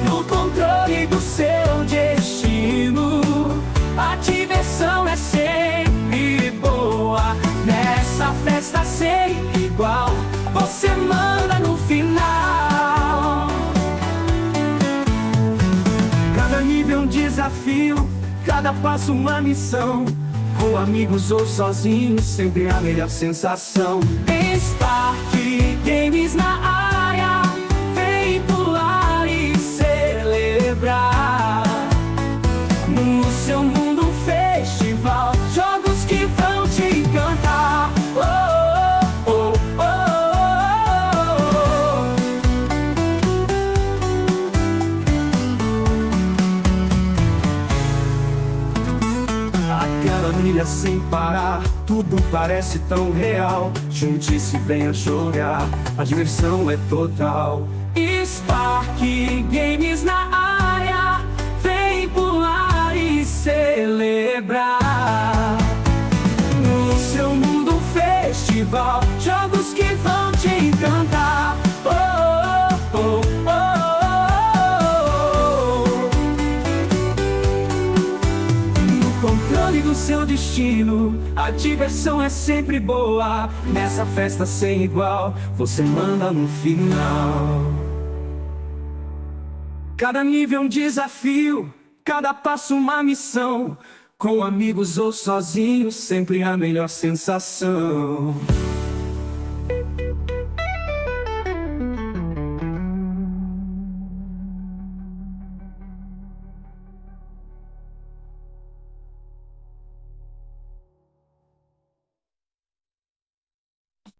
No controle do seu destino. A diversão é sempre boa. Nessa festa sem igual, você manda no final. Cada passo uma missão, com amigos ou sozinhos, sempre a melhor sensação. EsparkeGames na área, vem pular e celebrar. No seu mundo festival, jogos que vão te encantar. Oh, oh, oh, aquela milha sem parar, tudo parece tão real. Junte-se, venha jogar, a diversão é total. EsparkeGames na área, vem pular e celebrar. No seu mundo festival, jogos que vão te encantar. Oh, oh, oh, oh. No controle do seu destino, a diversão é sempre boa. Nessa festa sem igual, você manda no final. Cada nível um desafio, cada passo uma missão. Com amigos ou sozinhos, sempre a melhor sensação.